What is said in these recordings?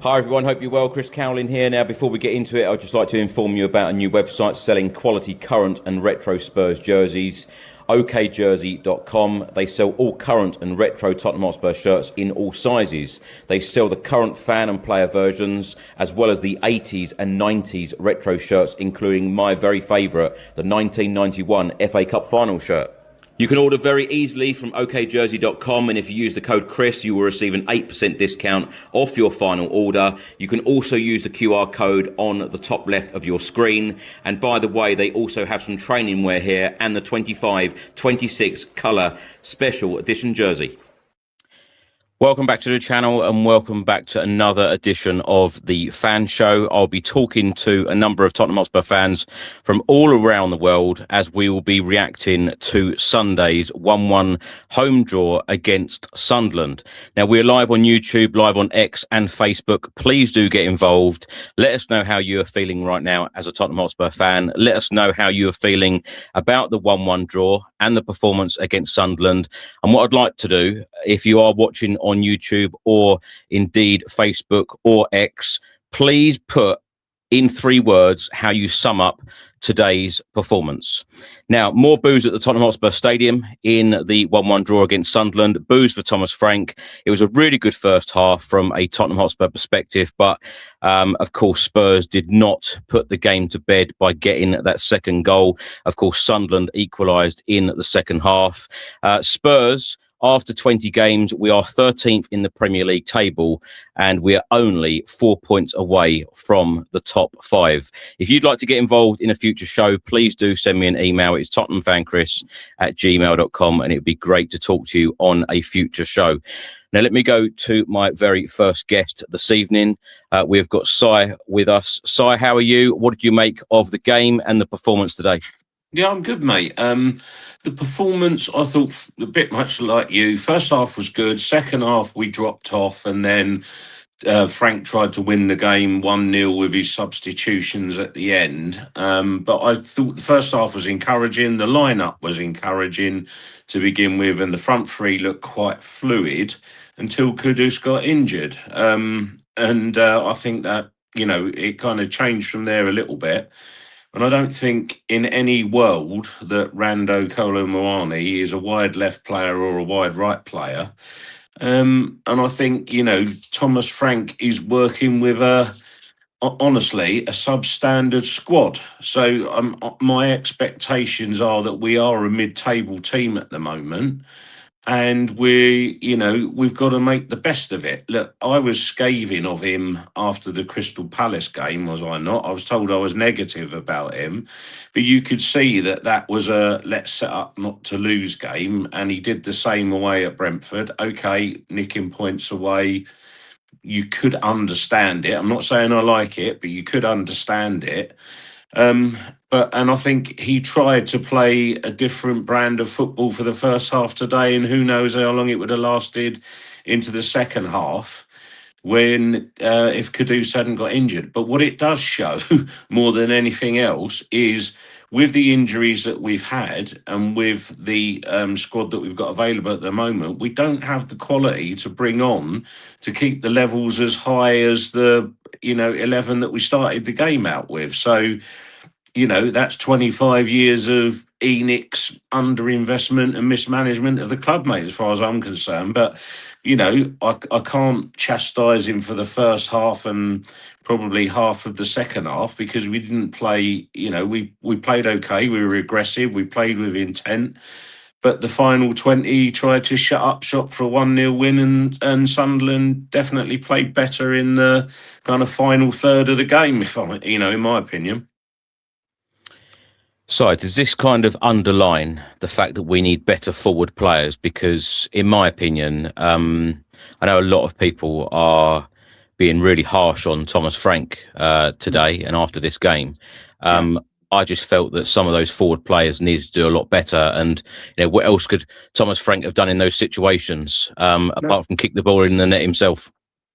Hi everyone, hope you're well. Chris Cowlin here. Now, before we get into it, I'd just like to inform you about a new website selling quality current and retro Spurs jerseys, okjersey.com. They sell all current and retro Tottenham Hotspur shirts in all sizes. They sell the current fan and player versions, as well as the 80s and 90s retro shirts, including my very favourite, the 1991 FA Cup final shirt. You can order very easily from okjersey.com, and if you use the code Chris, you will receive an 8% discount off your final order. You can also use the QR code on the top left of your screen. And by the way, they also have some training wear here and the 25-26 colour special edition jersey. Welcome back to the channel and welcome back to another edition of the Fan Show. I'll be talking to a number of Tottenham Hotspur fans from all around the world as we will be reacting to Sunday's 1-1 home draw against Sunderland. Now, we're live on YouTube, live on X and Facebook. Please do get involved. Let us know how you are feeling right now as a Tottenham Hotspur fan. Let us know how you are feeling about the 1-1 draw and the performance against Sunderland. And what I'd like to do, if you are watching on YouTube or indeed Facebook or X, please put in 3 words how you sum up today's performance. Now, more boos at the Tottenham Hotspur Stadium in the 1-1 draw against Sunderland. Boos for Thomas Frank. It was a really good first half from a Tottenham Hotspur perspective, but of course Spurs did not put the game to bed by getting that second goal. Of course, Sunderland equalised in the second half. Spurs, after 20 games, we are 13th in the Premier League table and we are only 4 points away from the top 5. If you'd like to get involved in a future show, please do send me an email. It's tottenhamfanchris@gmail.com and it'd be great to talk to you on a future show. Now, let me go to my very first guest this evening. We've got Si with us. Si, how are you? What did you make of the game and the performance today? Yeah, I'm good, mate. The performance, I thought a bit much like you. First half was good. Second half, we dropped off, and then Frank tried to win the game 1-0 with his substitutions at the end. But I thought the first half was encouraging. The lineup was encouraging to begin with, and the front three looked quite fluid until Kudus got injured. I think that, it kind of changed from there a little bit. And I don't think in any world that Rando Kolo Muani is a wide left player or a wide right player. And I think, Thomas Frank is working with honestly, a substandard squad. So my expectations are that we are a mid-table team at the moment. And we've got to make the best of it. Look, I was scathing of him after the Crystal Palace game, was I not? I was told I was negative about him. But you could see that was a let's set up not to lose game. And he did the same away at Brentford. Okay, nicking points away. You could understand it. I'm not saying I like it, but you could understand it. And I think he tried to play a different brand of football for the first half today, and who knows how long it would have lasted into the second half when if Kudus hadn't got injured. But what it does show more than anything else is with the injuries that we've had and with the squad that we've got available at the moment, we don't have the quality to bring on to keep the levels as high as the 11 that we started the game out with. So, that's 25 years of Enoch's underinvestment and mismanagement of the club, mate, as far as I'm concerned. But, I can't chastise him for the first half and probably half of the second half because we didn't play, we played okay. We were aggressive. We played with intent. But the final 20 tried to shut up shop for a 1-0 win, and Sunderland definitely played better in the kind of final third of the game, in my opinion. So does this kind of underline the fact that we need better forward players? Because in my opinion, I know a lot of people are being really harsh on Thomas Frank today and after this game. I just felt that some of those forward players needed to do a lot better. And what else could Thomas Frank have done in those situations apart from kick the ball in the net himself?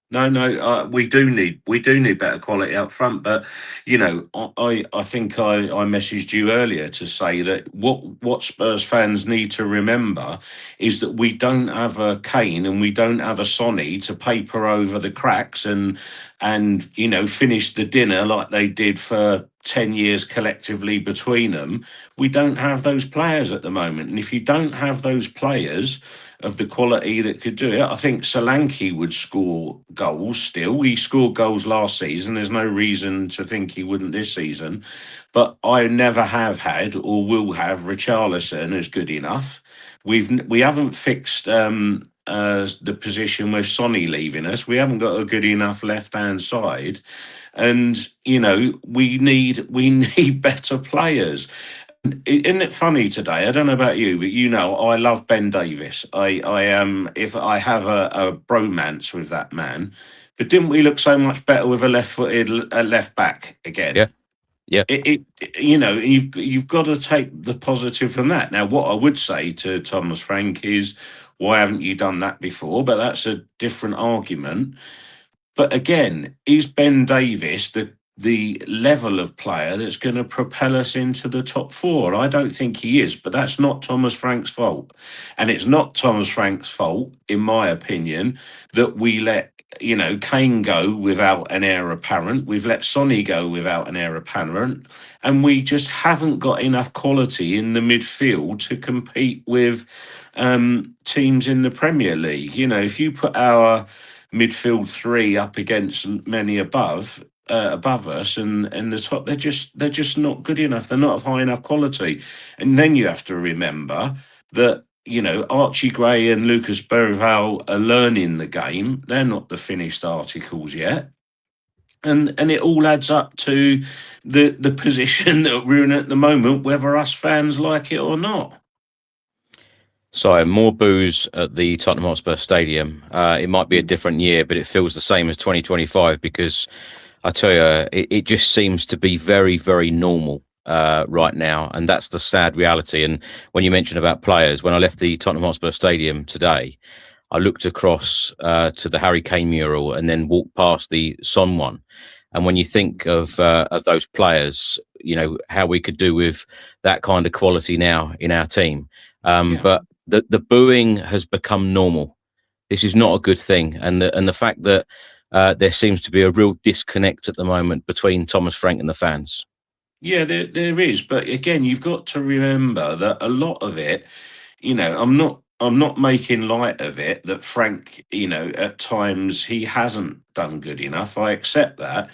No. We do need better quality up front. But I think I messaged you earlier to say that what Spurs fans need to remember is that we don't have a Kane and we don't have a Sonny to paper over the cracks and finish the dinner like they did for 10 years collectively between them. We don't have those players at the moment, and if you don't have those players of the quality that could do it. I think Solanke would score goals still. He scored goals last season. There's no reason to think he wouldn't this season. But I never have had or will have Richarlison as good enough. We haven't fixed the position with Sonny leaving us. We haven't got a good enough left hand side, and we need better players. Isn't it funny today? I don't know about you, but I love Ben Davis. I am if I have a bromance with that man. But didn't we look so much better with a left-footed left back again? Yeah, yeah. You've got to take the positive from that. Now, what I would say to Thomas Frank is, why haven't you done that before? But that's a different argument. But again, is Ben Davis the level of player that's going to propel us into the top four? I don't think he is, but that's not Thomas Frank's fault. And it's not Thomas Frank's fault, in my opinion, that we let Kane go without an heir apparent. We've let Sonny go without an heir apparent. And we just haven't got enough quality in the midfield to compete with teams in the Premier League. If you put our midfield three up against many above us, and the top, they're just not good enough. They're not of high enough quality. And then you have to remember that Archie Gray and Lucas Berval are learning the game. They're not the finished articles yet. And it all adds up to the position that we're in at the moment, whether us fans like it or not. So more boos at the Tottenham Hotspur Stadium. It might be a different year, but it feels the same as 2025 because I tell you, it just seems to be very, very normal right now. And that's the sad reality. And when you mentioned about players, when I left the Tottenham Hotspur Stadium today, I looked across to the Harry Kane mural and then walked past the Son one. And when you think of those players, how we could do with that kind of quality now in our team. But the booing has become normal. This is not a good thing. And the fact that there seems to be a real disconnect at the moment between Thomas Frank and the fans. Yeah, there is. But again, you've got to remember that a lot of it, I'm not making light of it that Frank, at times he hasn't done good enough. I accept that.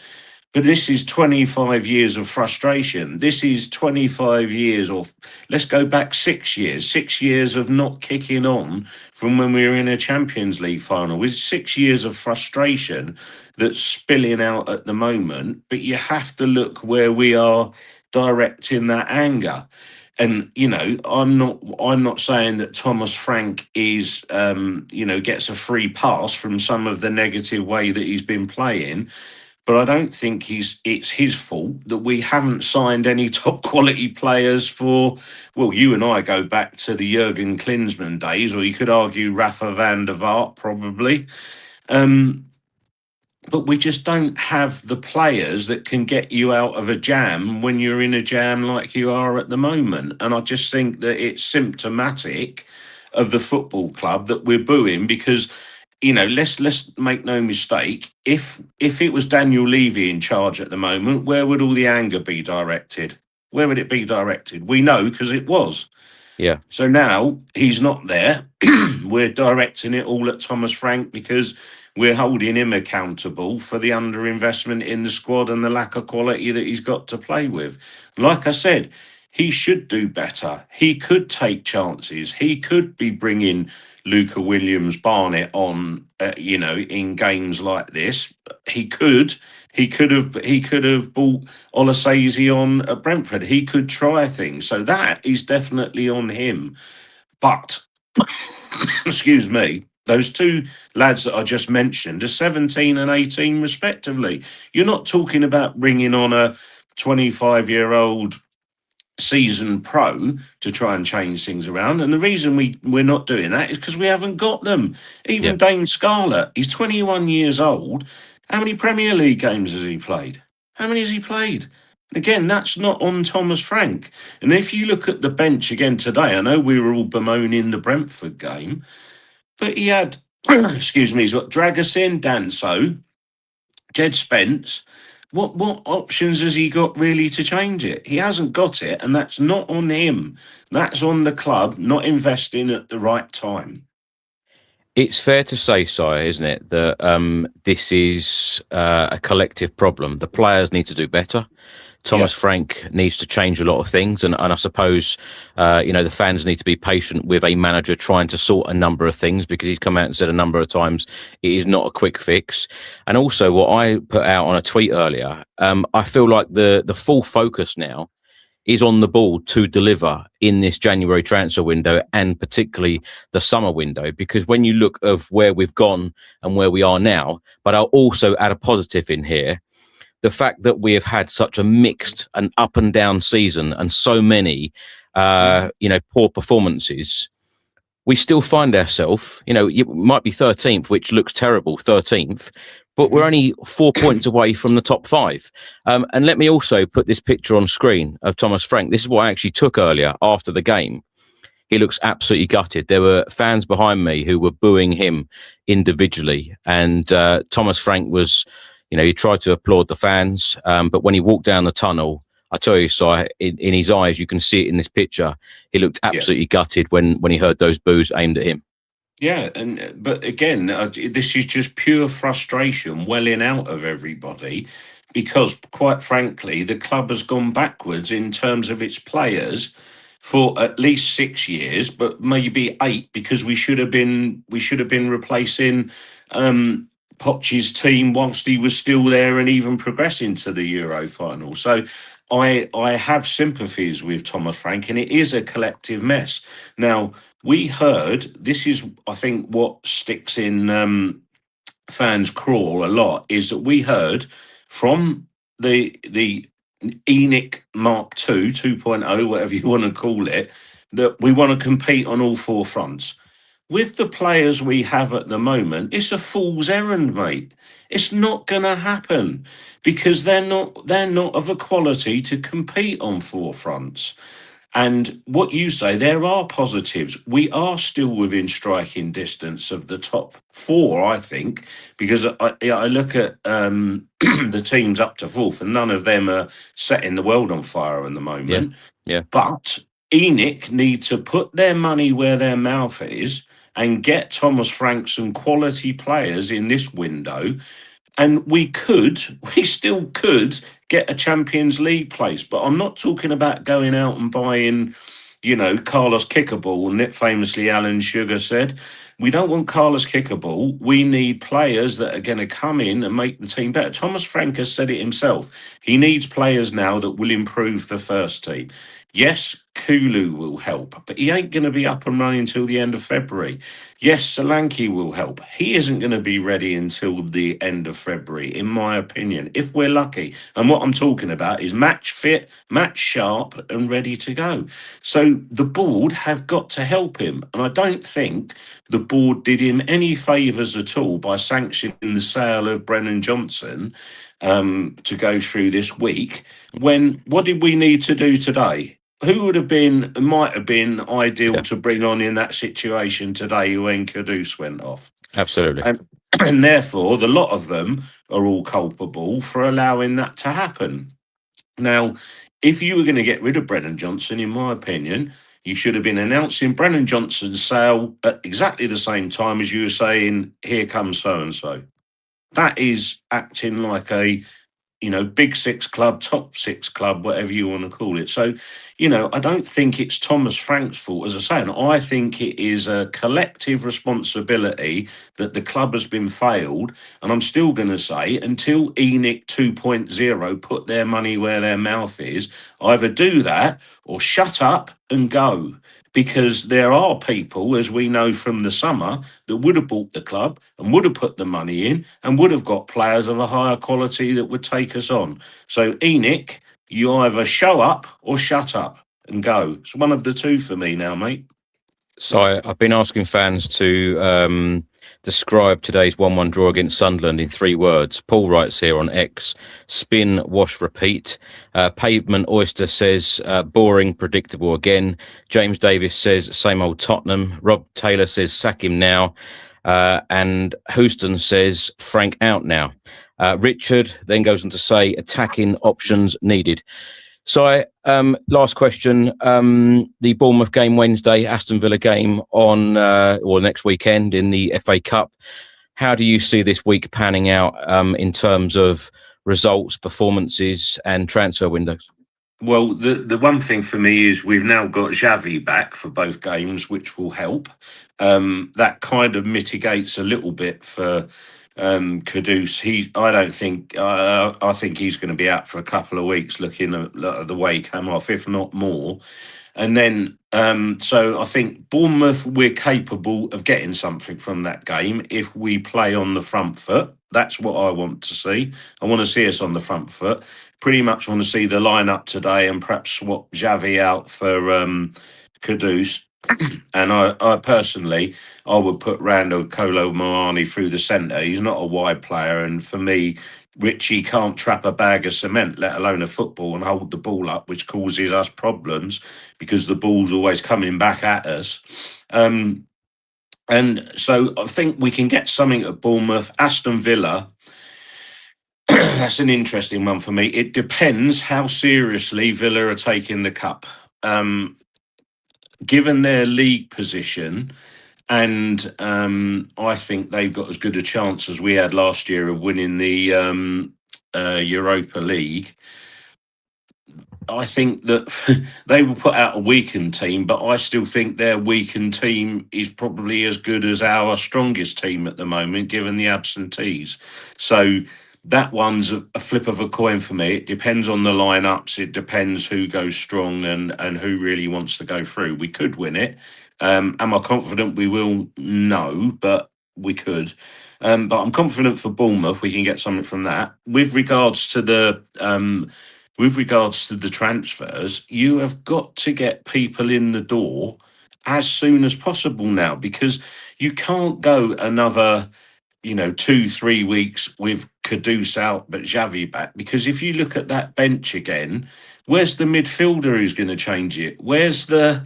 But this is 25 years of frustration. This is 25 years, or let's go back 6 years, 6 years of not kicking on from when we were in a Champions League final. With 6 years of frustration that's spilling out at the moment. But you have to look where we are directing that anger. And I'm not saying that Thomas Frank is gets a free pass from some of the negative way that he's been playing. But I don't think it's his fault that we haven't signed any top quality players for, well, you and I go back to the Jurgen Klinsmann days, or you could argue Rafa van der Vaart probably. But we just don't have the players that can get you out of a jam when you're in a jam like you are at the moment. And I just think that it's symptomatic of the football club that we're booing because, let's make no mistake. If it was Daniel Levy in charge at the moment, where would all the anger be directed? Where would it be directed? We know because it was. Yeah. So now he's not there. We're directing it all at Thomas Frank because we're holding him accountable for the underinvestment in the squad and the lack of quality that he's got to play with. Like I said, he should do better. He could take chances. He could be bringing Luca Williams-Barnett on, in games like this. He could have bought Olasese on at Brentford. He could try things. So that is definitely on him. But, excuse me, those two lads that I just mentioned are 17 and 18 respectively. You're not talking about bringing on a 25-year-old seasoned pro to try and change things around. And the reason we're not doing that is because we haven't got them. Even Dane Scarlett, he's 21 years old. How many Premier League games has he played? How many has he played? Again, that's not on Thomas Frank. And if you look at the bench again today, I know we were all bemoaning the Brentford game, but he had, excuse me, he's got Dragusin, Danso, Jed Spence. What options has he got really to change it? He hasn't got it, and that's not on him. That's on the club not investing at the right time. It's fair to say, Sire, isn't it, that this is a collective problem. The players need to do better. Thomas Frank needs to change a lot of things, and I suppose the fans need to be patient with a manager trying to sort a number of things, because he's come out and said a number of times it is not a quick fix. And also, what I put out on a tweet earlier, I feel like the full focus now is on the ball to deliver in this January transfer window, and particularly the summer window, because when you look of where we've gone and where we are now, but I'll also add a positive in here, the fact that we have had such a mixed and up and down season and so many, poor performances, we still find ourselves, it might be 13th, which looks terrible, 13th, but we're only 4 points away from the top 5. And let me also put this picture on screen of Thomas Frank. This is what I actually took earlier after the game. He looks absolutely gutted. There were fans behind me who were booing him individually. And Thomas Frank was, he tried to applaud the fans. But when he walked down the tunnel, I tell you, Si, in his eyes, you can see it in this picture. He looked absolutely gutted when he heard those boos aimed at him. Yeah, but again, this is just pure frustration welling out of everybody, because, quite frankly, the club has gone backwards in terms of its players for at least 6 years, but maybe 8, because we should have been replacing Poch's team whilst he was still there and even progressing to the Euro final. So I have sympathies with Thomas Frank, and it is a collective mess. Now, we heard, this is, I think, what sticks in fans' craw a lot, is that we heard from the ENIC Mark II, 2.0, whatever you want to call it, that we want to compete on all 4 fronts. With the players we have at the moment, it's a fool's errand, mate. It's not going to happen, because they're not of a quality to compete on 4 fronts. And what you say, there are positives. We are still within striking distance of the top 4, I think, because I look at the teams up to 4th, and none of them are setting the world on fire at the moment. Yeah. But ENIC need to put their money where their mouth is and get Thomas Frank some quality players in this window. And we still could get a Champions League place. But I'm not talking about going out and buying, Carlos Kickable. And famously, Alan Sugar said, we don't want Carlos Kickable. We need players that are going to come in and make the team better. Thomas Frank has said it himself. He needs players now that will improve the first team. Yes, Kulu will help, but he ain't going to be up and running until the end of February. Yes, Solanke will help. He isn't going to be ready until the end of February, in my opinion, if we're lucky. And what I'm talking about is match fit, match sharp, and ready to go. So the board have got to help him. And I don't think the board did him any favours at all by sanctioning the sale of Brennan Johnson to go through this week. What did we need to do today? Who might have been ideal to bring on in that situation today when Kudus went off? Absolutely. And therefore, the lot of them are all culpable for allowing that to happen. Now, if you were going to get rid of Brennan Johnson, in my opinion, you should have been announcing Brennan Johnson's sale at exactly the same time as you were saying, here comes so-and-so. That is acting like a Big 6 club, top 6 club, whatever you want to call it. So, I don't think it's Thomas Frank's fault, as I say, and I think it is a collective responsibility that the club has been failed. And I'm still going to say, until ENIC 2.0 put their money where their mouth is, either do that or shut up and go. Because there are people, as we know from the summer, that would have bought the club and would have put the money in and would have got players of a higher quality that would take us on. So, ENIC, you either show up or shut up. and go. It's one of the two for me now, mate. So I've been asking fans to describe today's 1-1 draw against Sunderland in 3 words. Paul writes here on X: spin, wash, repeat. Pavement Oyster says boring, predictable again. James Davis says same old Tottenham. Rob Taylor says sack him now. And Houston says Frank out now. Richard then goes on to say attacking options needed. So, last question. The Bournemouth game Wednesday, Aston Villa game on or next weekend in the FA Cup. How do you see this week panning out in terms of results, performances, and transfer windows? Well, the one thing for me is we've now got Xavi back for both games, which will help. That kind of mitigates a little bit for Kudus. I think he's going to be out for a couple of weeks, looking at the way he came off, if not more. And then, so I think Bournemouth, we're capable of getting something from that game if we play on the front foot. That's what I want to see. I want to see us on the front foot. Pretty much want to see the lineup today and perhaps swap Xavi out for Kudus. And I personally, I would put Rando Kolo Moani through the centre. He's not a wide player. And for me, Richie can't trap a bag of cement, let alone a football, and hold the ball up, which causes us problems because the ball's always coming back at us. And so I think we can get something at Bournemouth. Aston Villa, that's an interesting one for me. It depends how seriously Villa are taking the cup. Given their league position, and I think they've got as good a chance as we had last year of winning the Europa League. I think that they will put out a weakened team, but I still think their weakened team is probably as good as our strongest team at the moment, given the absentees. So that one's a flip of a coin for me. It depends on the lineups. It depends who goes strong and who really wants to go through. We could win it. Am I confident we will? No, but we could. But I'm confident for Bournemouth we can get something from that. With regards to the transfers, you have got to get people in the door as soon as possible now, because you can't go another 2-3 weeks with Kudus out but Xavi back, because if you look at that bench again, where's the midfielder who's going to change it? Where's the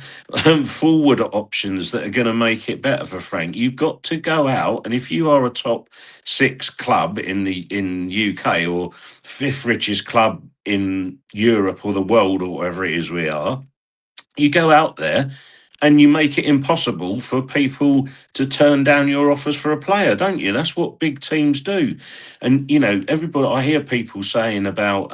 forward options that are going to make it better for Frank? You've got to go out, and if you are a top 6 club in UK, or 5th richest club in Europe or the world, or whatever it is we are, you go out there and you make it impossible for people to turn down your offers for a player, don't you? That's what big teams do. And, everybody, I hear people saying about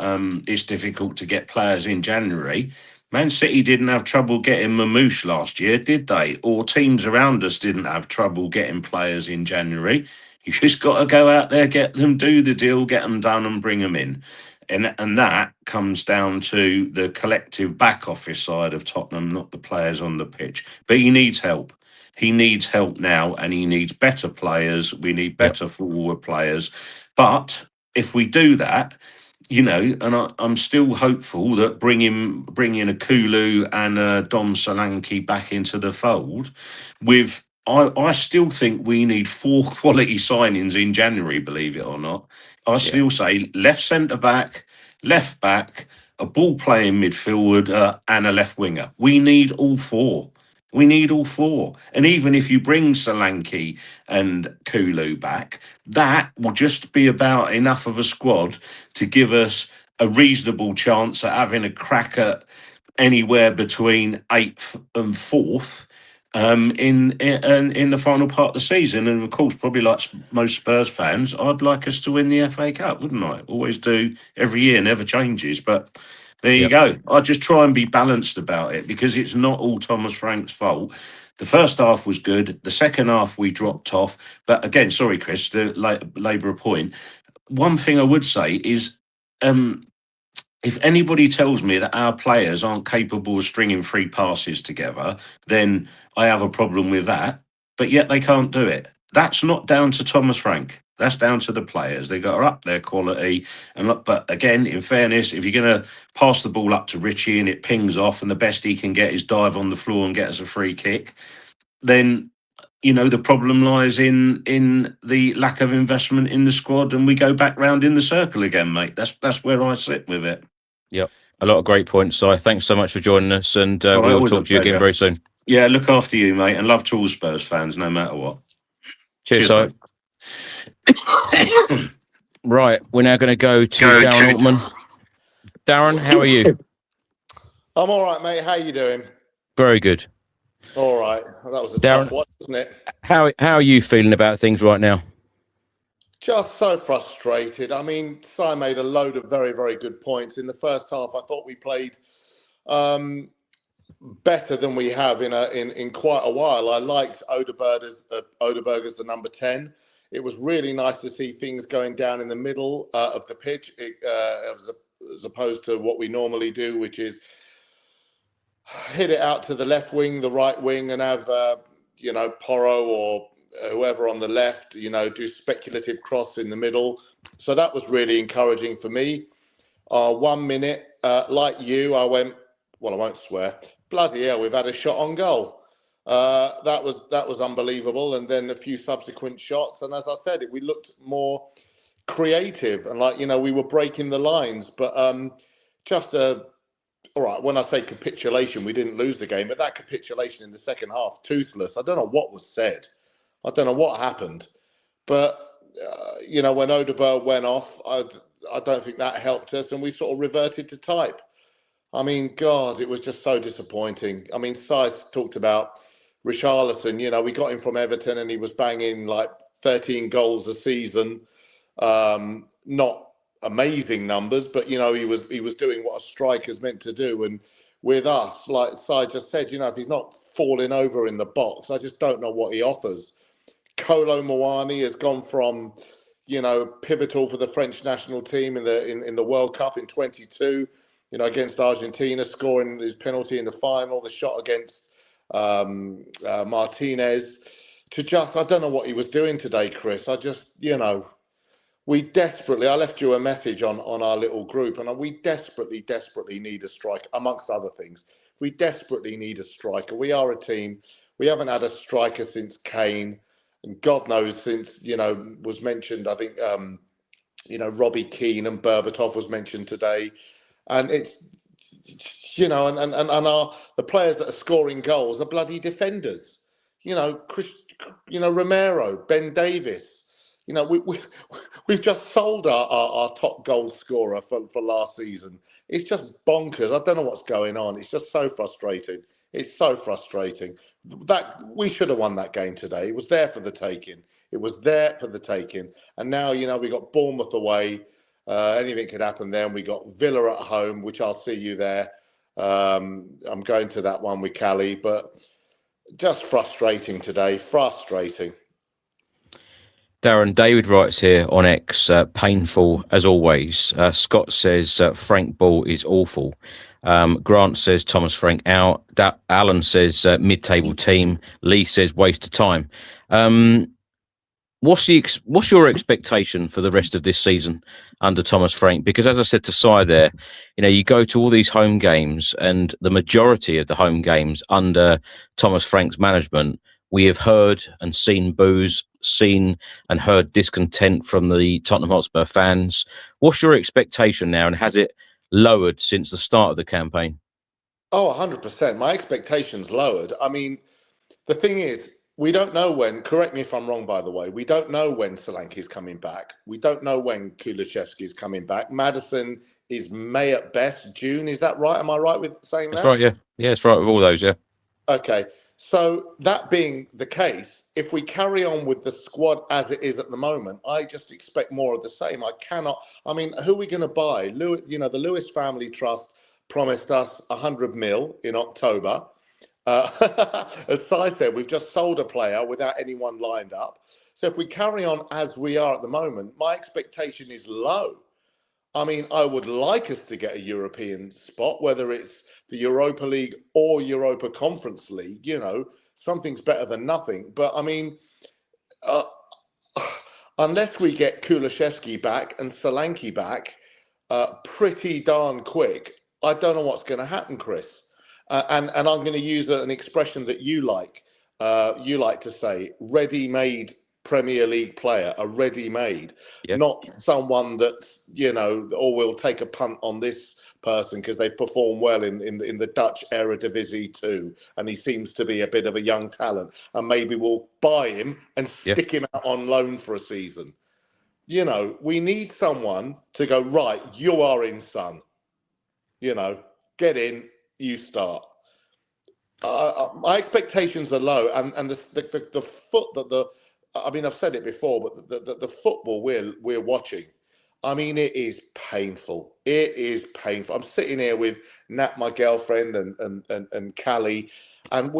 it's difficult to get players in January. Man City didn't have trouble getting Mamouche last year, did they? Or teams around us didn't have trouble getting players in January. You just got to go out there, get them, do the deal, get them done and bring them in. And that comes down to the collective back office side of Tottenham, not the players on the pitch. But he needs help. He needs help now, and he needs better players. We need better forward players. But if we do that, and I'm still hopeful that bringing a Kulu and a Dom Solanke back into the fold, I still think we need 4 quality signings in January, believe it or not. I still say left centre back, left back, a ball playing midfielder, and a left winger. We need all 4. We need all 4. And even if you bring Solanke and Kulu back, that will just be about enough of a squad to give us a reasonable chance at having a crack at anywhere between 8th and 4th. In the final part of the season. And of course, probably like most Spurs fans, I'd like us to win the FA Cup, wouldn't I? Always do, every year, never changes. But there you go. I just try and be balanced about it, because it's not all Thomas Frank's fault. The first half was good. The second half we dropped off. But again, sorry, Chris, to labour a point. One thing I would say is, if anybody tells me that our players aren't capable of stringing 3 passes together, then I have a problem with that. But yet they can't do it. That's not down to Thomas Frank. That's down to the players. They got to up their quality. But again, in fairness, if you're going to pass the ball up to Richie and it pings off, and the best he can get is dive on the floor and get us a free kick, then the problem lies in the lack of investment in the squad, and we go back round in the circle again, mate. That's where I sit with it. Yep, a lot of great points. Si, thanks so much for joining us, and All right, we'll always a talk to you again pleasure. very soon. Yeah, look after you, mate, and love to all Spurs fans, no matter what. Cheers, Si. Right, we're now going to go to Darren Altman. Darren, how are you? I'm all right, mate. How you doing? Very good. All right. That was a Darren, tough one, wasn't it? How are you feeling about things right now? Just so frustrated. I mean, Si made a load of very, very good points. In the first half, I thought we played better than we have in quite a while. I liked Odeberg as the number 10. It was really nice to see things going down in the middle of the pitch, as opposed to what we normally do, which is hit it out to the left wing, the right wing, and have Porro or whoever on the left, do speculative cross in the middle. So that was really encouraging for me. 1 minute, like you, I went, well, I won't swear, bloody hell, we've had a shot on goal. That was unbelievable. And then a few subsequent shots. And as I said, we looked more creative and we were breaking the lines. But all right, when I say capitulation, we didn't lose the game, but that capitulation in the second half, toothless. I don't know what was said. I don't know what happened. But, when Odeberg went off, I don't think that helped us, and we sort of reverted to type. I mean, God, it was just so disappointing. I mean, Sice talked about Richarlison. We got him from Everton, and he was banging 13 goals a season. Not amazing numbers, but he was doing what a striker's meant to do. And with us, like Si just said, if he's not falling over in the box, I just don't know what he offers. Kolo Muani has gone from pivotal for the French national team in the World Cup in 22, against Argentina, scoring his penalty in the final, the shot against Martinez, to just, I don't know what he was doing today, Chris. I just, we desperately, I left you a message on our little group, and we desperately need a striker, amongst other things. We desperately need a striker. We are a team. We haven't had a striker since Kane, and God knows since, was mentioned, I think, Robbie Keane and Berbatov was mentioned today. And it's, and the players that are scoring goals are bloody defenders. Romero, Ben Davis. We've just sold our top goal scorer for last season. It's just bonkers. I don't know what's going on. It's just so frustrating. It's so frustrating. That we should have won that game today. It was there for the taking. It was there for the taking. And now, we got Bournemouth away. Anything could happen there. And we got Villa at home, which I'll see you there. I'm going to that one with Callie, but just frustrating today. Frustrating. Darren, David writes here on X, painful as always. Scott says Frank Ball is awful. Grant says Thomas Frank out. Alan says mid-table team. Lee says waste of time. What's your expectation for the rest of this season under Thomas Frank? Because as I said to Si there, you go to all these home games, and the majority of the home games under Thomas Frank's management, we have heard and seen boos, seen and heard discontent from the Tottenham Hotspur fans. What's your expectation now, and has it lowered since the start of the campaign? Oh, 100%. My expectations lowered. I mean, the thing is, we don't know when, correct me if I'm wrong, by the way, we don't know when Solanke's coming back. We don't know when Kulishevsky's coming back. Madison is May at best, June. Is that right? Am I right with saying that? That's right, yeah. Yeah, it's right with all those, yeah. Okay. So that being the case, if we carry on with the squad as it is at the moment, I just expect more of the same. I mean, who are we going to buy? The Lewis Family Trust promised us 100 mil in October. As Si said, we've just sold a player without anyone lined up. So if we carry on as we are at the moment, my expectation is low. I mean, I would like us to get a European spot, whether it's the Europa League or Europa Conference League. Something's better than nothing. But I mean, unless we get Kulishevsky back and Solanke back pretty darn quick, I don't know what's going to happen, Chris. And I'm going to use an expression that you like. You like to say, ready-made Premier League player, a ready-made, not someone that's, or will take a punt on this person because they've performed well in the Dutch Eredivisie too, and he seems to be a bit of a young talent, and maybe we'll buy him and stick him out on loan for a season. We need someone to go, right, you are in, son. Get in, you start. My expectations are low, and the foot that I've said it before, but the football we're watching, it is painful. It is painful. I'm sitting here with Nat, my girlfriend, and Callie, and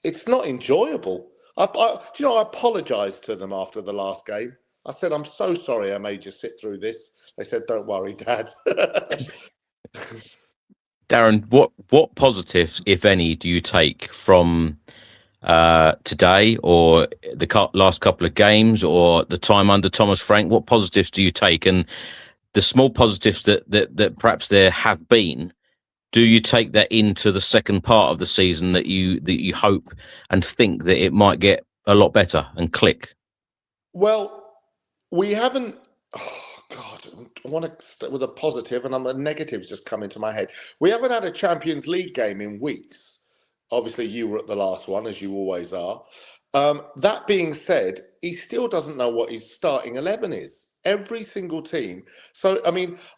it's not enjoyable. I apologised to them after the last game. I said, I'm so sorry I made you sit through this. They said, don't worry, Dad. Darren, what positives, if any, do you take from today or the last couple of games or the time under Thomas Frank? What positives do you take? And the small positives that perhaps there have been, do you take that into the second part of the season that you hope and think that it might get a lot better and click? Well, we haven't. Oh God, I want to start with a positive, and a negative's just come into my head. We haven't had a Champions League game in weeks. Obviously, you were at the last one, as you always are. That being said, he still doesn't know what his starting 11 is. Every single team. So,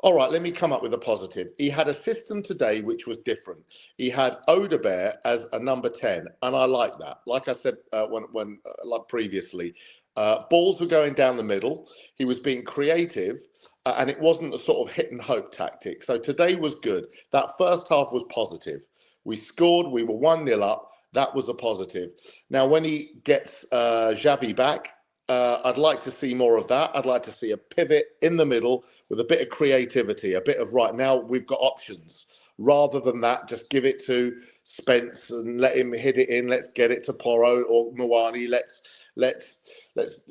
all right, let me come up with a positive. He had a system today which was different. He had Odegaard as a number 10, and I like that. Like I said like previously, balls were going down the middle. He was being creative, and it wasn't a sort of hit and hope tactic. So today was good. That first half was positive. We scored. We were 1-0 up. That was a positive. Now, when he gets Xavi back, I'd like to see more of that. I'd like to see a pivot in the middle with a bit of creativity, a bit of, right, now we've got options. Rather than that, just give it to Spence and let him hit it in. Let's get it to Porro or Mwani. Let's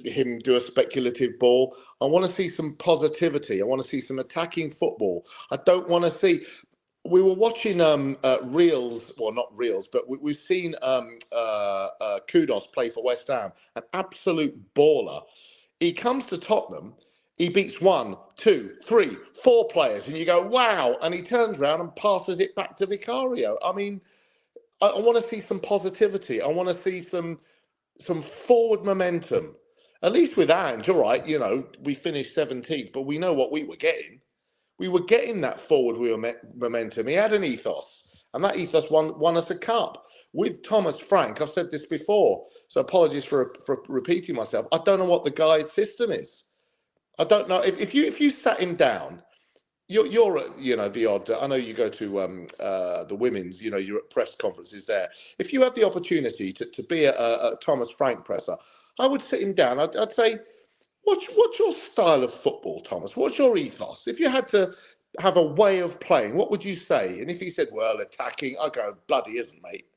him do a speculative ball. I want to see some positivity. I want to see some attacking football. I don't want to see... We were watching reels, well, not reels, but we've seen Kudos play for West Ham, an absolute baller. He comes to Tottenham, he beats 1, 2, 3, 4 players, and you go, wow, and he turns around and passes it back to Vicario. I want to see some positivity. I want to see some forward momentum. At least with Ange, all right, we finished 17th, but we know what we were getting. We were getting that forward momentum. He had an ethos, and that ethos won us a cup. With Thomas Frank, I've said this before, so apologies for repeating myself. I don't know what the guy's system is. I don't know. If you sat him down, you're at, the odd, I know you go to the women's, you're at press conferences there. If you had the opportunity to be a Thomas Frank presser, I would sit him down. I'd say, What's your style of football, Thomas? What's your ethos? If you had to have a way of playing, what would you say? And if he said, well, attacking, I go, bloody isn't, mate.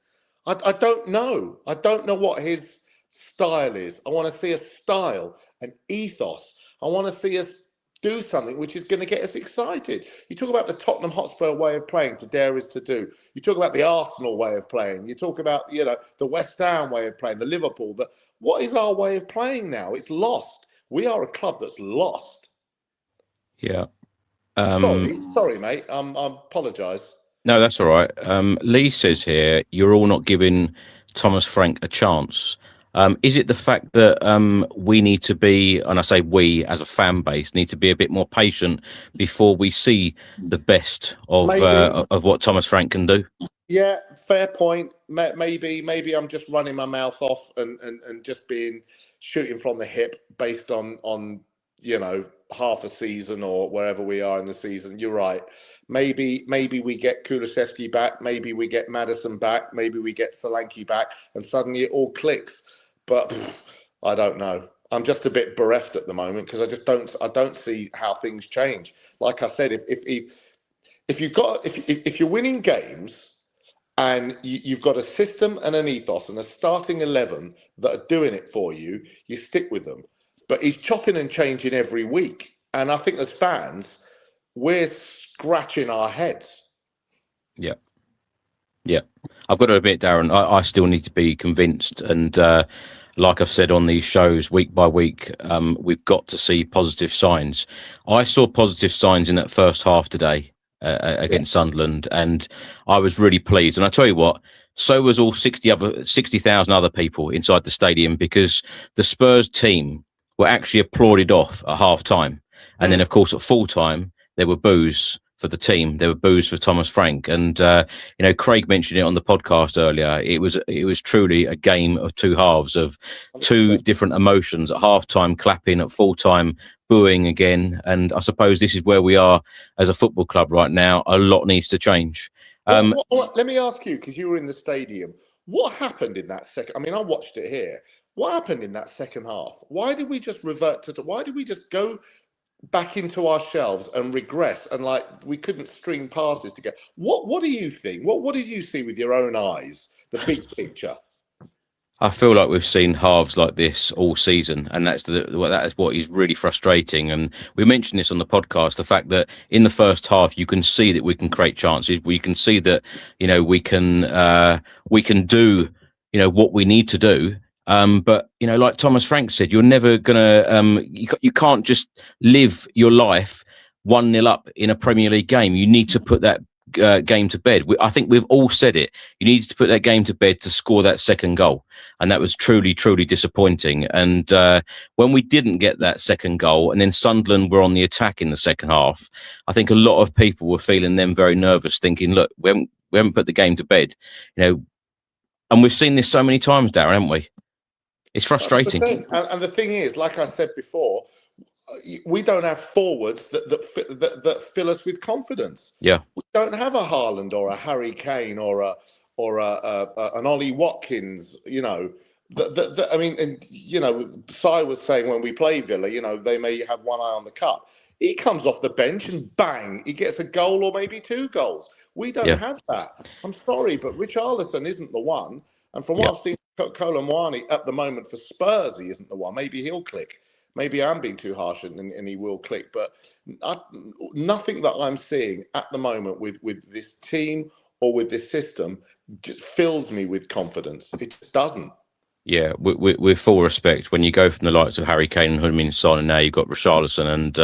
I don't know. I don't know what his style is. I want to see a style, an ethos. I want to see us do something which is going to get us excited. You talk about the Tottenham Hotspur way of playing, to dare is to do. You talk about the Arsenal way of playing. You talk about, the West Ham way of playing, the Liverpool. What is our way of playing now? It's lost. We are a club that's lost. Yeah. Sorry, mate. I apologise. No, that's all right. Lee says here, you're all not giving Thomas Frank a chance. Is it the fact that we need to be, and I say we as a fan base, need to be a bit more patient before we see the best of what Thomas Frank can do? Yeah, fair point. Maybe I'm just running my mouth off and just shooting from the hip based on half a season or wherever we are in the season. You're right. Maybe we get Kulishevsky back. Maybe we get Maddison back. Maybe we get Solanke back, and suddenly it all clicks. But I don't know. I'm just a bit bereft at the moment because I don't see how things change. Like I said, if you're winning games and you've got a system and an ethos and a starting 11 that are doing it for you, you stick with them. but he's chopping and changing every week. And I think as fans, we're scratching our heads. Yeah. Yeah. I've got to admit, Darren, I still need to be convinced. And like I've said on these shows, week by week, we've got to see positive signs. I saw positive signs in that first half today against Sunderland, and I was really pleased. And I tell you what, so was all 60,000 other people inside the stadium, because the Spurs team were actually applauded off at half time. And then, of course, at full time, there were boos for the team. There were boos for Thomas Frank. And, Craig mentioned it on the podcast earlier. It was truly a game of two halves, of two different emotions. At half time, clapping; at full time, booing again. And I suppose this is where we are as a football club right now. A lot needs to change. Let me ask you, because you were in the stadium, what happened in that second? I mean, I watched it here. What happened in that second half? Why did we just why did we just go back into our shelves and regress, and like we couldn't string passes together? What do you think? What did you see with your own eyes, the big picture? I feel like we've seen halves like this all season, and that is what is really frustrating. And we mentioned this on the podcast, the fact that in the first half you can see that we can create chances. We can see that we can do what we need to do. But like Thomas Frank said, you're never gonna you can't just live your life 1-0 up in a Premier League game. You need to put that game to bed. I think we've all said it. You needed to put that game to bed to score that second goal, and that was truly, truly disappointing. And when we didn't get that second goal, and then Sunderland were on the attack in the second half, I think a lot of people were feeling them very nervous, thinking, "Look, we haven't put the game to bed," And we've seen this so many times, Darren, haven't we? It's frustrating. And the thing is, like I said before, we don't have forwards that fill us with confidence. Yeah, we don't have a Haaland or a Harry Kane or an Ollie Watkins. I mean, and Si was saying when we play Villa, they may have one eye on the cup. He comes off the bench and bang, he gets a goal or maybe 2 goals. We don't have that. I'm sorry, but Richarlison isn't the one. And from what I've seen, Colomwani at the moment for Spurs, he isn't the one. Maybe he'll click. Maybe I'm being too harsh and he will click. But nothing that I'm seeing at the moment with this team or with this system just fills me with confidence. It just doesn't. Yeah, with full respect, when you go from the likes of Harry Kane and Heung-min Son, and now you've got Richarlison and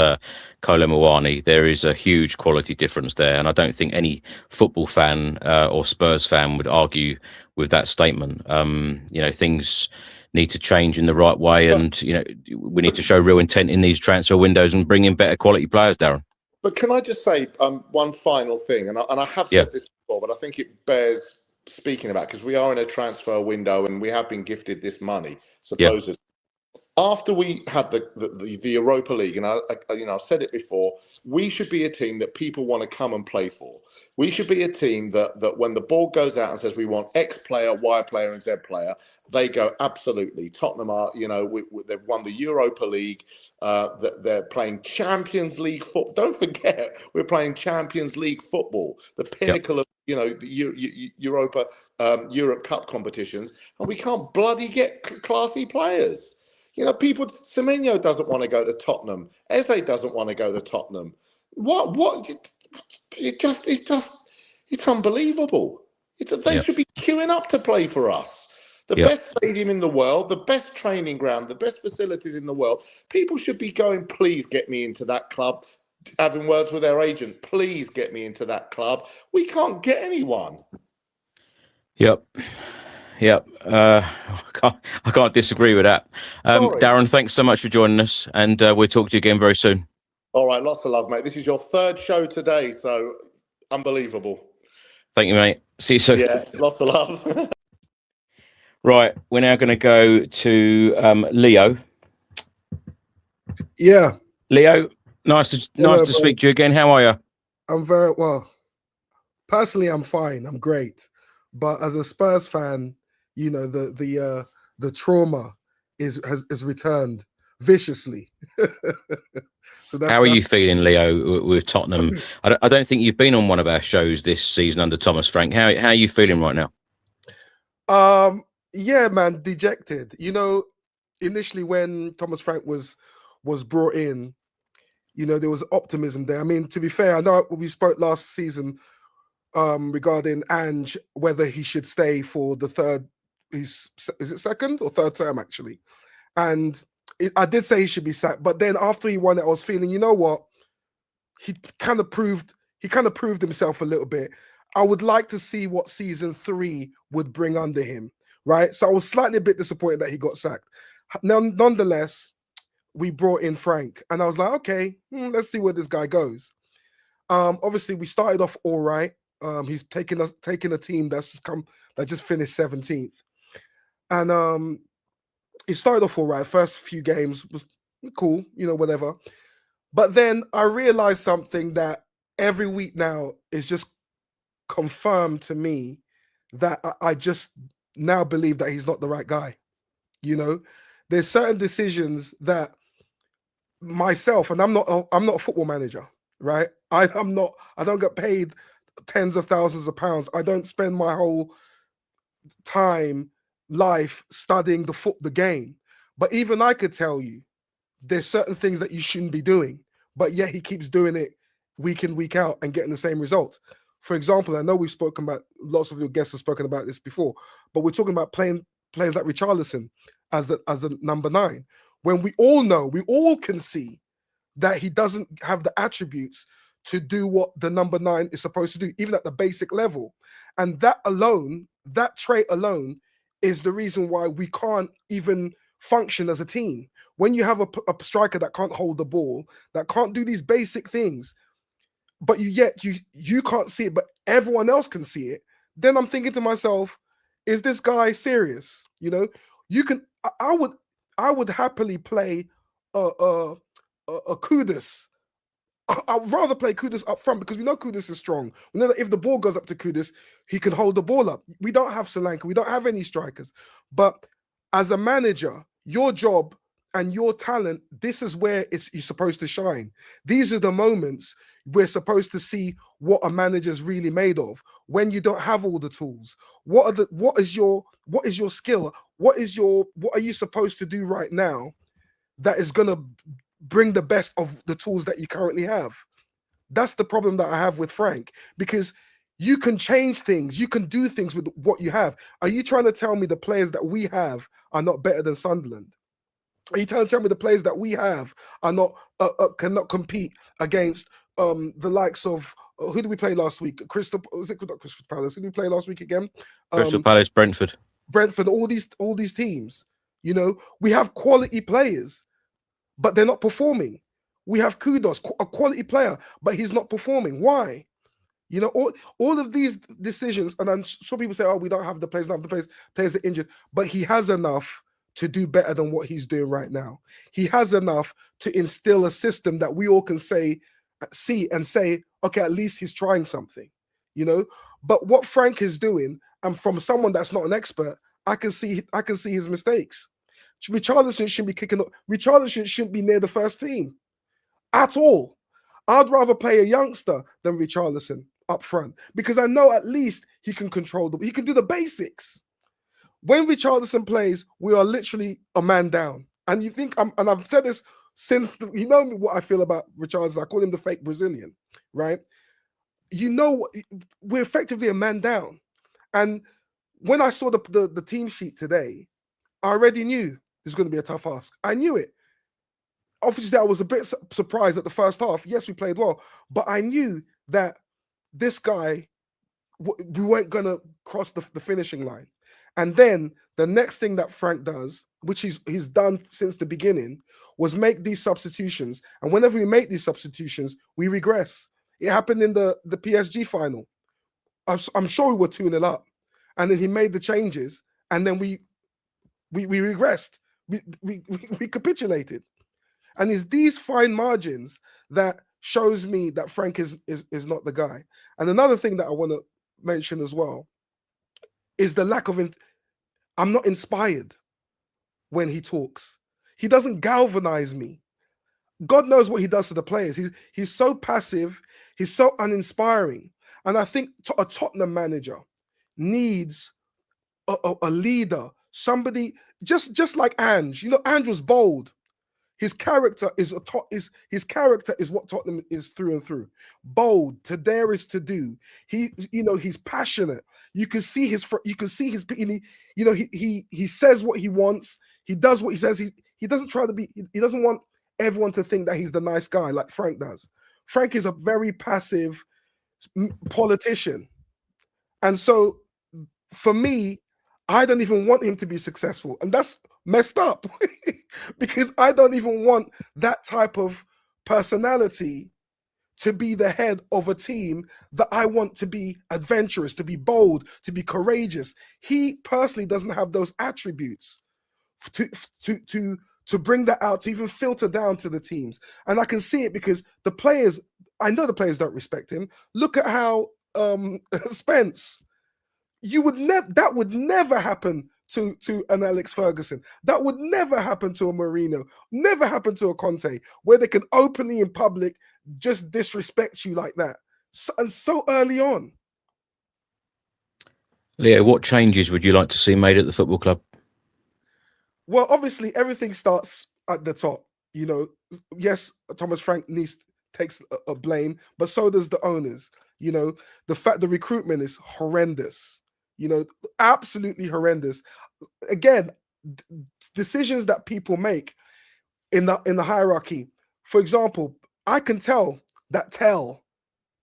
Colomwani, there is a huge quality difference there. And I don't think any football fan or Spurs fan would argue with that statement. Things need to change in the right way, and we need to show real intent in these transfer windows and bring in better quality players, Darren. But can I just say one final thing, and I have said this before, but I think it bears speaking about, because we are in a transfer window and we have been gifted this money, supposedly. After we had the Europa League, and I've said it before, we should be a team that people want to come and play for. We should be a team that when the board goes out and says we want X player, Y player, and Z player, they go absolutely. Tottenham are, they've won the Europa League. They're playing Champions League football. Don't forget, we're playing Champions League football, the pinnacle of the Europe Cup competitions, and we can't bloody get classy players. Semenyo doesn't want to go to Tottenham. Eze doesn't want to go to Tottenham. It's unbelievable. They should be queuing up to play for us. The best stadium in the world, the best training ground, the best facilities in the world. People should be going, please get me into that club. Having words with their agent, please get me into that club. We can't get anyone. Yep. I can't disagree with that. Darren, thanks so much for joining us, and we'll talk to you again very soon. All right, lots of love, mate. This is your 3rd show today, so unbelievable. Thank you, mate. See you soon. Yeah, lots of love. Right, we're now going to go to Leo. Yeah, Leo, nice to speak to you again. How are you? I'm very well. Personally, I'm fine. I'm great. But as a Spurs fan, the trauma has returned viciously. How are you feeling, Leo, with Tottenham? I don't think you've been on one of our shows this season under Thomas Frank. How are you feeling right now? Yeah, man, dejected. initially when Thomas Frank was brought in, you know, there was optimism there. I mean, to be fair, I know we spoke last season regarding Ange, whether he should stay for the third, is it second or third term actually? And I did say he should be sacked, but then after he won it, I was feeling, you know what, he kind of proved himself a little bit. I would like to see what season 3 would bring under him, right? So I was slightly a bit disappointed that he got sacked. Now, nonetheless, we brought in Frank, and I was like, okay, let's see where this guy goes. Obviously, we started off all right. He's taking a team that just finished 17th, and he started off all right. First few games was cool, you know, whatever. But then I realized something that every week now is just confirmed to me, that I just now believe that he's not the right guy. You know, there's certain decisions that myself, and I'm not a football manager, right? I don't get paid tens of thousands of pounds. I don't spend my whole life studying the game. But even I could tell you there's certain things that you shouldn't be doing, but yet he keeps doing it week in, week out and getting the same results. For example, I know we've spoken about, lots of your guests have spoken about this before, but we're talking about playing players like Richarlison as the number 9, when we all know, we all can see that he doesn't have the attributes to do what the number 9 is supposed to do, even at the basic level. And that alone, that trait alone, is the reason why we can't even function as a team. When you have a striker that can't hold the ball, that can't do these basic things, but you can't see it, but everyone else can see it, then I'm thinking to myself, is this guy serious? You know, I would happily play a Kudus. I'd rather play Kudus up front, because we know Kudus is strong. We know that if the ball goes up to Kudus, he can hold the ball up. We don't have Solanke. We don't have any strikers. But as a manager, your job and your talent, this is where you're supposed to shine. These are the moments we're supposed to see what a manager's really made of. When you don't have all the tools, what is your skill? What are you supposed to do right now that is gonna bring the best of the tools that you currently have? That's the problem that I have with Frank, because you can change things, you can do things with what you have. Are you trying to tell me the players that we have are not better than Sunderland? Are you trying to tell me the players that we have are not cannot compete against the likes of who did we play last week? Crystal Palace? Who did we play last week again? Crystal Palace, Brentford, all these teams. You know, we have quality players, but they're not performing. We have Kudos, a quality player, but he's not performing. Why? You know, all of these decisions, and I'm sure people say, oh, we don't have the players, players are injured, but he has enough to do better than what he's doing right now. He has enough to instill a system that we all can see and say, okay, at least he's trying something, you know. But what Frank is doing, and from someone that's not an expert, I can see his mistakes. Richarlison shouldn't be kicking up. Richarlison shouldn't be near the first team at all. I'd rather play a youngster than Richarlison up front, because I know at least he can he can do the basics. When Richarlison plays, we are literally a man down. And you think, and I've said this since, you know what I feel about Richarlison. I call him the fake Brazilian, right? You know, we're effectively a man down. And when I saw the team sheet today, I already knew this was going to be a tough ask. I knew it. Obviously, I was a bit surprised at the first half. Yes, we played well, but I knew that this guy, we weren't going to cross the finishing line. And then the next thing that Frank does, which he's done since the beginning, was make these substitutions. And whenever we make these substitutions, we regress. It happened in the PSG final. I'm sure we were 2-0 up. And then he made the changes, and then we regressed. We capitulated. And it's these fine margins that shows me that Frank is not the guy. And another thing that I want to mention as well is the lack of I'm not inspired when he talks. He doesn't galvanize me. God knows what he does to the players. He's so passive. He's so uninspiring. And I think a Tottenham manager needs a leader, somebody. just like Ange, Ange was bold. His character is what Tottenham is through and through. Bold, to dare is to do. He's passionate. You can see his he says what he wants. He does what he says. He doesn't try to be. He doesn't want everyone to think that he's the nice guy like Frank does. Frank is a very passive politician, and so for me, I don't even want him to be successful, and that's messed up because I don't even want that type of personality to be the head of a team that I want to be adventurous, to be bold, to be courageous. He personally doesn't have those attributes to bring that out, to even filter down to the teams. And I can see it because I know the players don't respect him. Look at how Spence, that would never happen to an Alex Ferguson. That would never happen to a Mourinho, never happen to a Conte, where they can openly in public just disrespect you like that. And so early on. Leo, what changes would you like to see made at the football club? Well, obviously, everything starts at the top. Yes, Thomas Frank takes a blame, but so does the owners. The fact the recruitment is horrendous. Absolutely horrendous. Again, decisions that people make in the hierarchy. For example, I can tell that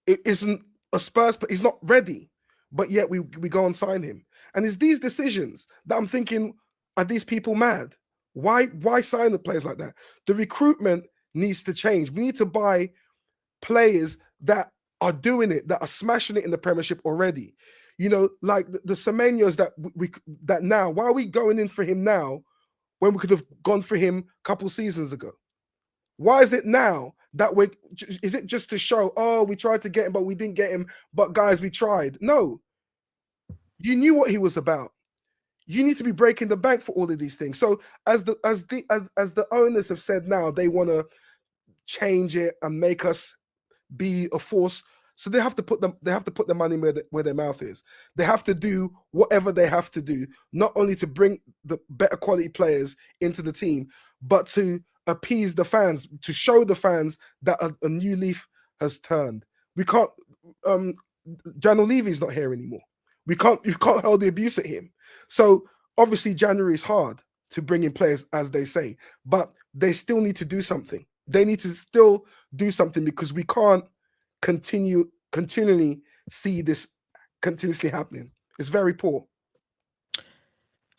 it isn't a Spurs, but he's not ready. But yet we go and sign him. And it's these decisions that I'm thinking, are these people mad? Why sign the players like that? The recruitment needs to change. We need to buy players that are doing it, that are smashing it in the Premiership already. Like the Semenyos that now, why are we going in for him now when we could have gone for him a couple seasons ago? Why is it now that is it just to show, oh, we tried to get him, but we didn't get him, but guys, we tried? No. You knew what he was about. You need to be breaking the bank for all of these things. So as the owners have said now, they want to change it and make us be a force. So they have to put the money where their mouth is. They have to do whatever they have to do, not only to bring the better quality players into the team, but to appease the fans, to show the fans that a new leaf has turned. We can't. Jan Levy's not here anymore. You can't hold the abuse at him. So obviously January is hard to bring in players, as they say, but they still need to do something. They need to still do something because we can't continually see this continuously happening. It's very poor.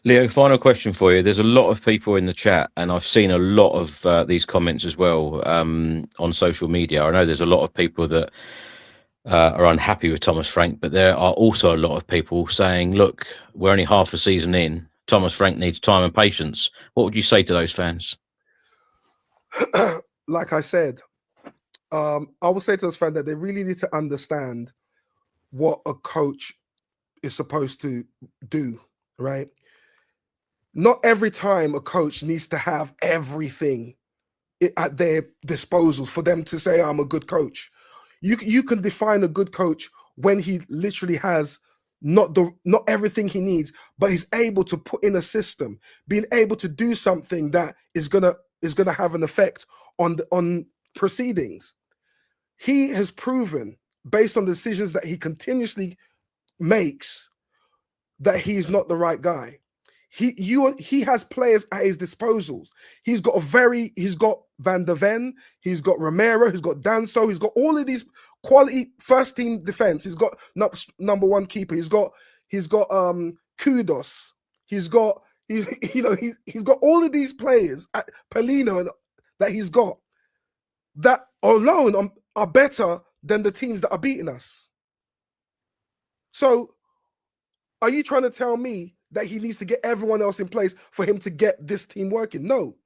Leo, final question for you. There's a lot of people in the chat, and I've seen a lot of these comments as well on social media. I know there's a lot of people that are unhappy with Thomas Frank, but there are also a lot of people saying, look, we're only half a season in. Thomas Frank needs time and patience. What would you say to those fans? Like I said, I would say to those fans that they really need to understand what a coach is supposed to do, right? Not every time a coach needs to have everything at their disposal for them to say, I'm a good coach. You can define a good coach when he literally has not everything he needs, but he's able to put in a system, being able to do something that is gonna have an effect on proceedings. He has proven, based on decisions that he continuously makes, that he's not the right guy. He has players at his disposals. He's got Van der Ven, he's got Romero, he's got Danso, he's got all of these quality first team defense. He's got number one keeper. He's got Kudos. He's got all of these players at Pelino that he's got that alone are better than the teams that are beating us. So are you trying to tell me that he needs to get everyone else in place for him to get this team working? No.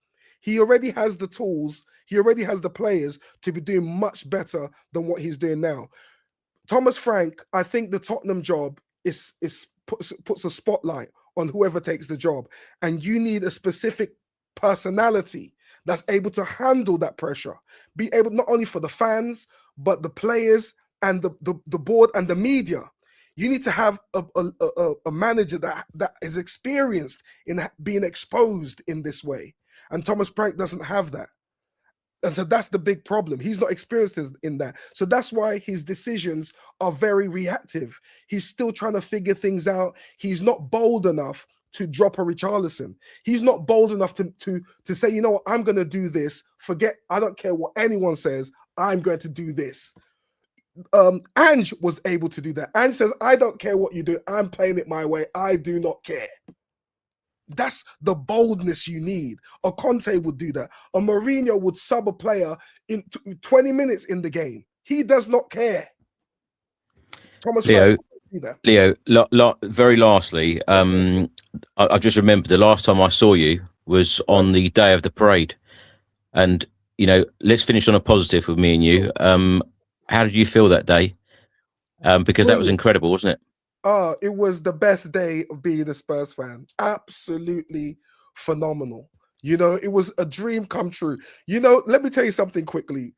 He already has the tools. He already has the players to be doing much better than what he's doing now. Thomas Frank, I think the Tottenham job puts a spotlight on whoever takes the job. And you need a specific personality that's able to handle that pressure. Be able, not only for the fans, but the players and the board and the media. You need to have a manager that is experienced in being exposed in this way. And Thomas Frank doesn't have that. And so that's the big problem. He's not experienced in that. So that's why his decisions are very reactive. He's still trying to figure things out. He's not bold enough to drop a Richarlison. He's not bold enough to say, you know what, I'm going to do this. I don't care what anyone says. I'm going to do this. Ange was able to do that. Ange says, I don't care what you do. I'm playing it my way. I do not care. That's the boldness you need. A Conte would do that. A Mourinho would sub a player in 20 minutes in the game. He does not care. Thomas Leo, do that. Leo, very lastly, I just remembered the last time I saw you was on the day of the parade. And, you know, let's finish on a positive with me and you. How did you feel that day? Because that was incredible, wasn't it? It was the best day of being a Spurs fan. Absolutely phenomenal. You know, it was a dream come true. You know, let me tell you something quickly.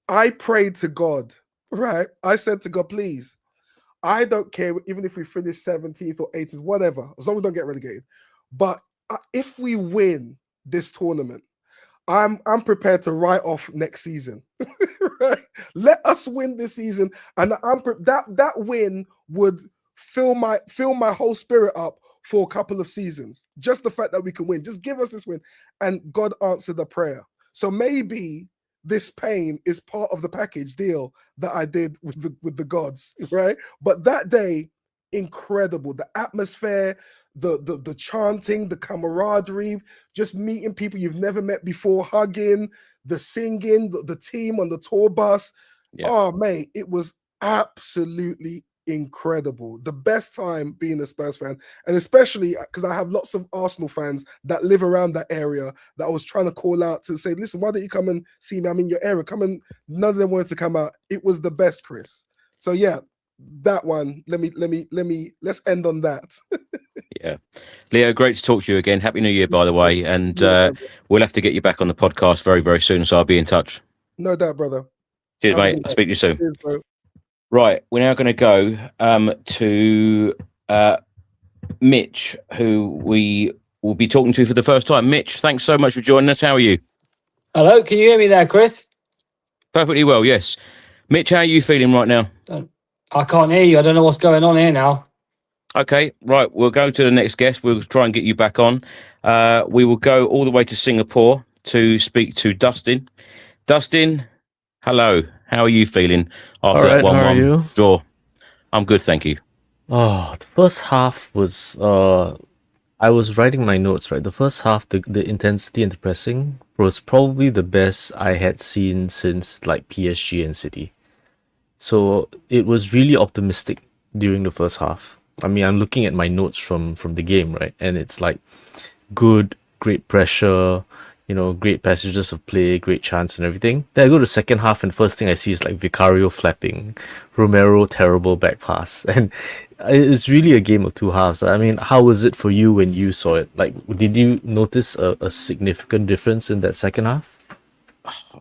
I prayed to God, right? I said to God, please, I don't care, even if we finish 17th or 18th, whatever, as long as we don't get relegated. But if we win this tournament, I'm prepared to write off next season. Right? Let us win this season, and that win would fill my whole spirit up for a couple of seasons. Just the fact that we can win, just give us this win, and God answered the prayer. So maybe this pain is part of the package deal that I did with the gods, right? But that day, incredible. The atmosphere, the chanting, the camaraderie, just meeting people you've never met before, hugging, the singing, the team on the tour bus. Yeah. Oh, mate, it was absolutely incredible. The best time being a Spurs fan, and especially because I have lots of Arsenal fans that live around that area that I was trying to call out to say, listen, why don't you come and see me? I'm in your area. Come and none of them wanted to come out. It was the best, Chris. So yeah, that one. Let's end on that. Yeah, Leo, great to talk to you again. Happy New Year, by the way, and we'll have to get you back on the podcast very, very soon. So I'll be in touch. No doubt, brother. Cheers, mate. I'll speak to you soon. Cheers, bro. Right, we're now going to go to Mitch, who we will be talking to for the first time. Mitch, thanks so much for joining us. How are you? Hello, can you hear me there, Chris? Perfectly well, yes. Mitch, how are you feeling right now? I can't hear you. I don't know what's going on here now. Okay, right. We'll go to the next guest. We'll try and get you back on. We will go all the way to Singapore to speak to Dustin. Dustin, hello. How are you feeling after that 1-1 draw? I'm good, thank you. Oh, the first half was... I was writing my notes, right? The first half, the intensity and the pressing was probably the best I had seen since like PSG and City. So it was really optimistic during the first half. I mean, I'm looking at my notes from the game, right? And it's like good, great pressure, you know, great passages of play, great chance and everything. Then I go to the second half and first thing I see is like Vicario flapping, Romero terrible back pass. And it's really a game of two halves. I mean, how was it for you when you saw it? Like, did you notice a significant difference in that second half?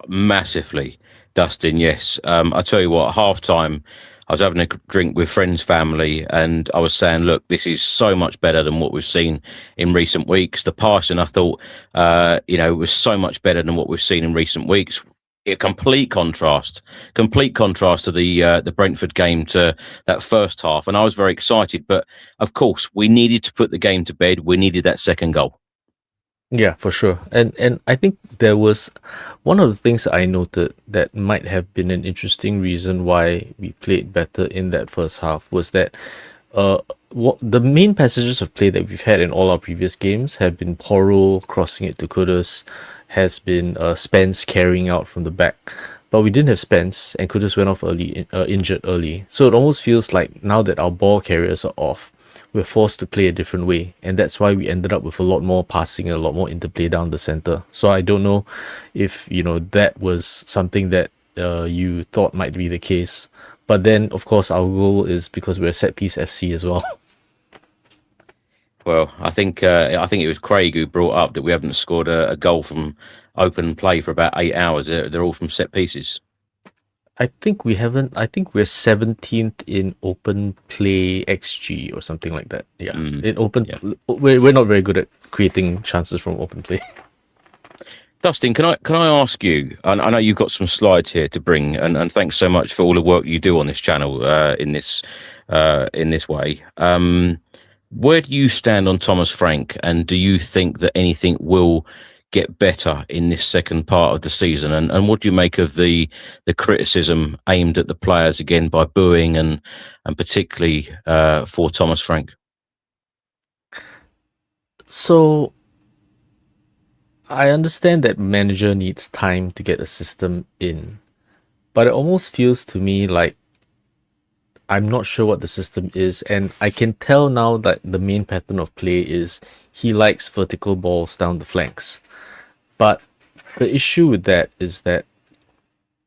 Massively, Dustin, yes. I tell you what, half-time, I was having a drink with friends, family, and I was saying, look, this is so much better than what we've seen in recent weeks. The passing, I thought, was so much better than what we've seen in recent weeks. A complete contrast to the Brentford game, to that first half. And I was very excited. But, of course, we needed to put the game to bed. We needed that second goal. Yeah, for sure. And I think there was one of the things that I noted that might have been an interesting reason why we played better in that first half was that the main passages of play that we've had in all our previous games have been Porro crossing it to Kudus, has been Spence carrying out from the back. But we didn't have Spence, and Kudus went off early, injured early. So it almost feels like now that our ball carriers are off, we're forced to play a different way, and that's why we ended up with a lot more passing and a lot more interplay down the center. So I don't know if that was something that you thought might be the case, but then of course our goal is because we're a set piece FC as well. Well, I think it was Craig who brought up that we haven't scored a goal from open play for about 8 hours. They're all from set pieces. I think we haven't. I think we're 17th in open play XG or something like that. Yeah, in open, we're not very good at creating chances from open play. Dustin, can I ask you? And I know you've got some slides here to bring, and thanks so much for all the work you do on this channel in this way. Where do you stand on Thomas Frank, and do you think that anything will get better in this second part of the season? And what do you make of the criticism aimed at the players again by booing and particularly for Thomas Frank? So I understand that manager needs time to get a system in, but it almost feels to me like I'm not sure what the system is, and I can tell now that the main pattern of play is he likes vertical balls down the flanks. But the issue with that is that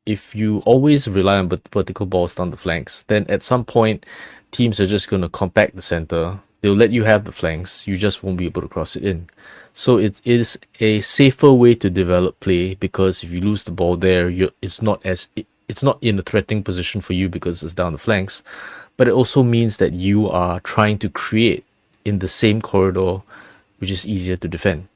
if you always rely on vertical balls down the flanks, then at some point teams are just going to compact the center. They'll let you have the flanks, you just won't be able to cross it in. So it is a safer way to develop play, because if you lose the ball there, it's not in a threatening position for you because it's down the flanks, but it also means that you are trying to create in the same corridor, which is easier to defend.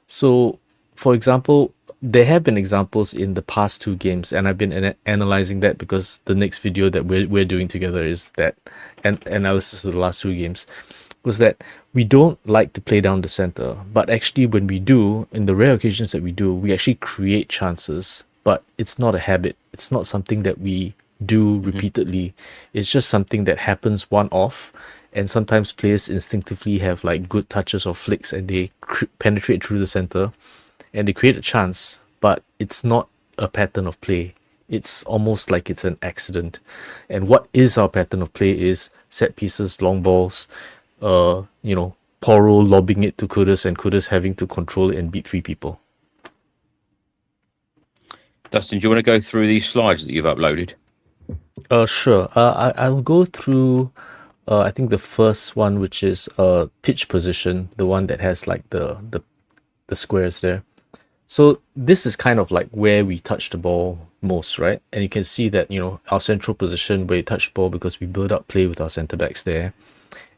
So, for example, there have been examples in the past 2 games, and I've been analyzing that because the next video that we're doing together is that analysis of the last 2 games, was that we don't like to play down the center, but actually when we do, in the rare occasions that we do, we actually create chances, but it's not a habit. It's not something that we do repeatedly. It's just something that happens one-off, and sometimes players instinctively have like good touches or flicks, and they penetrate through the center and they create a chance, but it's not a pattern of play. It's almost like it's an accident. And what is our pattern of play is set pieces, long balls, Porro lobbing it to Kudus and Kudus having to control it and beat 3 people. Dustin, do you want to go through these slides that you've uploaded? Sure. I'll go through I think the first one, which is pitch position, the one that has like the squares there. So this is kind of like where we touch the ball most, right? And you can see that, our central position where we touch the ball, because we build up play with our centre backs there.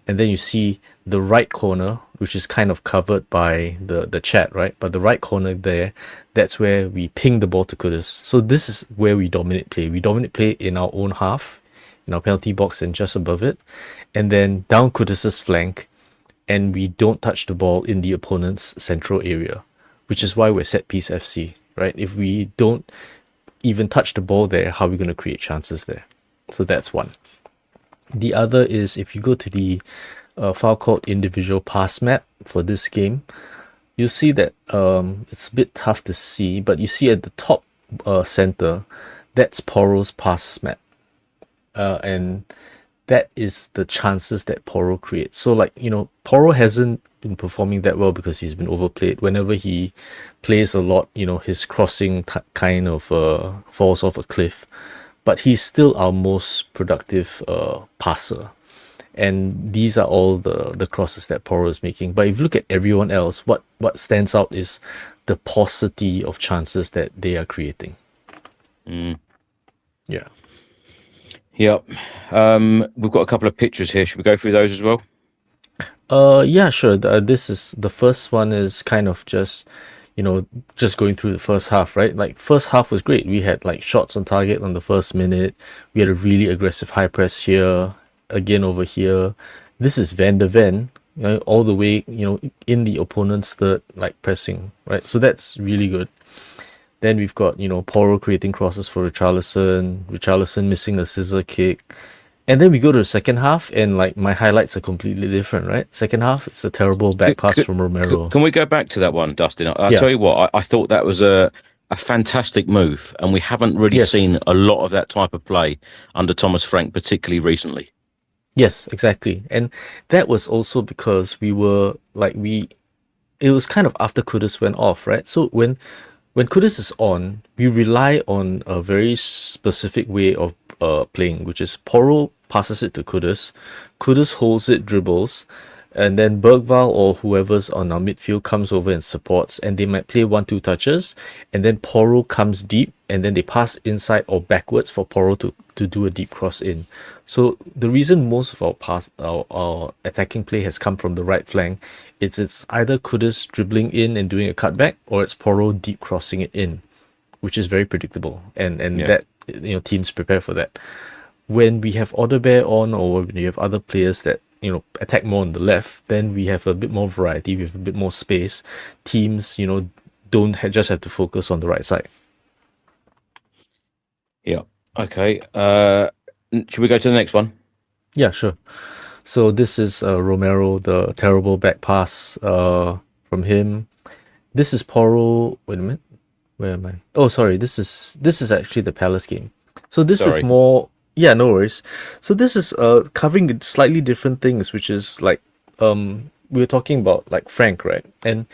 And then you see the right corner, which is kind of covered by the chat, right? But the right corner there, that's where we ping the ball to Kudus. So this is where we dominate play. We dominate play in our own half, in our penalty box and just above it. And then down Kudus's flank, and we don't touch the ball in the opponent's central area, which is why we're set piece FC, right? If we don't even touch the ball there, how are we going to create chances there? So that's one. The other is, if you go to the file called individual pass map for this game, you'll see that it's a bit tough to see, but you see at the top center, that's Porro's pass map. And that is the chances that Porro creates. So like, Porro hasn't been performing that well because he's been overplayed. Whenever he plays a lot, his crossing kind of falls off a cliff. But he's still our most productive passer. And these are all the crosses that Porro is making. But if you look at everyone else, what stands out is the paucity of chances that they are creating. Yeah. Yep. We've got a couple of pictures here. Should we go through those as well? Yeah, sure. This is the first one is kind of just, just going through the first half, right? Like first half was great. We had like shots on target on the first minute. We had a really aggressive high press here, again over here. This is Van der Ven, all the way, in the opponent's third, like pressing, right? So that's really good. Then we've got, Porro creating crosses for Richarlison missing a scissor kick. And then we go to the second half, and like my highlights are completely different, right? Second half, it's a terrible back pass from Romero. Can we go back to that one, Dustin? I'll tell you what, I thought that was a fantastic move, and we haven't really seen a lot of that type of play under Thomas Frank, particularly recently. Yes, exactly. And that was also because we were like, it was kind of after Kudus went off, right? So when Kudus is on, we rely on a very specific way of playing, which is Porro passes it to Kudus, Kudus holds it, dribbles, and then Bergvall or whoever's on our midfield comes over and supports, and they might play 1-2 touches, and then Porro comes deep and then they pass inside or backwards for Porro to do a deep cross in. So the reason most of our attacking play has come from the right flank, it's either Kudus dribbling in and doing a cutback, or it's Porro deep crossing it in, which is very predictable, and that teams prepare for that. When we have Audrey on, or when you have other players that attack more on the left, then we have a bit more variety, we have a bit more space. Teams don't just have to focus on the right side. Yeah. Okay. Should we go to the next one? Yeah, sure. So this is Romero, the terrible back pass from him. This is Porro. Wait a minute. Where am I? Oh, sorry. This is actually the Palace game. So this is more. Yeah, no worries. So this is covering slightly different things, which is like we were talking about like Frank, right? And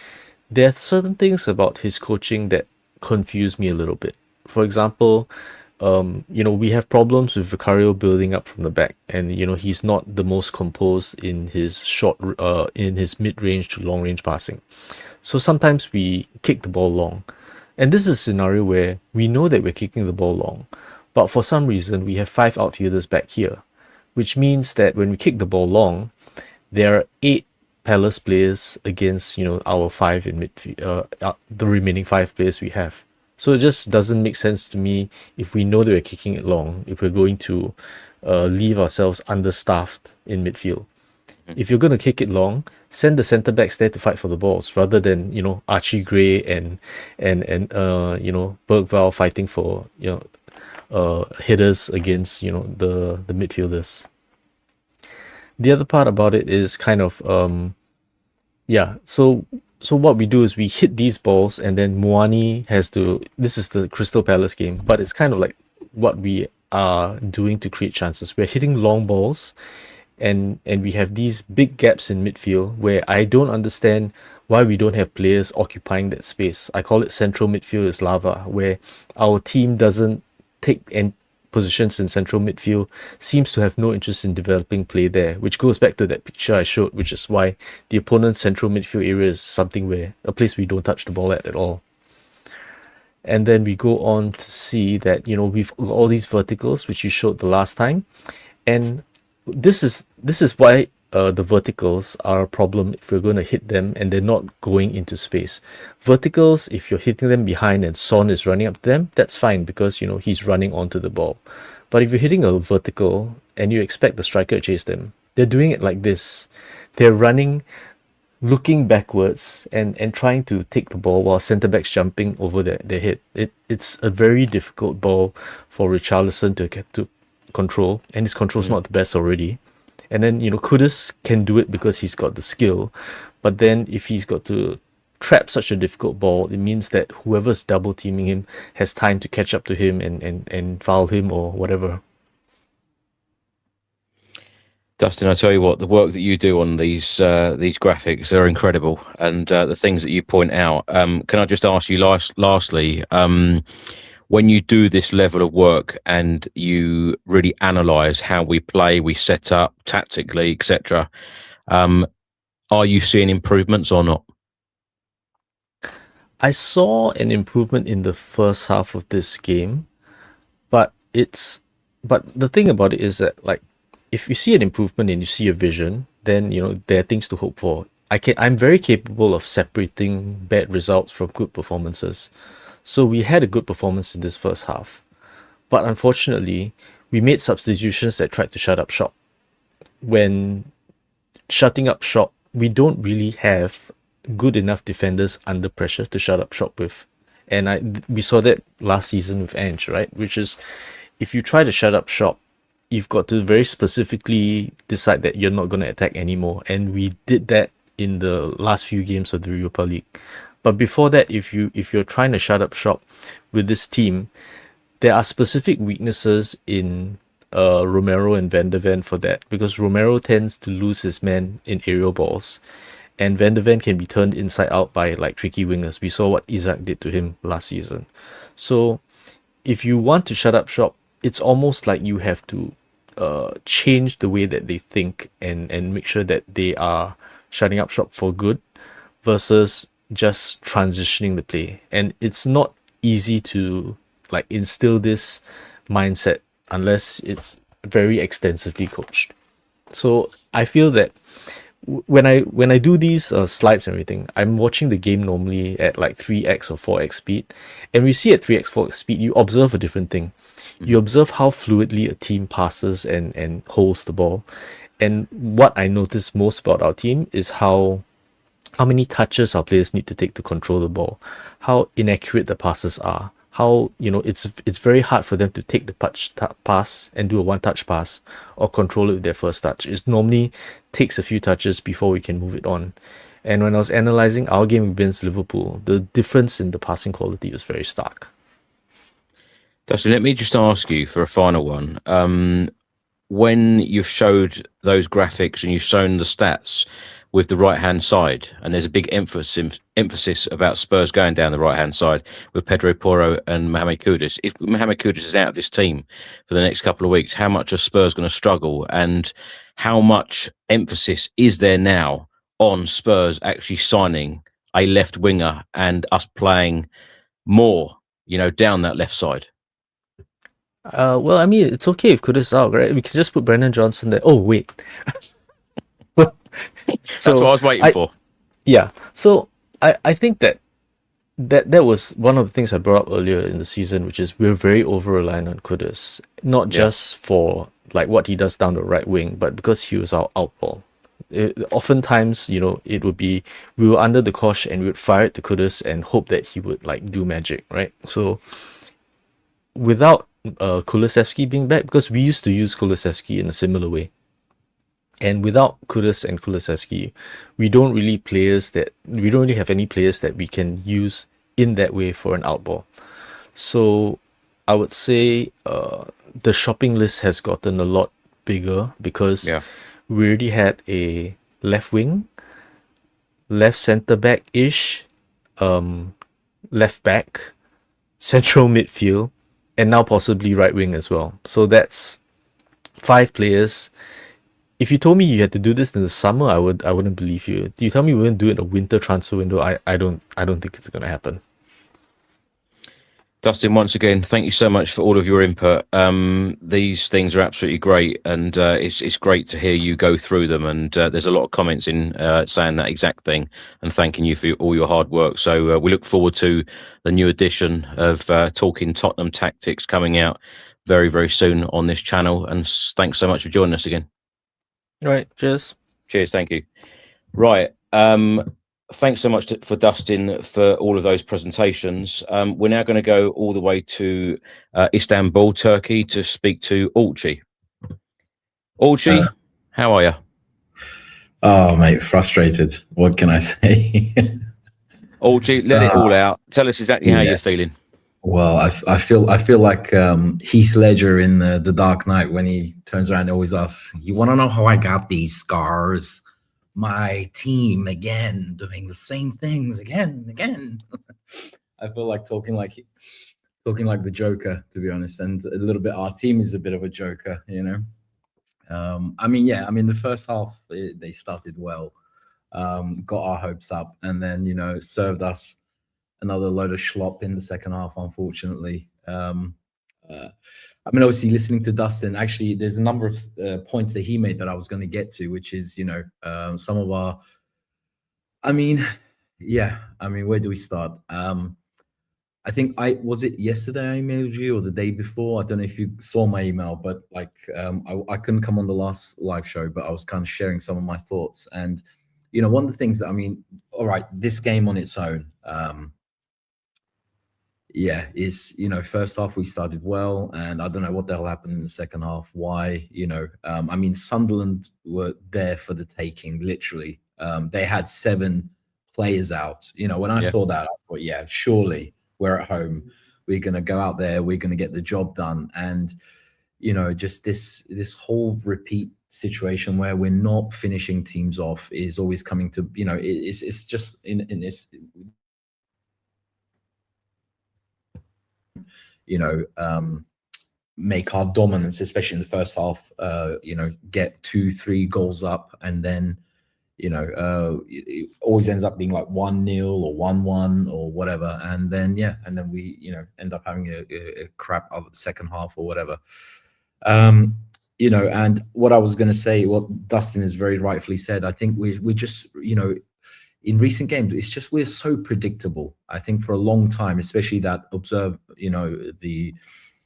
there are certain things about his coaching that confuse me a little bit. For example, we have problems with Vicario building up from the back, and he's not the most composed in his in his mid-range to long-range passing. So sometimes we kick the ball long, and this is a scenario where we know that we're kicking the ball long, but for some reason we have 5 outfielders back here, which means that when we kick the ball long, there are 8 Palace players against our 5 in midfield, the remaining 5 players we have. So it just doesn't make sense to me if we know that we're kicking it long, if we're going to leave ourselves understaffed in midfield. If you're going to kick it long, send the centre backs there to fight for the balls, rather than Archie Gray and Bergvall fighting for hitters against the midfielders. The other part about it is kind of so what we do is we hit these balls, and then Moani has to. This is the Crystal Palace game, but it's kind of like what we are doing to create chances. We're hitting long balls, and we have these big gaps in midfield where I don't understand why we don't have players occupying that space. I call it central midfield is lava, where our team doesn't take positions in central midfield, seems to have no interest in developing play there, which goes back to that picture I showed, which is why the opponent's central midfield area is a place we don't touch the ball at all. And then we go on to see that we've got all these verticals which you showed the last time, and this is why the verticals are a problem if we're going to hit them and they're not going into space. Verticals, if you're hitting them behind and Son is running up to them, that's fine, because he's running onto the ball. But if you're hitting a vertical and you expect the striker to chase them, they're doing it like this. They're running, looking backwards and trying to take the ball while centre backs jumping over their head. It's a very difficult ball for Richarlison to get to control, and his control's not the best already. And then Kudus can do it because he's got the skill, but then if he's got to trap such a difficult ball, it means that whoever's double teaming him has time to catch up to him and foul him or whatever. Dustin, I tell you what, the work that you do on these graphics are incredible, and the things that you point out. Can I just ask you lastly, when you do this level of work and you really analyse how we play, we set up tactically, etc., are you seeing improvements or not? I saw an improvement in the first half of this game, but the thing about it is that, like, if you see an improvement and you see a vision, then there are things to hope for. I'm very capable of separating bad results from good performances. So we had a good performance in this first half, but unfortunately, we made substitutions that tried to shut up shop. When shutting up shop, we don't really have good enough defenders under pressure to shut up shop with. And we saw that last season with Ange, right? Which is, if you try to shut up shop, you've got to very specifically decide that you're not going to attack anymore. And we did that in the last few games of the Europa League. But before that, if you're trying to shut up shop with this team, there are specific weaknesses in Romero and Van de Ven for that, because Romero tends to lose his man in aerial balls, and Van de Ven can be turned inside out by like tricky wingers. We saw what Isaac did to him last season. So if you want to shut up shop, it's almost like you have to change the way that they think and make sure that they are shutting up shop for good versus just transitioning the play. And it's not easy to like instill this mindset unless it's very extensively coached. So I feel that when I do these slides and everything, I'm watching the game normally at like 3x or 4x speed, and we see at 3x 4x speed, you observe a different thing. You observe how fluidly a team passes and holds the ball. And what I notice most about our team is how many touches our players need to take to control the ball, how inaccurate the passes are, how, you know, it's very hard for them to take the pass and do a one-touch pass or control it with their first touch. It normally takes a few touches before we can move it on. And when I was analysing our game against Liverpool, the difference in the passing quality was very stark. Dustin, let me just ask you for a final one. When you've showed those graphics and you've shown the stats with the right-hand side, and there's a big emphasis about Spurs going down the right-hand side with Pedro Porro and Mohamed Kudus. If Mohamed Kudus is out of this team for the next couple of weeks, how much are Spurs going to struggle, and how much emphasis is there now on Spurs actually signing a left winger and us playing more, you know, down that left side? Well, I mean, it's okay if Kudus is out, right? We can just put Brendan Johnson there. Oh, wait. That's what I was waiting for. Yeah. So I think that was one of the things I brought up earlier in the season, which is we're very over-reliant on Kudus, not just for like what he does down the right wing, but because he was our outball. Oftentimes, you know, it would be we were under the cosh and we would fire it to Kudus and hope that he would like do magic, right? So without Kulusevski being back, because we used to use Kulusevski in a similar way, and without Kudus and Kulusevski, we don't really have any players that we can use in that way for an outball. So I would say the shopping list has gotten a lot bigger because we already had a left wing, left centre back ish, left back, central midfield, and now possibly right wing as well. So that's 5 players. If you told me you had to do this in the summer, I wouldn't believe you. Do you tell me we're going to do it in a winter transfer window? I don't think it's going to happen. Dustin, once again, thank you so much for all of your input. These things are absolutely great, and it's great to hear you go through them. And there's a lot of comments in saying that exact thing and thanking you for all your hard work. So we look forward to the new edition of Talking Tottenham Tactics coming out very, very soon on this channel. And thanks so much for joining us again. All right, cheers. Cheers, thank you. Right, thanks so much for Dustin for all of those presentations. We're now going to go all the way to Istanbul, Turkey, to speak to Audrey. Audrey, how are you? Oh, mate, frustrated. What can I say? Audrey, let it all out. Tell us exactly how you're feeling. Well, I feel like Heath Ledger in the Dark Knight when he turns around and always asks, "You want to know how I got these scars? My team again doing the same things again and again." I feel like talking like the Joker, to be honest, and a little bit. Our team is a bit of a Joker, you know. The first half they started well, got our hopes up, and then served us another load of schlop in the second half, unfortunately. Obviously, listening to Dustin, actually, there's a number of points that he made that I was going to get to, which is, some of our... where do we start? I think was it yesterday I emailed you or the day before? I don't know if you saw my email, but I couldn't come on the last live show, but I was kind of sharing some of my thoughts. And, one of the things that, all right, this game on its own, first half we started well, and I don't know what the hell happened in the second half. Why, Sunderland were there for the taking, literally. They had 7 players out. When I saw that, I thought, surely we're at home. We're going to go out there. We're going to get the job done. And, just this whole repeat situation where we're not finishing teams off is always coming to, it's just in this... make our dominance, especially in the first half, get 2-3 goals up, and then, it always ends up being like 1-0 or 1-1 or whatever, and then we end up having a crap second half or whatever. And what I was going to say, what Dustin has very rightfully said, I think we just, in recent games, it's just we're so predictable. I think for a long time, especially that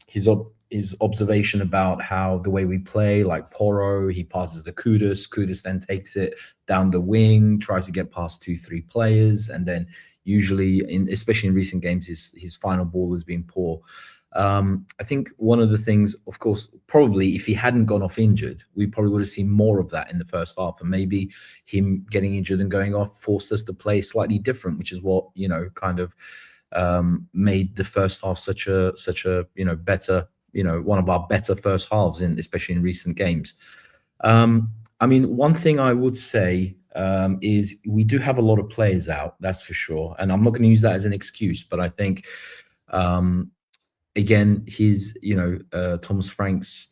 his observation about how the way we play, like Porro, he passes the Kudus then takes it down the wing, tries to get past 2-3 players, and then usually, especially in recent games, his final ball has been poor. I think one of the things, of course, probably if he hadn't gone off injured, we probably would have seen more of that in the first half, and maybe him getting injured and going off forced us to play slightly different, which is what kind of made the first half such a better, one of our better first halves, especially in recent games. One thing I would say is we do have a lot of players out, that's for sure, and I'm not going to use that as an excuse, but I think again, his Thomas Frank's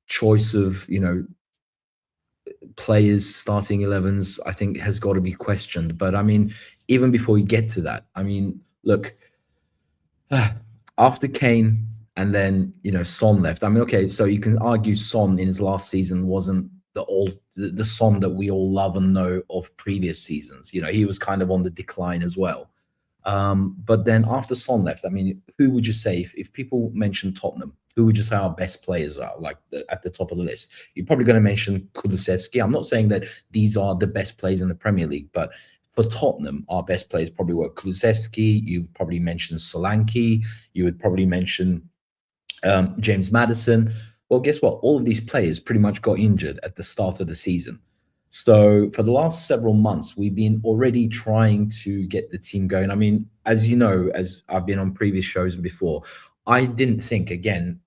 choice of players, starting 11s, I think has got to be questioned. But even before we get to that, look, after Kane and then Son left. Okay, so you can argue Son in his last season wasn't the Son that we all love and know of previous seasons. He was kind of on the decline as well. But then after Son left, who would you say, if people mention Tottenham, who would you say our best players are, like at the top of the list? You're probably going to mention Kulusevski. I'm not saying that these are the best players in the Premier League, but for Tottenham, our best players probably were Kulusevski. You would probably mention Solanke. You would probably mention James Maddison. Well, guess what? All of these players pretty much got injured at the start of the season. So for the last several months, we've been already trying to get the team going. As you know, as I've been on previous shows before, I didn't think, again,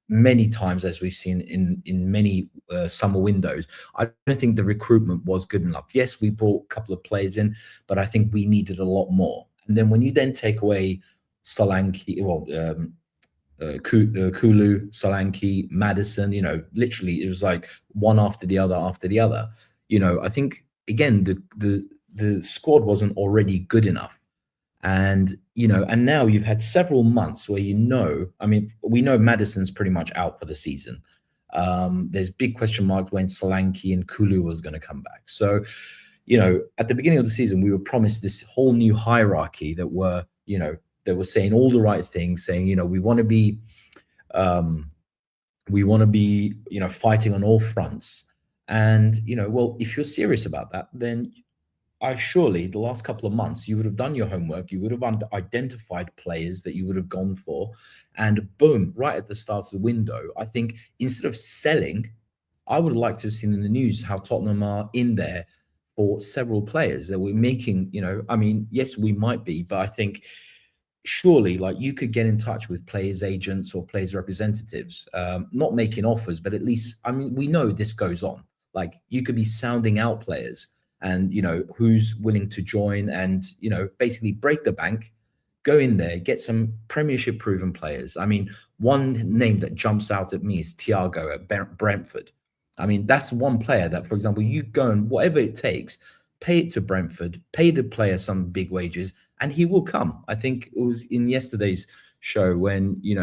many times, as we've seen in many summer windows, I don't think the recruitment was good enough. Yes, we brought a couple of players in, but I think we needed a lot more. And then when you then take away Solanke, Kulu, Solanke, Maddison, literally it was like one after the other. I think, again, the squad wasn't already good enough. And, and now you've had several months where we know Maddison's pretty much out for the season. There's big question marks when Solanke and Kulu was going to come back. So, at the beginning of the season, we were promised this whole new hierarchy that were saying all the right things, saying, we want to be, fighting on all fronts. And, well, if you're serious about that, then surely the last couple of months, you would have done your homework. You would have identified players that you would have gone for. And boom, right at the start of the window, I think instead of selling, I would like to have seen in the news how Tottenham are in there for several players that we're making, yes, we might be, but I think surely, like, you could get in touch with players' agents or players' representatives, not making offers, but at least, we know this goes on. Like, you could be sounding out players and, who's willing to join and, basically break the bank, go in there, get some Premiership proven players. One name that jumps out at me is Thiago at Brentford. That's one player that, for example, you go and whatever it takes, pay it to Brentford, pay the player some big wages, and he will come. I think it was in yesterday's show when, you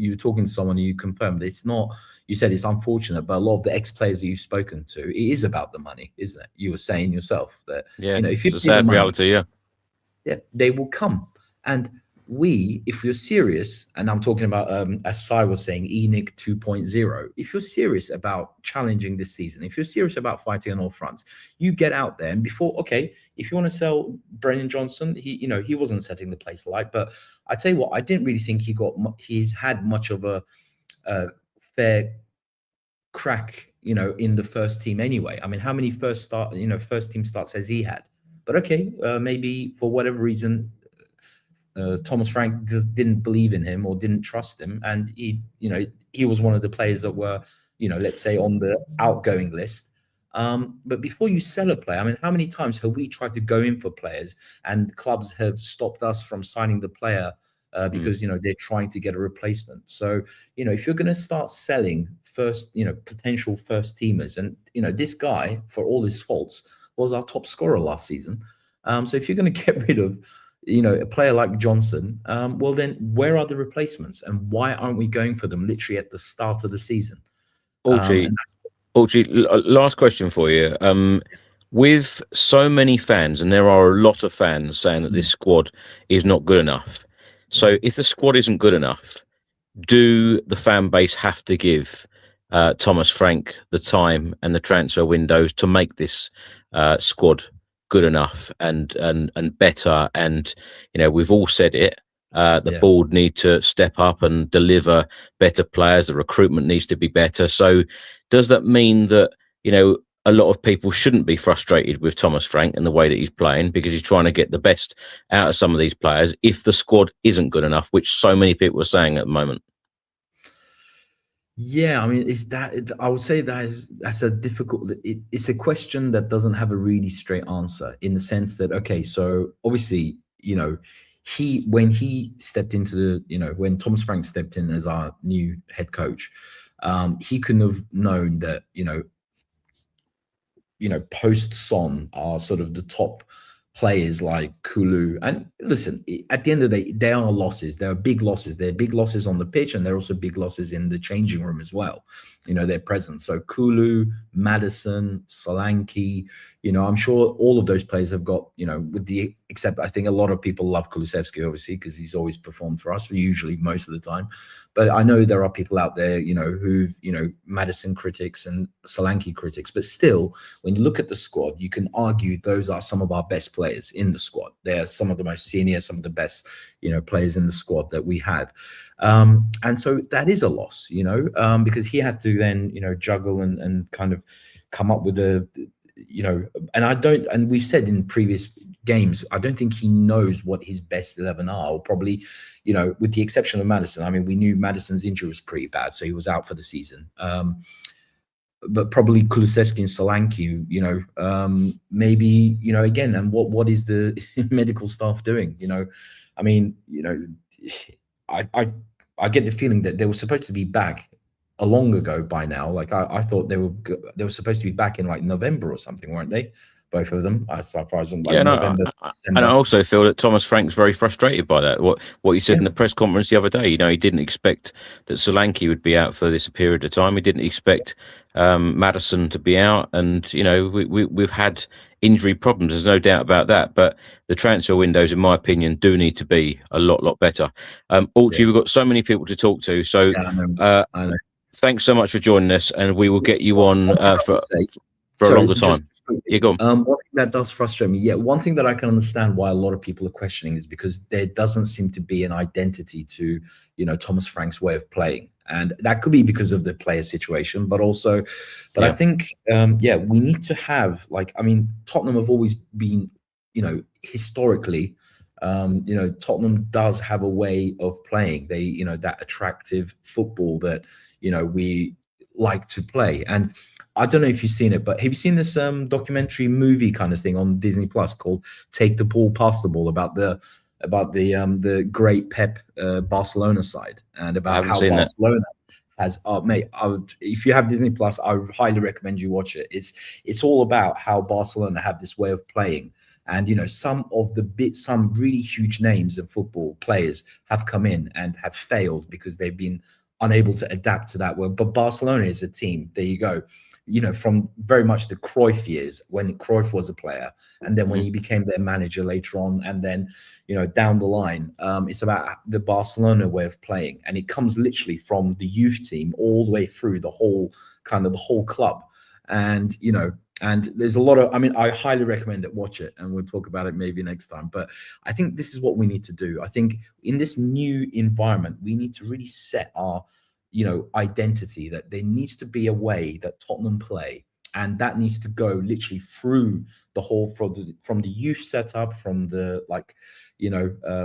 were talking to someone and you confirmed it's not, you said it's unfortunate, but a lot of the ex-players that you've spoken to, it is about the money, isn't it? You were saying yourself that, if it's a sad reality, yeah, they will come. And if you're serious, and I'm talking about, as Sai was saying, ENIC 2.0, if you're serious about challenging this season, if you're serious about fighting on all fronts, you get out there. And if you want to sell Brennan Johnson, he wasn't setting the place alight. But I tell you what, I didn't really think he's had much of a fair crack, in the first team anyway. How many first team starts has he had? But okay, maybe for whatever reason, Thomas Frank just didn't believe in him or didn't trust him, and he was one of the players that were, let's say, on the outgoing list. But before you sell a player, how many times have we tried to go in for players and clubs have stopped us from signing the player, because they're trying to get a replacement. So if you're going to start selling first, potential first teamers, and this guy, for all his faults, was our top scorer last season. So if you're going to get rid of a player like Johnson, well then where are the replacements, and why aren't we going for them literally at the start of the season? Audrey, last question for you. With so many fans, and there are a lot of fans saying that this squad is not good enough. So if the squad isn't good enough, do the fan base have to give Thomas Frank the time and the transfer windows to make this squad good enough and better? And we've all said it. The board need to step up and deliver better players. The recruitment needs to be better. So does that mean that a lot of people shouldn't be frustrated with Thomas Frank and the way that he's playing, because he's trying to get the best out of some of these players if the squad isn't good enough, which so many people are saying at the moment? Yeah, I mean, I would say that's a difficult. It's a question that doesn't have a really straight answer, in the sense that, okay, so obviously, when he stepped into when Thomas Frank stepped in as our new head coach, he couldn't have known that post Son are sort of the top players like Kulu. And listen, at the end of the day, they are losses. They are big losses. They're big losses on the pitch, and they're also big losses in the changing room as well. Their presence. So Kulu, Maddison, Solanke, I'm sure all of those players have got, except I think a lot of people love Kulusevski, obviously, because he's always performed for us, usually most of the time. But I know there are people out there, who've, Maddison critics and Solanke critics. But still, when you look at the squad, you can argue those are some of our best players in the squad. They're some of the most senior, some of the best, players in the squad that we have. And so that is a loss, because he had to then, juggle and kind of come up with and we've said in previous games, I don't think he knows what his best 11 are, or probably, with the exception of Maddison. I mean, we knew Maddison's injury was pretty bad, so he was out for the season. But probably Kulusevski and Solanke, maybe, again, and what is the medical staff doing? I mean, I get the feeling that they were supposed to be back a long ago by now. Like I thought they were supposed to be back in like November or something, weren't they? Both of them, as far as November. And I also feel that Thomas Frank's very frustrated by that. What he said in the press conference the other day, he didn't expect that Solanke would be out for this period of time. He didn't expect Maddison to be out, and we've had injury problems. There's no doubt about that. But the transfer windows, in my opinion, do need to be a lot better. Audrey, we've got so many people to talk to, so I know. Thanks so much for joining us, and we will get you on for a longer time. Yeah, go on. One thing that does frustrate me, one thing that I can understand why a lot of people are questioning is because there doesn't seem to be an identity to, Thomas Frank's way of playing. And that could be because of the player situation, but also, I think, we need to have, Tottenham have always been, historically, Tottenham does have a way of playing. They, that attractive football that, we like to play. And I don't know if you've seen it, but have you seen this documentary movie kind of thing on Disney Plus called "Take the Ball, Pass the Ball" about the great Pep Barcelona side, and about how Barcelona has if you have Disney Plus, I would highly recommend you watch it. It's all about how Barcelona have this way of playing, and some really huge names of football players have come in and have failed because they've been unable to adapt to that world. But Barcelona is a team. There you go. From very much the Cruyff years, when Cruyff was a player, and then when he became their manager later on, and then, down the line, it's about the Barcelona way of playing. And it comes literally from the youth team all the way through the whole club. And, and there's a lot of, I highly recommend it. Watch it, and we'll talk about it maybe next time. But I think this is what we need to do. I think in this new environment, we need to really set our identity, that there needs to be a way that Tottenham play, and that needs to go literally through the whole, from the youth setup, from the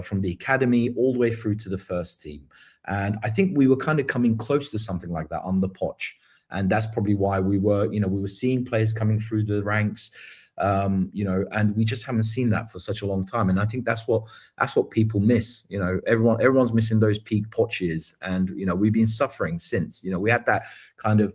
from the academy all the way through to the first team. And I think we were kind of coming close to something like that under Poch, and that's probably why we were seeing players coming through the ranks. And we just haven't seen that for such a long time. And I think that's what people miss. Everyone's missing those peak Poch years, and we've been suffering since. We had that kind of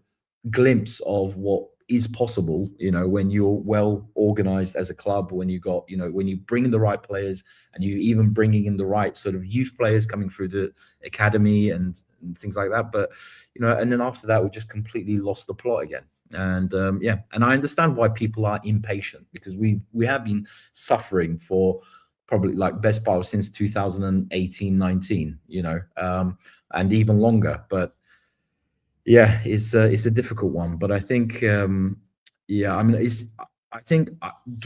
glimpse of what is possible, when you're well organized as a club, when you got, when you bring in the right players, and you even bringing in the right sort of youth players coming through the academy and things like that. But, and then after that, we just completely lost the plot again. And and I understand why people are impatient, because we have been suffering for probably like best part since 2018-19, and even longer. But yeah, it's a difficult one. But I think do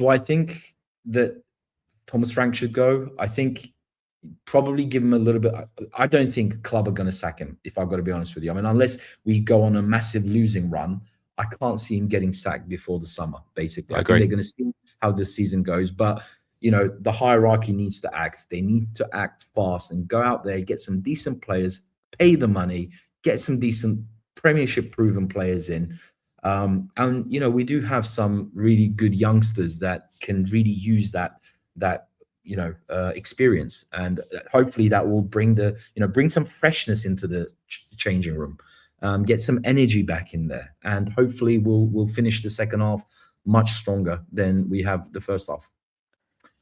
I think that Thomas Frank should go? I think probably give him a little bit. I don't think club are going to sack him, if I've got to be honest with you. I mean, unless we go on a massive losing run, I can't see him getting sacked before the summer, basically. I think they're going to see how the season goes. But, the hierarchy needs to act. They need to act fast and go out there, get some decent players, pay the money, get some decent Premiership-proven players in. And, we do have some really good youngsters that can really use that experience. And hopefully that will bring bring some freshness into the changing room. Get some energy back in there, and hopefully we'll finish the second half much stronger than we have the first half.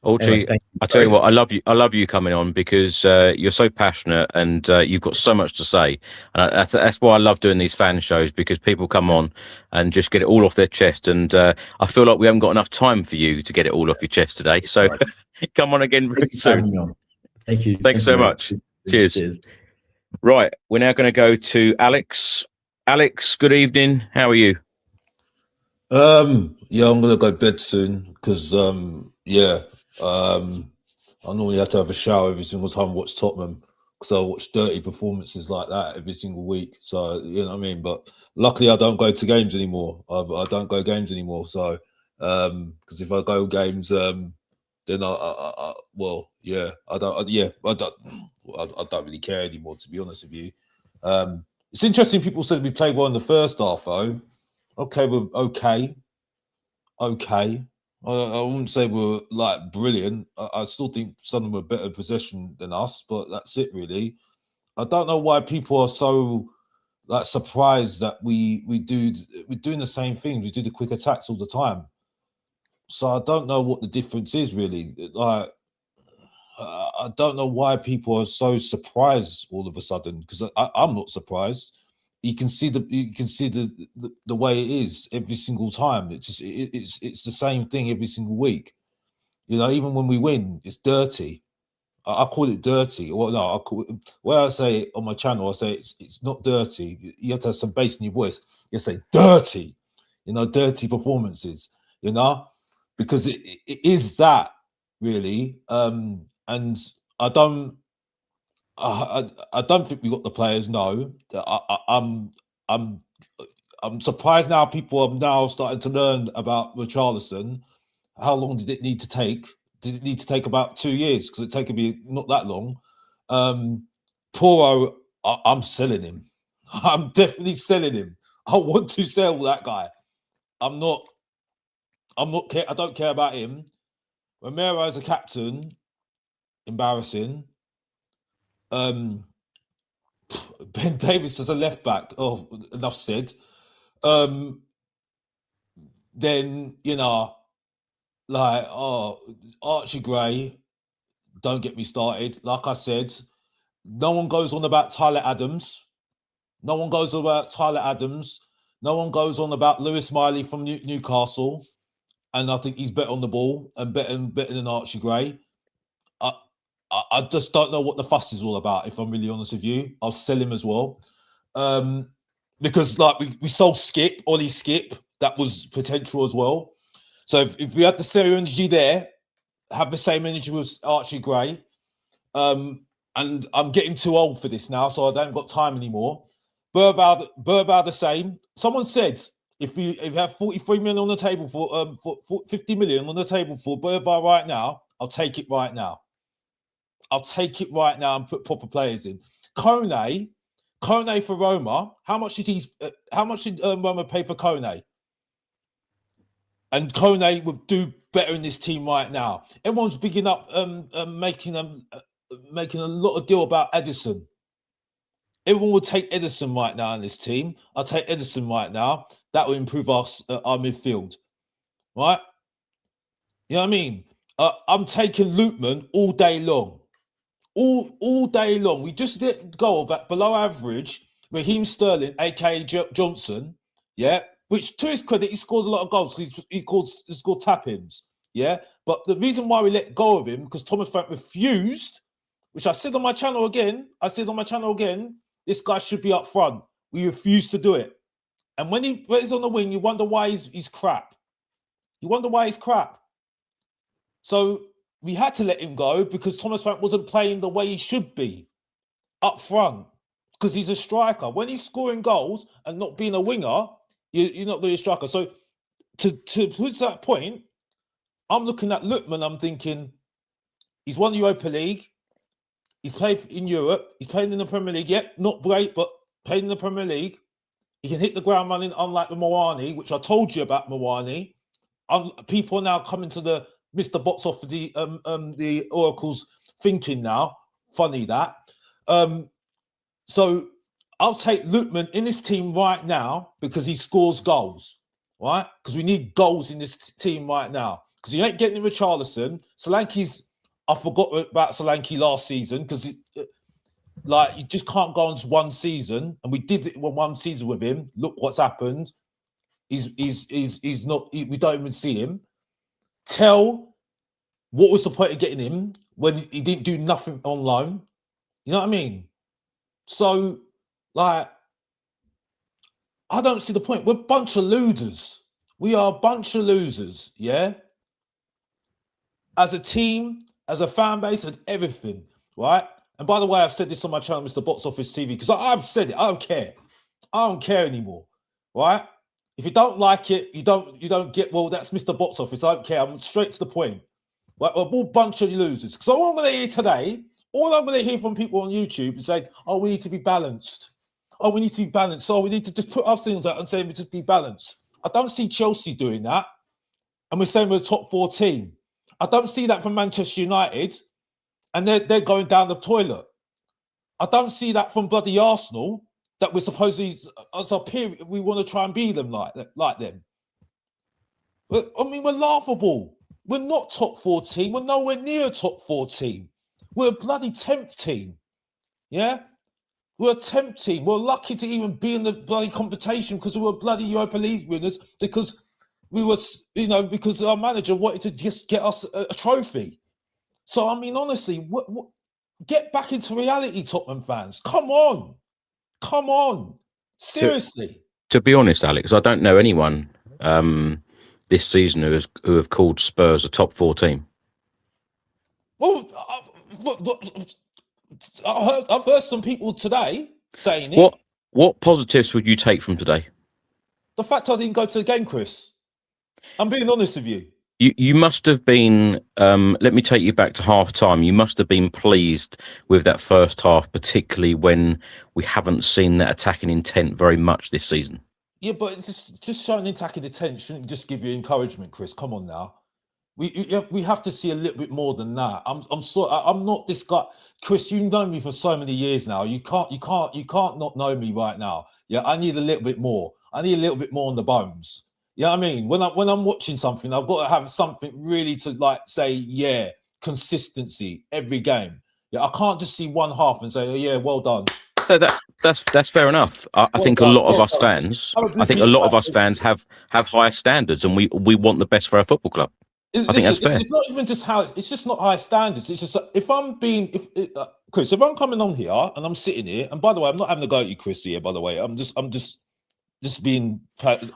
Audrey, I tell you what, I love you coming on, because you're so passionate, and you've got so much to say. And that's why I love doing these fan shows, because people come on and just get it all off their chest. And I feel like we haven't got enough time for you to get it all off your chest today. So come on again very soon. Thank you. Thanks so much. Cheers. Right, we're now going to go to Alex. Alex, good evening. How are you? I'm gonna go to bed soon, because I normally have to have a shower every single time I watch Tottenham, because I watch dirty performances like that every single week. So you know what I mean. But luckily, I don't go to games anymore. I don't go games anymore. So because if I go games, then I don't really care anymore, to be honest with you. It's interesting. People said we played well in the first half, though. Okay, we're okay. I wouldn't say we're like brilliant. I still think Sunderland were better possession than us, but that's it really. I don't know why people are so like surprised that we're doing the same things. We do the quick attacks all the time. So I don't know what the difference is really. Like I don't know why people are so surprised all of a sudden, because I'm not surprised. You can see the way it is every single time. It's the same thing every single week. Even when we win, it's dirty. I call it dirty. Well, no, I say it on my channel, I say it's not dirty. You have to have some bass in your voice. You say dirty. Dirty performances. Because it is that really. And I don't think we got the players. No, I'm surprised now. People are now starting to learn about Richarlison. How long did it need to take? Did it need to take about 2 years? Because it taken me not that long. Poro, I'm selling him. I'm definitely selling him. I want to sell that guy. I don't care about him. Romero as a captain, embarrassing. Ben Davis as a left back. Oh, enough said. Then Archie Gray. Don't get me started. Like I said, no one goes on about Tyler Adams. No one goes on about Lewis Miley from Newcastle, and I think he's better on the ball and better than Archie Gray. I just don't know what the fuss is all about, if I'm really honest with you. I'll sell him as well. Because like we sold Ollie Skip, that was potential as well. So if we had the same energy there, have the same energy with Archie Gray, and I'm getting too old for this now, so I don't got time anymore. Burbow the same. Someone said if you have 43 million on the table for 50 million on the table for Burbow right now, I'll take it right now. I'll take it right now and put proper players in. Kone for Roma. How much did Roma pay for Kone? and Kone would do better in this team right now. Everyone's bigging up, making a lot of deal about Edison. Everyone would take Edison right now in this team. I'll take Edison right now. That will improve our midfield, right? You know what I mean? I'm taking Lutman all day long. All day long. We just let go of that below average Raheem Sterling, a.k.a. Johnson, yeah? Which, to his credit, he scores a lot of goals. He scored tap-ins, yeah? But the reason why we let go of him, because Thomas Frank refused, which I said on my channel again, this guy should be up front. We refused to do it. And when he's on the wing, you wonder why he's crap. You wonder why he's crap. So we had to let him go because Thomas Frank wasn't playing the way he should be up front because he's a striker. When he's scoring goals and not being a winger, you're not really a striker. So to put that point, I'm looking at Lutman, I'm thinking he's won the Europa League. He's played in Europe. He's played in the Premier League. Yep, not great, but played in the Premier League. He can hit the ground running, unlike the Moani, which I told you about Moani. People are now coming to the Mr. Box off the Oracle's thinking now. Funny that. So I'll take Lutman in this team right now because he scores goals, right? Because we need goals in this team right now. Because you ain't getting with Richarlison. Solanke's, I forgot about Solanke last season because you just can't go on to one season. And we did it one season with him. Look what's happened. He's not, we don't even see him. What was the point of getting him when he didn't do nothing on loan? You know what I mean? So, I don't see the point. We're a bunch of losers. We are a bunch of losers, yeah? As a team, as a fan base, and everything, right? And by the way, I've said this on my channel, Mr. Box Office TV, because I've said it. I don't care. I don't care anymore, right? If you don't like it, you don't get, well, that's Mr. Box Office. I don't care. I'm straight to the point. Right? We're all a bunch of losers. Because all I'm going to hear today, all I'm going to hear from people on YouTube is saying, oh, we need to be balanced. Oh, we need to be balanced. So we need to just put our things out and say we just be balanced. I don't see Chelsea doing that. And we're saying we're a top 4 team. I don't see that from Manchester United. And they're going down the toilet. I don't see that from bloody Arsenal. That we're supposedly, as a peer, we want to try and be them like them. But, I mean, we're laughable. We're not top 4 team. We're nowhere near a top 4 team. We're a bloody 10th team. Yeah? We're a 10th team. We're lucky to even be in the bloody competition because we were bloody Europa League winners because we were, because our manager wanted to just get us a trophy. So, I mean, honestly, get back into reality, Tottenham fans. Come on. Come on. Seriously. To be honest, Alex, I don't know anyone this season who have called Spurs a top 4 team. Well, I've heard some people today saying it. What positives would you take from today? The fact I didn't go to the game, Chris. I'm being honest with you. You must have been, let me take you back to half time. You must have been pleased with that first half, particularly when we haven't seen that attacking intent very much this season. Yeah, but it's just showing attacking intent shouldn't just give you encouragement, Chris. Come on now. We have to see a little bit more than that. I'm not this guy, Chris. You know me for so many years now. You can't not know me right now. Yeah, I need a little bit more. I need a little bit more on the bones. You know what I mean? When I'm watching something, I've got to have something really to say, yeah, consistency every game. Yeah, I can't just see one half and say, oh, yeah, well done. That's fair enough. I think a lot of us fans, have higher standards, and we want the best for our football club. I think that's fair. It's not even just how it's just not high standards. It's just Chris, if I'm coming on here and I'm sitting here, and by the way, I'm not having a go at you, Chris. Here, by the way, I'm just being.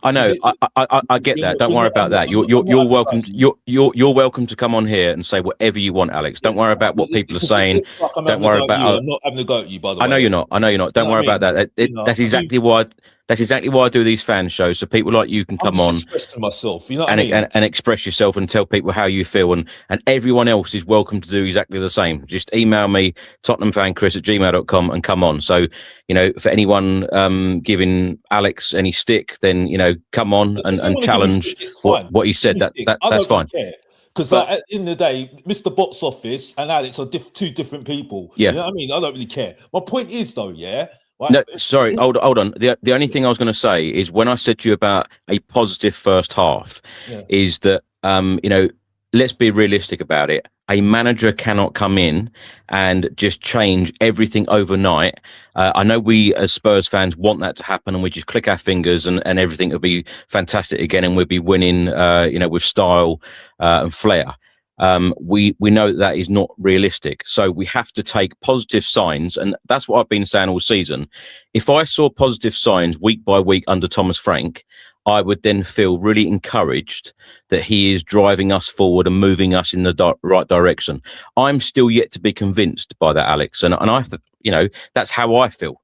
I know. I get that. Don't worry about that. You're welcome. You're welcome to come on here and say whatever you want, Alex. Don't worry about what people are saying. Don't worry about. I'm not having a go at you, by the way. I know you're not. Don't worry about that. That's exactly why. That's exactly why I do these fan shows, so people like you can I'm come on just expressing myself. You know what and, I mean? and express yourself and tell people how you feel, and everyone else is welcome to do exactly the same. Just email me, tottenhamfanchris@gmail.com, and come on. So, for anyone giving Alex any stick, then, come on and challenge what he said. That's fine. Care. Because at the end of the day, Mr. Box Office and Alex are two different people. Yeah. You know what I mean? I don't really care. My point is, though, right? No, sorry, hold on. The only thing I was going to say is, when I said to you about a positive first half, is that, let's be realistic about it. A manager cannot come in and just change everything overnight. I know we as Spurs fans want that to happen, and we just click our fingers and everything will be fantastic again, and we'll be winning, with style and flair. We know that is not realistic. So we have to take positive signs, and that's what I've been saying all season. If I saw positive signs week by week under Thomas Frank, I would then feel really encouraged that he is driving us forward and moving us in the right direction. I'm still yet to be convinced by that, Alex, and that's how I feel.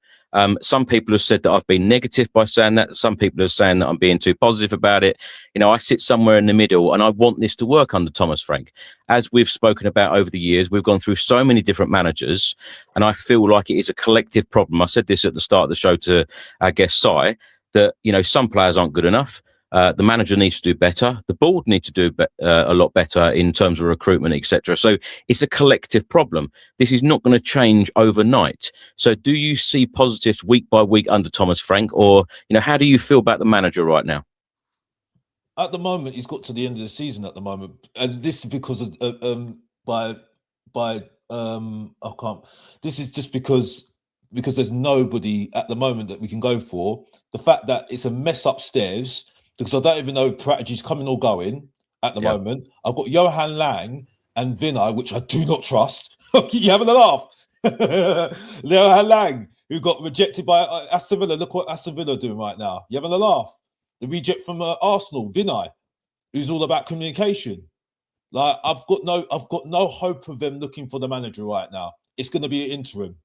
Some people have said that I've been negative by saying that. Some people are saying that I'm being too positive about it. I sit somewhere in the middle, and I want this to work under Thomas Frank. As we've spoken about over the years, we've gone through so many different managers, and I feel like it is a collective problem. I said this at the start of the show to our guest, Si, that, some players aren't good enough. The manager needs to do better. The board need to do a lot better in terms of recruitment, etc. So it's a collective problem. This is not going to change overnight. So do you see positives week by week under Thomas Frank, or how do you feel about the manager right now? At the moment, he's got to the end of the season. At the moment, and this is because of I can't. This is just because there's nobody at the moment that we can go for. The fact that it's a mess upstairs, because I don't even know if Pratigy's coming or going at the moment. I've got Johan Lang and Vinay, which I do not trust. You having a laugh? Johan Lang, who got rejected by Aston Villa. Look what Aston Villa are doing right now. You having a laugh? The reject from Arsenal, Vinay, who's all about communication. Like, I've got no hope of them looking for the manager right now. It's going to be an interim.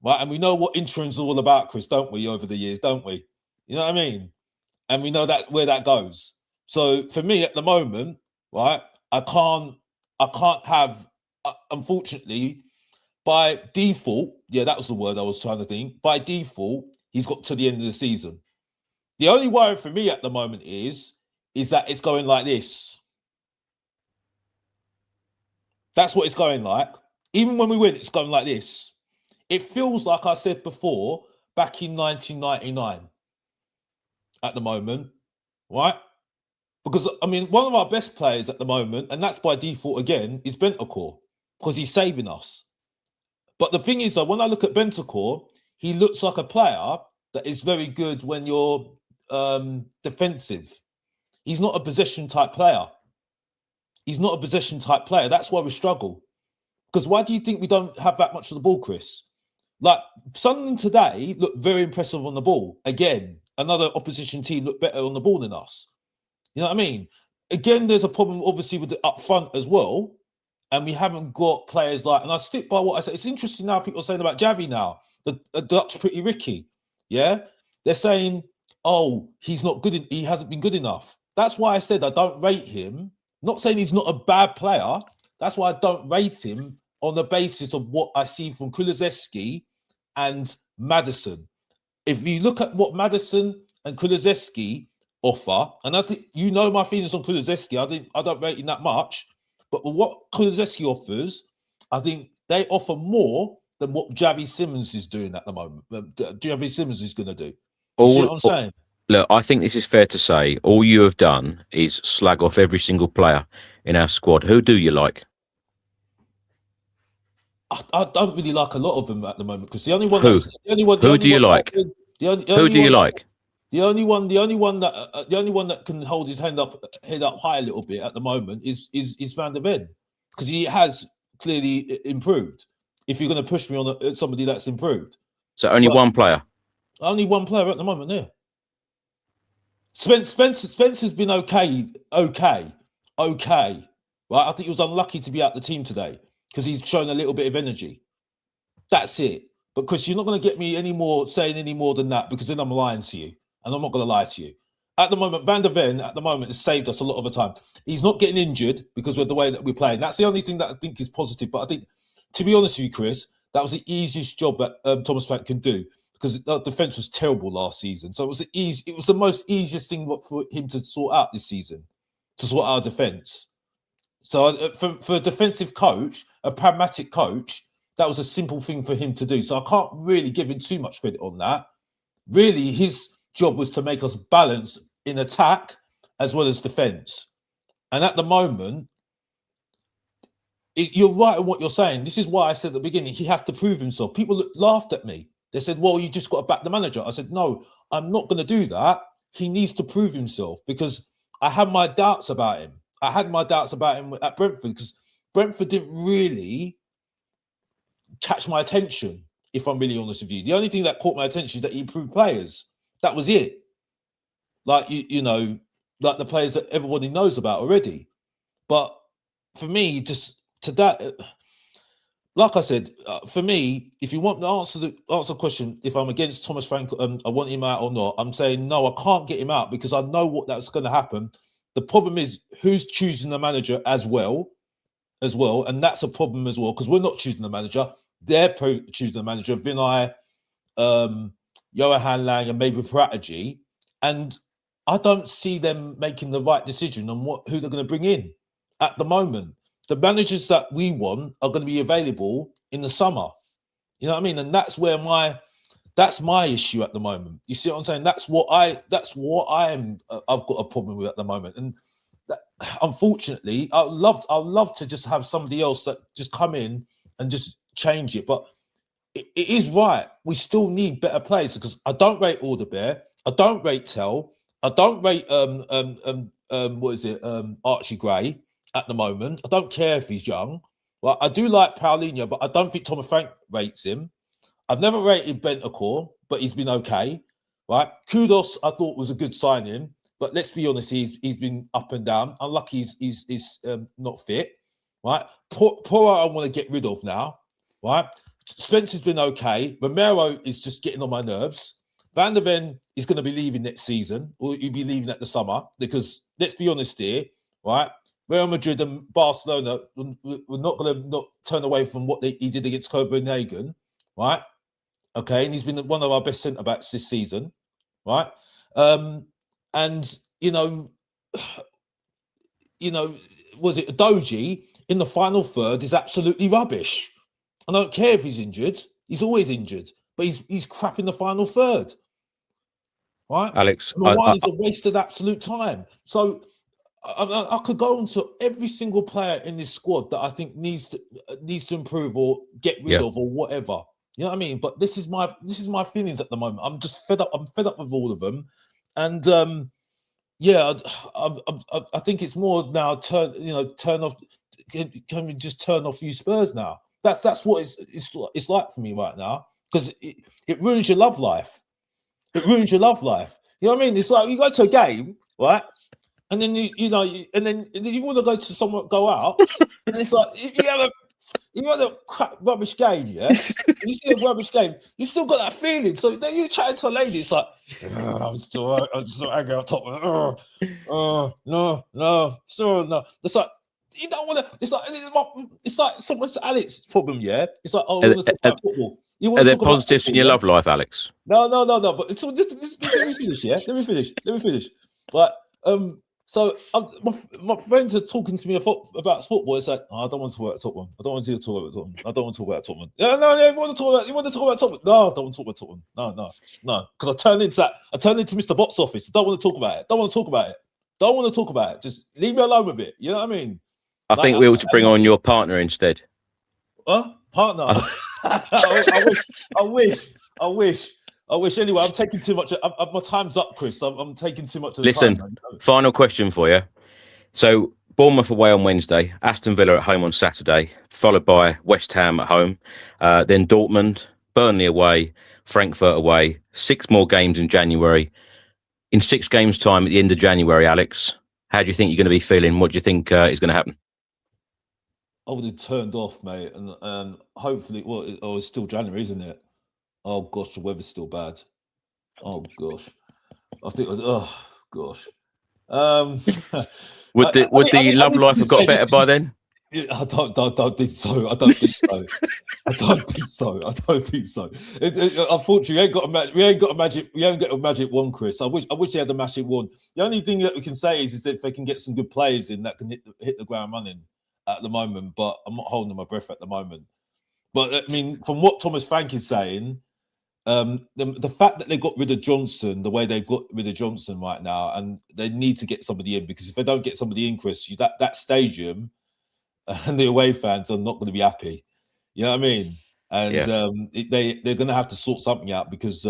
Right, and we know what interim's all about, Chris, don't we, over the years, don't we? You know what I mean? And we know that where that goes. So for me at the moment, right, I can't have, unfortunately, by default, that was the word I was trying to think. By default, he's got to the end of the season. The only worry for me at the moment is that it's going like this. That's what it's going like. Even when we win, it's going like this. It feels like I said before, back in 1999 at the moment, right? Because, one of our best players at the moment, and that's by default again, is Bentancur, because he's saving us. But the thing is, though, when I look at Bentancur, he looks like a player that is very good when you're defensive. He's not a possession type player. That's why we struggle. Because why do you think we don't have that much of the ball, Chris? Like, Sunderland today looked very impressive on the ball. Again, another opposition team looked better on the ball than us. You know what I mean? Again, there's a problem, obviously, with the up front as well. And we haven't got players like... And I stick by what I said. It's interesting now, people are saying about Javi now. The Dutch Pretty Ricky. Yeah? They're saying, oh, he's not good. He hasn't been good enough. That's why I said I don't rate him. Not saying he's not a bad player. That's why I don't rate him on the basis of what I see from Kulusevski and Maddison. If you look at what Maddison and Kulusevski offer, and I think my feelings on Kulusevski, I don't rate him that much, but what Kulusevski offers, I think they offer more than what Javi Simmons is doing at the moment. Javi Simmons is going to do. You see what I'm saying? Look, I think this is fair to say. All you have done is slag off every single player in our squad. Who do you like? I don't really like a lot of them at the moment, because the only one. Who do you like? Who do you like? The only one that can hold his head up high a little bit at the moment is Van der Ven, because he has clearly improved. If you're going to push me on somebody that's improved, so only one player. Only one player at the moment. Yeah. Spencer's been okay. Right, I think he was unlucky to be out the team today because he's shown a little bit of energy. That's it. But Chris, you're not going to get me saying any more than that, because then I'm lying to you, and I'm not going to lie to you. At the moment, Van der Ven at the moment has saved us a lot of the time. He's not getting injured because of the way that we're playing. That's the only thing that I think is positive. But I think, to be honest with you, Chris, that was the easiest job that Thomas Frank can do, because the defence was terrible last season. So it was the most easiest thing for him to sort out this season, to sort out our defence. So for a defensive coach, a pragmatic coach, that was a simple thing for him to do. So I can't really give him too much credit on that. Really, his job was to make us balance in attack as well as defence. And at the moment, you're right in what you're saying. This is why I said at the beginning, he has to prove himself. People laughed at me. They said, well, you just got to back the manager. I said, no, I'm not going to do that. He needs to prove himself, because I had my doubts about him. I had my doubts about him at Brentford, because Brentford didn't really catch my attention, if I'm really honest with you. The only thing that caught my attention is that he improved players. That was it. Like, you know, like the players that everybody knows about already. But for me, just to that, like I said, for me, if you want to answer the question, if I'm against Thomas Frank, I want him out or not, I'm saying no, I can't get him out, because I know what that's going to happen. The problem is who's choosing the manager as well, and that's a problem as well, because we're not choosing the manager. They're choosing the manager, Vinay, Johan Lang, and maybe Prataji, and I don't see them making the right decision on who they're going to bring in at the moment. The managers that we want are going to be available in the summer. You know what I mean? And that's my issue at the moment. You see what I'm saying? That's what I am. I've got a problem with at the moment. And that, unfortunately, I'd love to just have somebody else that just come in and just change it. But it is right. We still need better players, because I don't rate Alderbear. I don't rate Tell. I don't rate Archie Gray at the moment. I don't care if he's young. Well, I do like Paulinho, but I don't think Thomas Frank rates him. I've never rated Bentancur, but he's been okay. Right? Kudos, I thought was a good signing, but let's be honest, he's been up and down. Unlucky he's not fit. Right? Poor I want to get rid of now. Right? Spencer's been okay. Romero is just getting on my nerves. Van der Ven is going to be leaving next season, or he'll be leaving at the summer, because let's be honest here, right? Real Madrid and Barcelona were not going to not turn away from what he did against Copenhagen, right? Okay, and he's been one of our best centre backs this season, right? And you know, was it Doji in the final third is absolutely rubbish. I don't care if he's injured; he's always injured, but he's crap in the final third. Right, Alex, one is a wasted absolute time. So I could go on to every single player in this squad that I think needs to improve or get rid of or whatever. You know what I mean? But this is my feelings at the moment. I'm just fed up. I'm fed up with all of them, and I think it's more now. Turn off. Can we just turn off you Spurs now? That's what it's like for me right now, because it ruins your love life. It ruins your love life. You know what I mean? It's like you go to a game, right? And then you want to go out, and it's like you have a crap rubbish game, yeah. You see a rubbish game, you still got that feeling. So then you chatting to a lady, it's like, I'm still angry on top. No. It's like you don't want to. It's like someone's Alex's problem, yeah. It's like, oh, I want to talk about football. Are there positives in your love life, Alex? No. But it's just let me finish, yeah. Let me finish. But so my friends are talking to me about football. It's like, I don't want to talk about Tottenham. I don't want to talk about Tottenham. I don't want to talk about Tottenham. Yeah, you want to talk about Tottenham? No, I don't want to talk about Tottenham. No. Because I turned into Mr. Box Office. I don't want to talk about it. Just leave me alone with it. You know what I mean? I think we ought to bring on your partner instead. Partner? I wish. Anyway, I'm taking too much. My time's up, Chris. I'm taking too much of the time. Listen, final question for you. So, Bournemouth away on Wednesday, Aston Villa at home on Saturday, followed by West Ham at home, then Dortmund, Burnley away, Frankfurt away, 6 more games in January. In 6 games' time at the end of January, Alex, how do you think you're going to be feeling? What do you think is going to happen? I would have turned off, mate, and hopefully, it's still January, isn't it? Oh gosh, the weather's still bad. Oh gosh, I think. Oh gosh. Would the love life have got better by then? I don't think so. I don't think so. I don't think so. I don't think so. Unfortunately, we ain't got a magic wand, Chris. I wish they had the magic wand. The only thing that we can say is if they can get some good players in that can hit the ground running at the moment. But I'm not holding my breath at the moment. But I mean, from what Thomas Frank is saying, the fact that they got rid of Johnson, the way they've got rid of Johnson right now, and they need to get somebody in, because if they don't get somebody in, Chris, that stadium and the away fans are not going to be happy. You know what I mean? And they're going to have to sort something out, because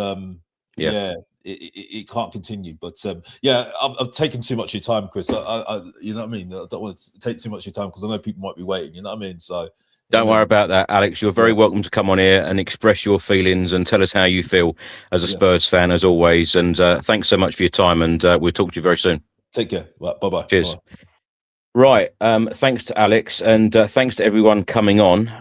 it can't continue. But I've taken too much of your time, Chris. I you know what I mean? I don't want to take too much of your time, because I know people might be waiting. You know what I mean? So. Don't worry about that, Alex. You're very welcome to come on here and express your feelings and tell us how you feel as a Spurs fan, as always. And thanks so much for your time, and we'll talk to you very soon. Take care. Bye-bye. Cheers. Bye. Right. Thanks to Alex, and thanks to everyone coming on.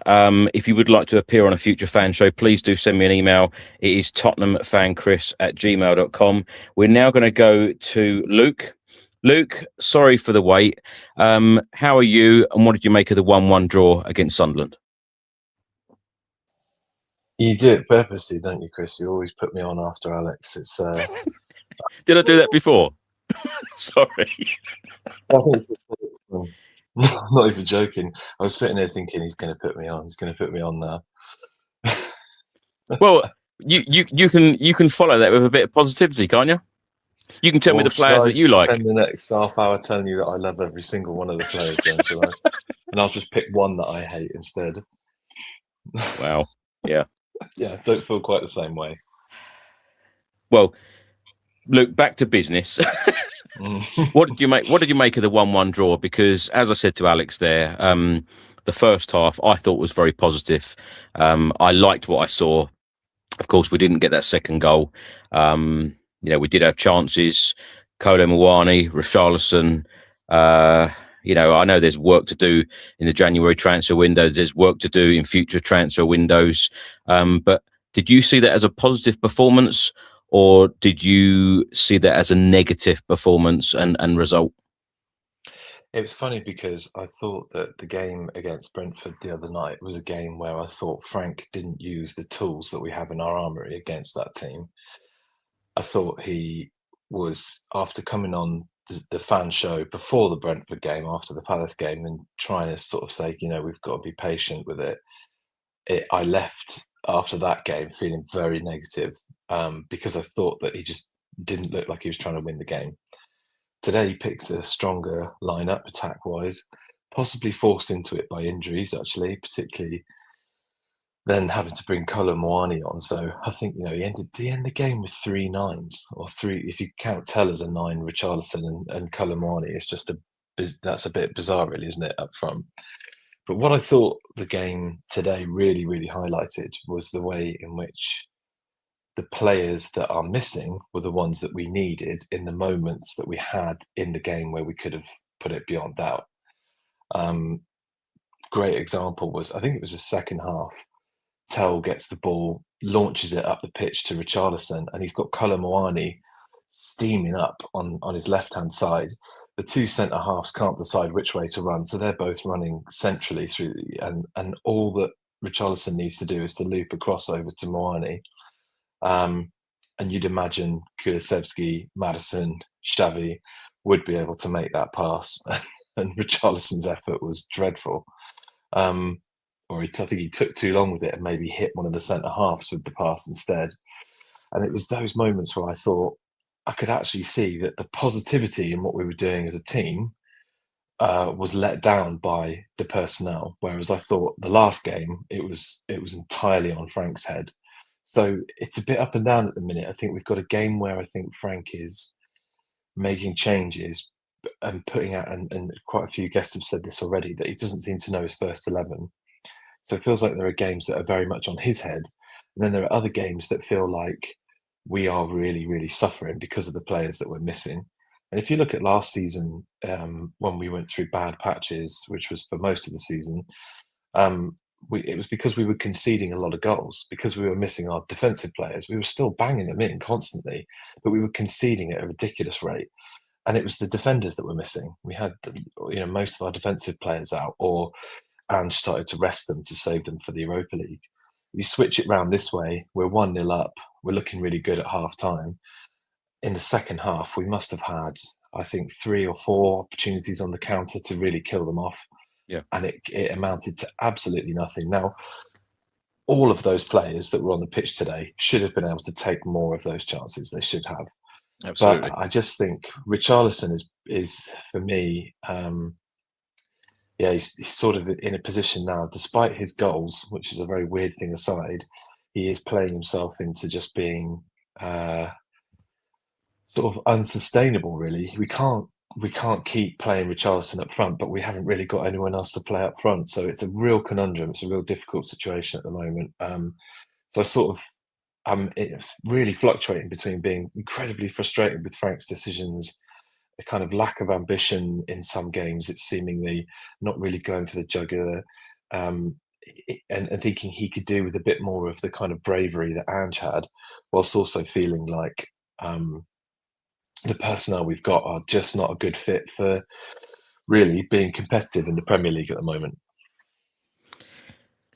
If you would like to appear on a future fan show, please do send me an email. It is tottenhamfanchris@gmail.com. We're now going to go to Luke. Luke, sorry for the wait. How are you, and what did you make of the 1-1 draw against Sunderland? You do it purposely, don't you, Chris? You always put me on after Alex. It's Did I do that before? Sorry. I think I'm not even joking. I was sitting there thinking he's going to put me on. He's going to put me on now. Well, you can follow that with a bit of positivity, can't you? You can tell me the players that you like. Spend the next half hour telling you that I love every single one of the players, then, shall I? And I'll just pick one that I hate instead. Wow. Yeah. Yeah, don't feel quite the same way. Well, look, back to business. What did you make of the 1-1 draw? Because as I said to Alex there, the first half I thought was very positive. I liked what I saw. Of course, we didn't get that second goal. We did have chances. Kolo Muani, Richarlison. I know there's work to do in the January transfer window. There's work to do in future transfer windows. But did you see that as a positive performance, or did you see that as a negative performance and result? It was funny because I thought that the game against Brentford the other night was a game where I thought Frank didn't use the tools that we have in our armoury against that team. I thought he was, after coming on the fan show before the Brentford game, after the Palace game, and trying to sort of say, we've got to be patient with it. I left after that game feeling very negative because I thought that he just didn't look like he was trying to win the game. Today he picks a stronger lineup attack-wise, possibly forced into it by injuries, actually, particularly then having to bring Kolo Muani on. So I think, he ended the game with 3 9s, or 3, if you count Tellers a 9, Richarlison and Kolo Muani. It's just that's a bit bizarre, really, isn't it, up front? But what I thought the game today really, really highlighted was the way in which the players that are missing were the ones that we needed in the moments that we had in the game where we could have put it beyond doubt. Great example was, I think it was the second half, Tell gets the ball, launches it up the pitch to Richarlison, and he's got Kolo Muani steaming up on his left-hand side. The two centre-halves can't decide which way to run, so they're both running centrally through, and all that Richarlison needs to do is to loop across over to Muani. And you'd imagine Kulusevski, Maddison, Xavi would be able to make that pass, and Richarlison's effort was dreadful. I think he took too long with it and maybe hit one of the centre-halves with the pass instead. And it was those moments where I thought I could actually see that the positivity in what we were doing as a team was let down by the personnel. Whereas I thought the last game, it was entirely on Frank's head. So it's a bit up and down at the minute. I think we've got a game where I think Frank is making changes and putting out, and quite a few guests have said this already, that he doesn't seem to know his first 11. So it feels like there are games that are very much on his head. And then there are other games that feel like we are really, really suffering because of the players that we're missing. And if you look at last season, when we went through bad patches, which was for most of the season, it was because we were conceding a lot of goals, because we were missing our defensive players. We were still banging them in constantly, but we were conceding at a ridiculous rate. And it was the defenders that were missing. We had, most of our defensive players out, and started to rest them to save them for the Europa League. If you switch it round this way, we're 1-0 up. We're looking really good at half time. In the second half, we must have had, I think, 3 or 4 opportunities on the counter to really kill them off. Yeah. And it amounted to absolutely nothing. Now, all of those players that were on the pitch today should have been able to take more of those chances. They should have. Absolutely. But I just think Richarlison is for me, he's sort of in a position now, despite his goals, which is a very weird thing aside, he is playing himself into just being sort of unsustainable, really. We can't keep playing Richarlison up front, but we haven't really got anyone else to play up front. So it's a real conundrum. It's a real difficult situation at the moment. So I sort of, it's really fluctuating between being incredibly frustrated with Frank's decisions, a kind of lack of ambition in some games. It's seemingly not really going for the jugular, and thinking he could do with a bit more of the kind of bravery that Ange had, whilst also feeling like the personnel we've got are just not a good fit for really being competitive in the Premier League at the moment.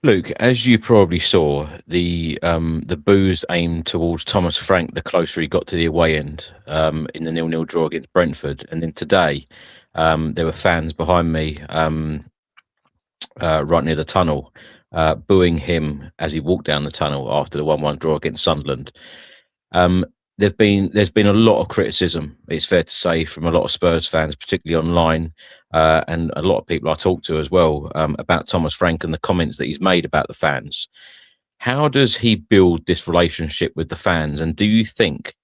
Luke, as you probably saw, the boos aimed towards Thomas Frank the closer he got to the away end in the 0-0 draw against Brentford. And then today, there were fans behind me right near the tunnel booing him as he walked down the tunnel after the 1-1 draw against Sunderland. There's been a lot of criticism, it's fair to say, from a lot of Spurs fans, particularly online, and a lot of people I talk to as well, about Thomas Frank and the comments that he's made about the fans. How does he build this relationship with the fans? And do you think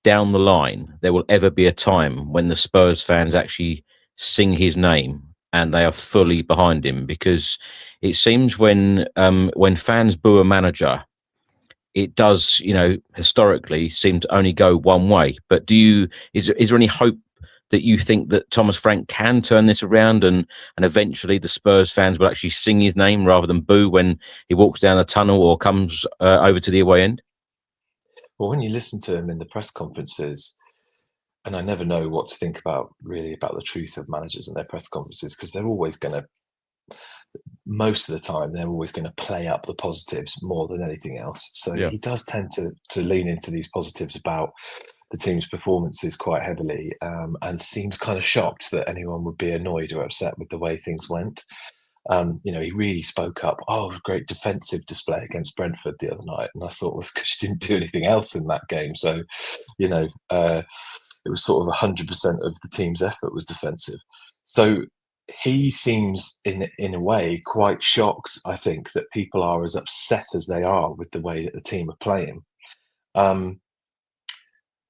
down the line there will ever be a time when the Spurs fans actually sing his name and they are fully behind him? Because it seems when fans boo a manager, it does, historically seem to only go one way. But is there any hope that you think that Thomas Frank can turn this around and eventually the Spurs fans will actually sing his name rather than boo when he walks down the tunnel or comes over to the away end? Well, when you listen to him in the press conferences, and I never know what to think about the truth of managers and their press conferences, because they're always going to, most of the time, they're always going to play up the positives more than anything else. So Yeah. He does tend to lean into these positives about the team's performances quite heavily, and seems kind of shocked that anyone would be annoyed or upset with the way things went. He really spoke up. Oh, great defensive display against Brentford the other night. And I thought, well, because you didn't do anything else in that game. So, it was sort of 100% of the team's effort was defensive. So he seems in a way quite shocked, I think, that people are as upset as they are with the way that the team are playing.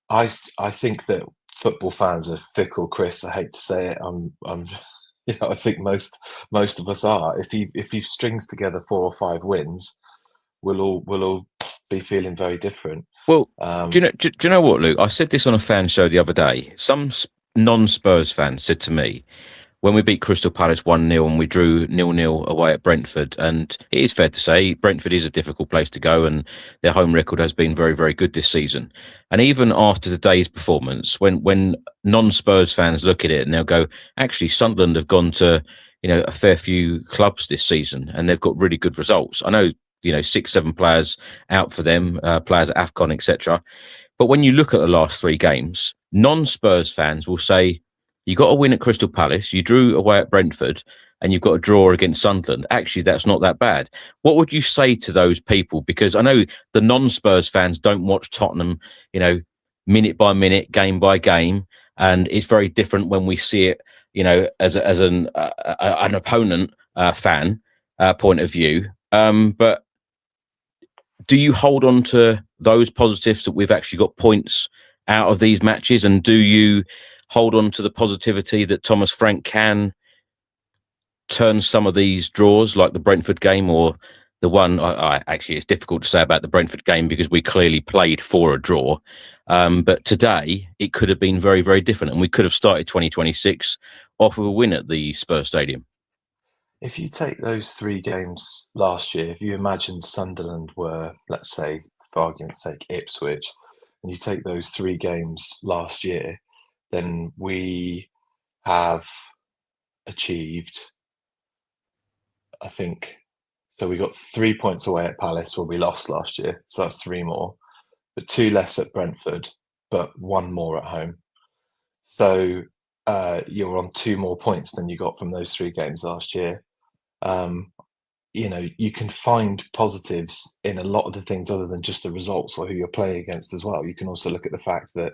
I think that football fans are fickle, Chris. I hate to say it. I think most of us are. If he strings together 4 or 5 wins, we'll all be feeling very different. Well, do you know what, Luke? I said this on a fan show the other day. Some non-Spurs fans said to me, when we beat Crystal Palace 1-0 and we drew 0-0 away at Brentford, and it is fair to say Brentford is a difficult place to go and their home record has been very, very good this season. And even after today's performance, when non-Spurs fans look at it and they'll go, actually, Sunderland have gone to a fair few clubs this season and they've got really good results. I know 6-7 players out for them, players at AFCON, etc. But when you look at the last 3 games, non-Spurs fans will say, you got a win at Crystal Palace, you drew away at Brentford, and you've got a draw against Sunderland. Actually, that's not that bad. What would you say to those people? Because I know the non-Spurs fans don't watch Tottenham, minute by minute, game by game, and it's very different when we see it, as an opponent fan point of view. But do you hold on to those positives that we've actually got points out of these matches, and do you hold on to the positivity that Thomas Frank can turn some of these draws, like the Brentford game or the one? Actually, it's difficult to say about the Brentford game because we clearly played for a draw. But today, it could have been very, very different, and we could have started 2026 off of a win at the Spurs Stadium. if you take those 3 games last year, if you imagine Sunderland were, let's say, for argument's sake, Ipswich, and you take those 3 games last year, then we have achieved, I think, so we got 3 points away at Palace where we lost last year, so that's 3 more, but 2 less at Brentford, but 1 more at home. So you're on 2 more points than you got from those 3 games last year. You know, you can find positives in a lot of the things other than just the results or who you're playing against as well. You can also look at the fact that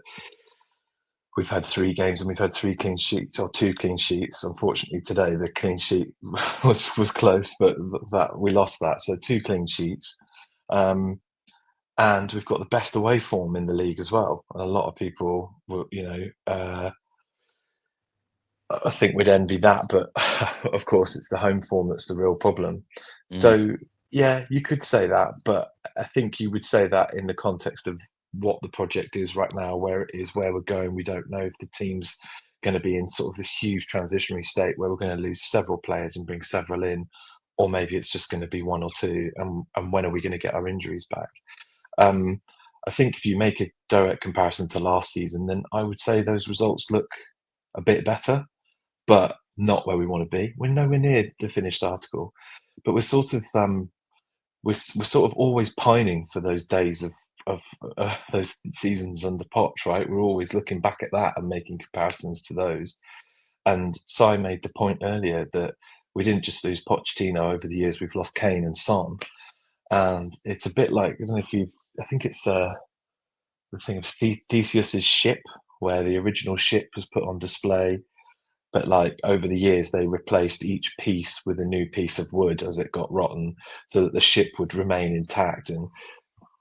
we've had 3 games and we've had 3 clean sheets or 2 clean sheets. Unfortunately, today the clean sheet was close, but that we lost that. So 2 clean sheets, and we've got the best away form in the league as well. And a lot of people, will, you know, I think we'd envy that, but of course it's the home form that's the real problem. So yeah, you could say that, but I think you would say that in the context of what the project is right now, where it is, where we're going. We don't know if the team's going to be in sort of this huge transitionary state where we're going to lose several players and bring several in, or maybe it's just going to be 1 or 2, and when are we going to get our injuries back? I think if you make a direct comparison to last season, then I would say those results look a bit better, but not where we want to be. We're nowhere near the finished article, but we're sort of always pining for those days of those seasons under Poch, right? We're always looking back at that and making comparisons to those. And Si made the point earlier that we didn't just lose Pochettino over the years; we've lost Kane and Son, and it's a bit like, I don't know if you've. I think it's the thing of Theseus's ship, where the original ship was put on display. But like over the years, they replaced each piece with a new piece of wood as it got rotten, so that the ship would remain intact. And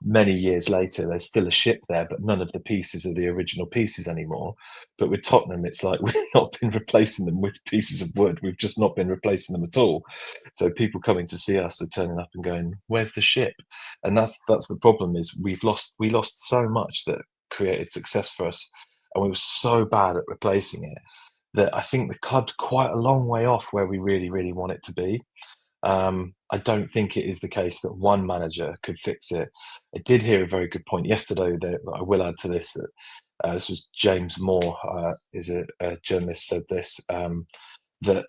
many years later, there's still a ship there, but none of the pieces are the original pieces anymore. But with Tottenham, it's like we've not been replacing them with pieces of wood. We've just not been replacing them at all. So people coming to see us are turning up and going, "Where's the ship?" And that's the problem. Is we lost so much that created success for us, and we were so bad at replacing it that I think the club's quite a long way off where we really, really want it to be. I don't think it is the case that one manager could fix it. I did hear a very good point yesterday that I will add to this. That this was James Moore, is a journalist, said this, that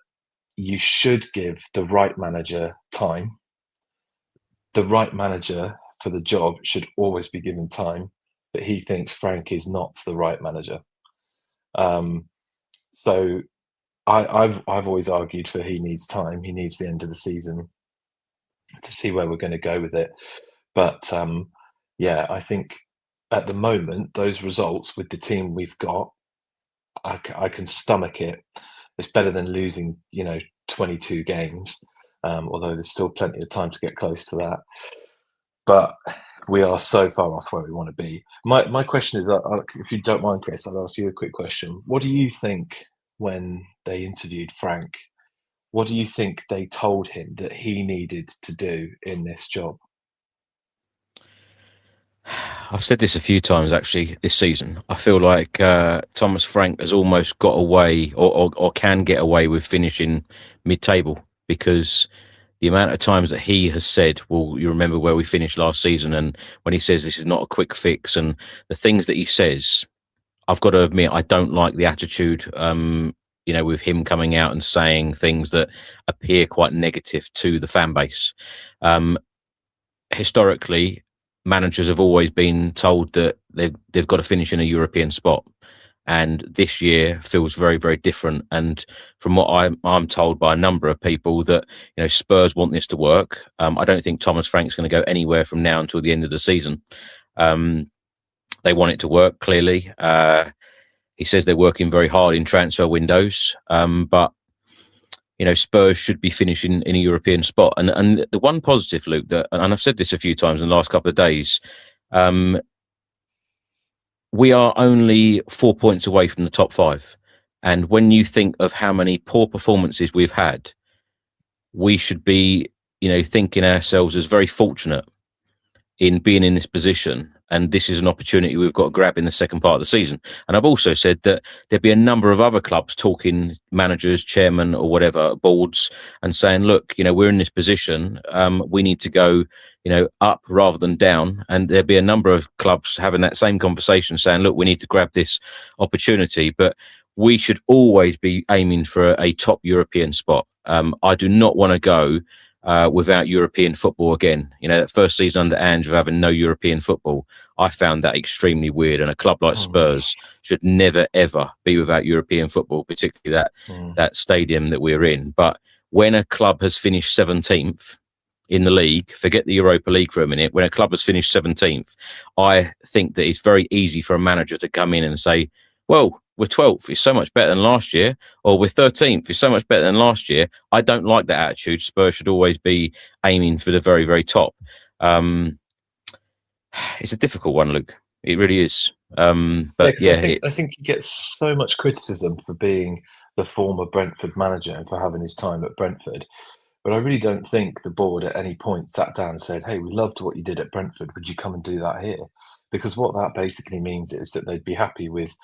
you should give the right manager time. The right manager for the job should always be given time, but he thinks Frank is not the right manager. So I've always argued for he needs time. He needs the end of the season to see where we're going to go with it. But yeah, I think at the moment, those results with the team we've got, I can stomach it. It's better than losing, 22 games, although there's still plenty of time to get close to that. But we are so far off where we want to be. My question is, if you don't mind, Chris, I'll ask you a quick question. What do you think when they interviewed Frank? What do you think they told him that he needed to do in this job? I've said this a few times actually this season. I feel like Thomas Frank has almost got away or can get away with finishing mid-table, because the amount of times that he has said, well, you remember where we finished last season, and when he says this is not a quick fix, and the things that he says, I've got to admit, I don't like the attitude, with him coming out and saying things that appear quite negative to the fan base. Historically, managers have always been told that they've got to finish in a European spot. And this year feels very, very different. And from what I'm told by a number of people, that Spurs want this to work. I don't think Thomas Frank's going to go anywhere from now until the end of the season. They want it to work, clearly. He says they're working very hard in transfer windows, but Spurs should be finishing in a European spot. And the one positive, Luke, and I've said this a few times in the last couple of days, we are only 4 points away from the top 5. And when you think of how many poor performances we've had, we should be, thinking ourselves as very fortunate in being in this position, and this is an opportunity we've got to grab in the second part of the season. And I've also said that there'd be a number of other clubs talking, managers, chairman, or whatever, boards, and saying, look, we're in this position, we need to go, up rather than down. And there'd be a number of clubs having that same conversation, saying, look, we need to grab this opportunity, but we should always be aiming for a top European spot. I do not want to go without European football again. That first season under Ange of having no European football, I found that extremely weird. And a club like Spurs should never, ever be without European football, particularly that stadium that we're in. But when a club has finished 17th in the league, forget the Europa League for a minute, when a club has finished 17th, I think that it's very easy for a manager to come in and say, well, we're 12th, it's so much better than last year, or we're 13th, it's so much better than last year. I don't like that attitude. Spurs should always be aiming for the very, very top. It's a difficult one, Luke. It really is. But I think he gets so much criticism for being the former Brentford manager and for having his time at Brentford. But I really don't think the board at any point sat down and said, hey, we loved what you did at Brentford. Would you come and do that here? Because what that basically means is that they'd be happy with,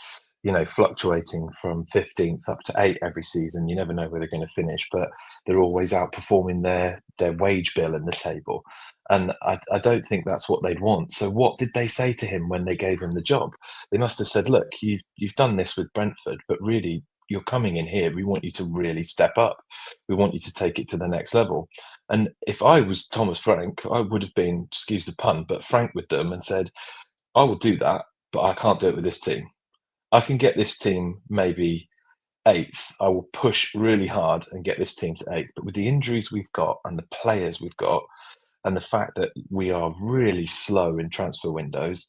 fluctuating from 15th up to 8 every season. You never know where they're going to finish, but they're always outperforming their wage bill in the table. And I don't think that's what they'd want. So what did they say to him when they gave him the job? They must have said, look, you've done this with Brentford, but really you're coming in here. We want you to really step up. We want you to take it to the next level. And if I was Thomas Frank, I would have been, excuse the pun, but frank with them and said, I will do that, but I can't do it with this team. I can get this team maybe 8th. I will push really hard and get this team to 8th. But with the injuries we've got and the players we've got and the fact that we are really slow in transfer windows,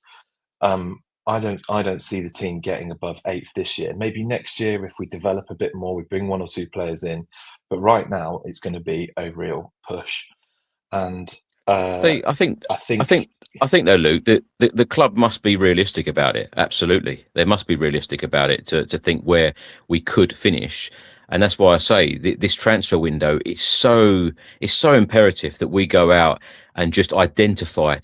I don't see the team getting above 8th this year. Maybe next year, if we develop a bit more, we bring 1 or 2 players in. But right now, it's going to be a real push. And I think though, Luke, the club must be realistic about it. Absolutely, they must be realistic about it to think where we could finish. And that's why I say this transfer window is so imperative that we go out and just identify,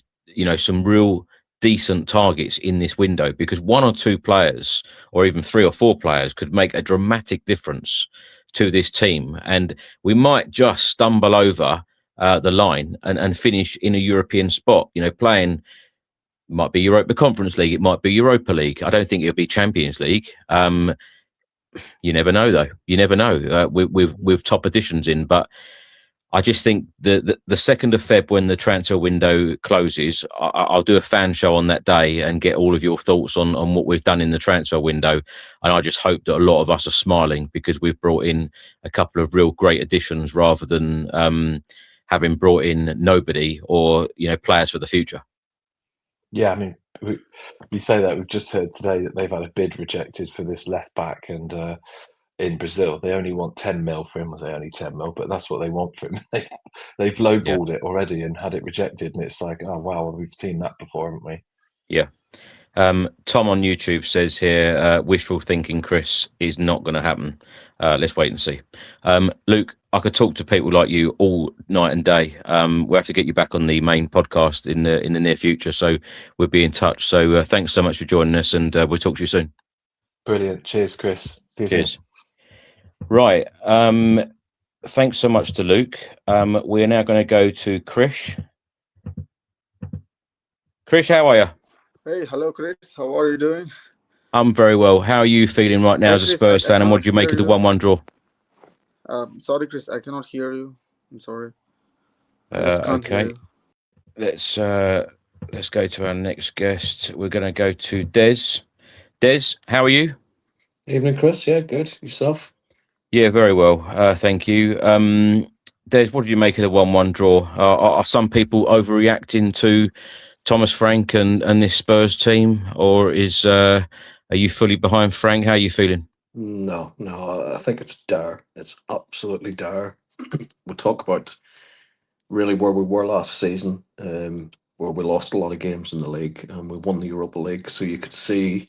some real decent targets in this window, because 1 or 2 players, or even 3 or 4 players, could make a dramatic difference to this team, and we might just stumble over the line and finish in a European spot. Playing, might be Europa Conference League, it might be Europa League. I don't think it'll be Champions League. You never know, though. You never know with top additions in. But I just think the 2nd of Feb, when the transfer window closes, I'll do a fan show on that day and get all of your thoughts on what we've done in the transfer window. And I just hope that a lot of us are smiling because we've brought in a couple of real great additions rather than having brought in nobody or players for the future. Yeah, I mean, we say that. We've just heard today that they've had a bid rejected for this left back, and in Brazil they only want 10 mil for him. I say only 10 mil, but that's what they want for him. They've lowballed it already and had it rejected, and it's like, oh wow, we've seen that before, haven't we? Yeah. Tom on YouTube says here, wishful thinking, Chris, is not going to happen. Let's wait and see. Luke, I could talk to people like you all night and day. We'll have to get you back on the main podcast in the near future, so we'll be in touch. So thanks so much for joining us, and we'll talk to you soon. Brilliant. Cheers, Chris. See you Cheers. soon. Right. Thanks so much to Luke. We're now going to go to Krish. Krish, how are you? Hey, hello, Chris. How are you doing? I'm very well. How are you feeling right now as a Spurs fan, and what do you make of the 1-1 draw? Sorry, Chris, I cannot hear you. I'm sorry. Okay. Let's go to our next guest. We're going to go to Des. Des, how are you? Evening, Chris. Yeah, good. Yourself? Yeah, very well. Thank you. Des, what did you make of the 1-1 draw? Are some people overreacting to Thomas Frank and this Spurs team, or are you fully behind Frank? How are you feeling? No, I think it's dire. It's absolutely dire. We'll talk about really where we were last season, where we lost a lot of games in the league and we won the Europa League. So you could see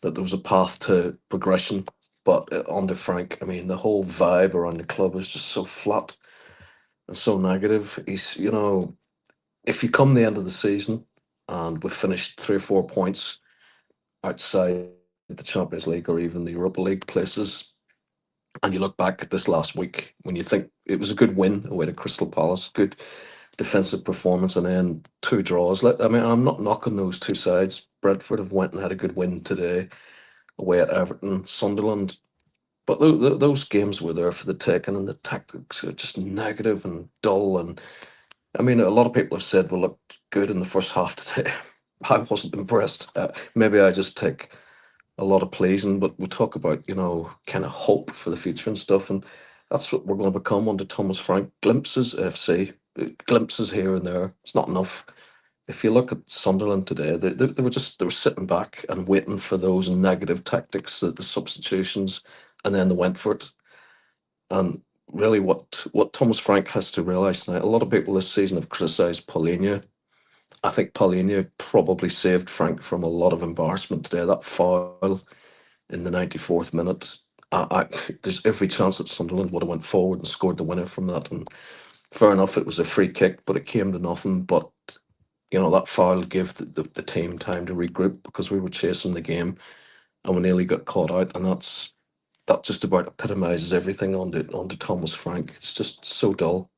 that there was a path to progression. But under Frank, I mean, the whole vibe around the club is just so flat and so negative. if you come the end of the season and we've finished 3 or 4 points outside the Champions League or even the Europa League places, and you look back at this last week, when you think it was a good win away to Crystal Palace, good defensive performance, and then 2 draws. I mean, I'm not knocking those 2 sides. Brentford have went and had a good win today away at Everton, Sunderland. But those games were there for the taking, and the tactics are just negative and dull. And I mean, a lot of people have said we looked good in the first half today. I wasn't impressed. Maybe I just take a lot of pleasing, but we talk about, kind of hope for the future and stuff. And that's what we're going to become under Thomas Frank. Glimpses, FC, glimpses here and there. It's not enough. If you look at Sunderland today, they were sitting back and waiting for those negative tactics, the substitutions, and then they went for it. And really, what Thomas Frank has to realise tonight, a lot of people this season have criticised Paulinho. I think Paulinho probably saved Frank from a lot of embarrassment today. That foul in the 94th minute, there's every chance that Sunderland would have went forward and scored the winner from that. And fair enough, it was a free kick, but it came to nothing. But that foul gave the team time to regroup, because we were chasing the game and we nearly got caught out. And that just about epitomises everything under Thomas Frank. It's just so dull.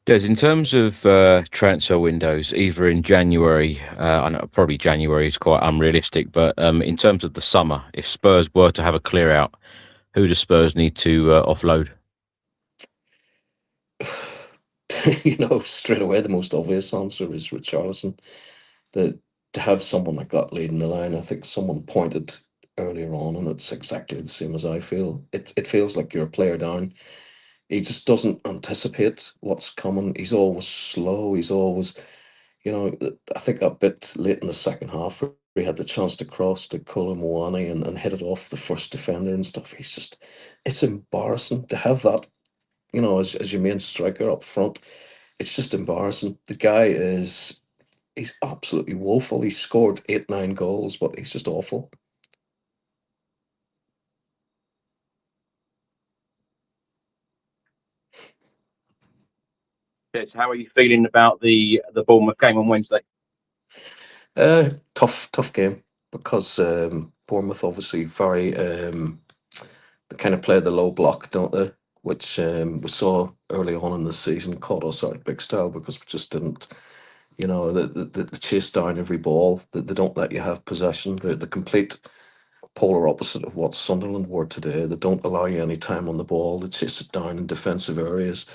Des, in terms of transfer windows, either in January, I know probably January is quite unrealistic, but in terms of the summer, if Spurs were to have a clear out, who does Spurs need to offload? Straight away, the most obvious answer is Richarlison. To have someone like that leading the line, I think someone pointed earlier on, and it's exactly the same as I feel. It feels like you're a player down. He just doesn't anticipate what's coming. He's always slow. He's always, I think a bit late in the second half, where he had the chance to cross to Kolo Muani and hit it off the first defender and stuff. It's embarrassing to have that, as your main striker up front. It's just embarrassing. The guy he's absolutely woeful. He scored 8-9 goals, but he's just awful. How are you feeling about the Bournemouth game on Wednesday? Tough game, because Bournemouth obviously very they kind of play the low block, don't they? Which we saw early on in the season caught us out big style, because we just didn't, the chase down every ball. They don't let you have possession. They're the complete polar opposite of what Sunderland were today. They don't allow you any time on the ball. They chase it down in defensive areas.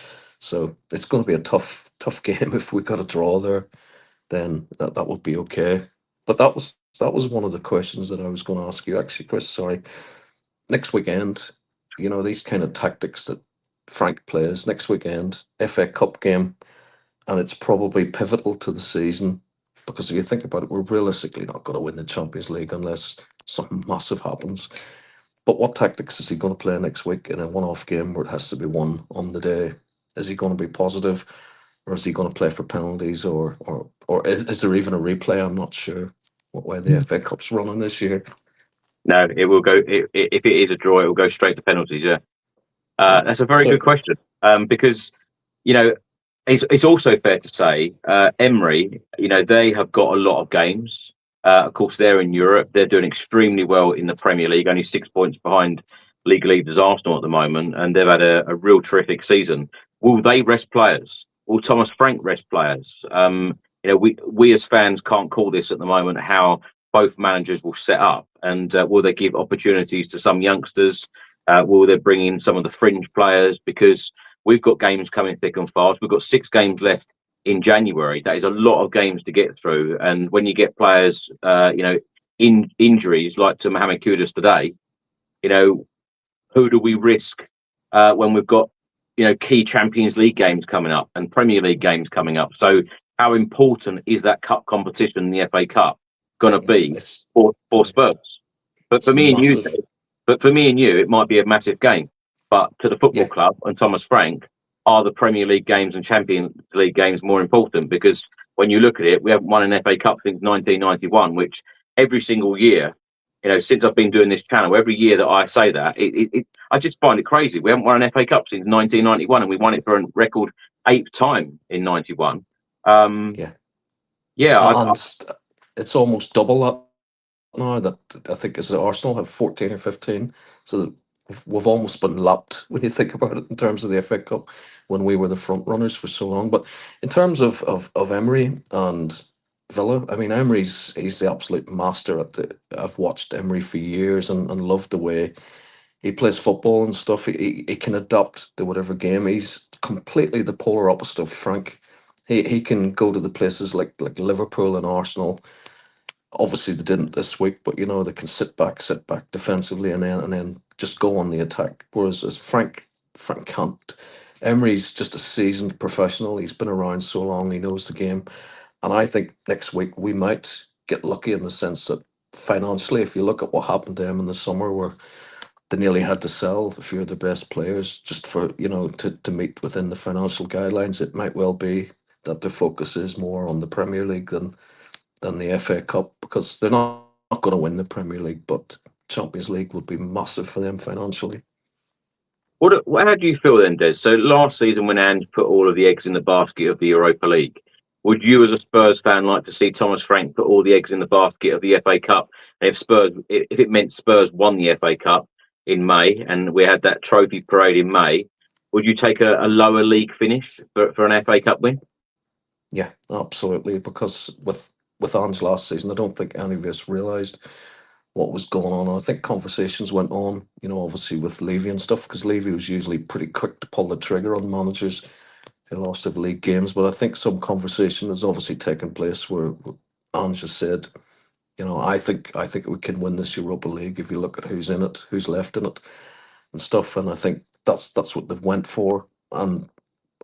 So it's going to be a tough game. If we got a draw there, then that would be okay. But that was one of the questions that I was going to ask you, actually, Chris. Sorry. Next weekend, these kind of tactics that Frank plays next weekend, FA Cup game, and it's probably pivotal to the season, because if you think about it, we're realistically not going to win the Champions League unless something massive happens. But what tactics is he going to play next week in a one-off game where it has to be won on the day? Is he going to be positive, or is he going to play for penalties, or is there even a replay? I'm not sure what way the FA Cup's running this year. No, it will go. If it is a draw, it will go straight to penalties. Yeah, that's a very good question. Because it's also fair to say Emery. They have got a lot of games. Of course, they're in Europe. They're doing extremely well in the Premier League. Only 6 points behind league leaders Arsenal at the moment, and they've had a real terrific season. Will they rest players? Will Thomas Frank rest players? We as fans can't call this at the moment how both managers will set up, and will they give opportunities to some youngsters? Will they bring in some of the fringe players? Because we've got games coming thick and fast. We've got 6 games left in January. That is a lot of games to get through, and when you get players, in injuries like to Mohamed Kudus today, who do we risk when we've got key Champions League games coming up and Premier League games coming up? So how important is that cup competition in the FA Cup going to be for Spurs? But for me and you, it might be a massive game. But to the football club and Thomas Frank, are the Premier League games and Champions League games more important? Because when you look at it, we haven't won an FA Cup since 1991, which every single year, since I've been doing this channel, every year that I say that, I just find it crazy. We haven't won an FA Cup since 1991, and we won it for a record eighth time in 91. Yeah. Yeah, And it's almost double that now. That I think is that Arsenal have 14 or 15. So we've almost been lapped when you think about it in terms of the FA Cup when we were the front runners for so long. But in terms of Emery and Villa, I mean, he's the absolute master at the. I've watched Emery for years and loved the way he plays football and stuff. He can adapt to whatever game. He's completely the polar opposite of Frank. He can go to the places like Liverpool and Arsenal. Obviously they didn't this week, but you know they can sit back defensively and then just go on the attack. Whereas as Frank can't. Emery's just a seasoned professional. He's been around so long. He knows the game. And I think next week we might get lucky in the sense that financially, if you look at what happened to them in the summer, where they nearly had to sell a few of their best players just for, you know, to meet within the financial guidelines, it might well be that their focus is more on the Premier League than the FA Cup, because they're not going to win the Premier League, but Champions League would be massive for them financially. How do you feel then, Des? So last season when Ange put all of the eggs in the basket of the Europa League, would you as a Spurs fan like to see Thomas Frank put all the eggs in the basket of the FA Cup? And if it meant Spurs won the FA Cup in May and we had that trophy parade in May, would you take a lower league finish for an FA Cup win? Yeah, absolutely. Because with Ange last season, I don't think any of us realised what was going on. I think conversations went on, you know, obviously with Levy and stuff, because Levy was usually pretty quick to pull the trigger on managers who lost the league games. But I think some conversation has obviously taken place where Ange has said, you know, I think we can win this Europa League if you look at who's in it, who's left in it, and stuff. And I think that's what they've went for. And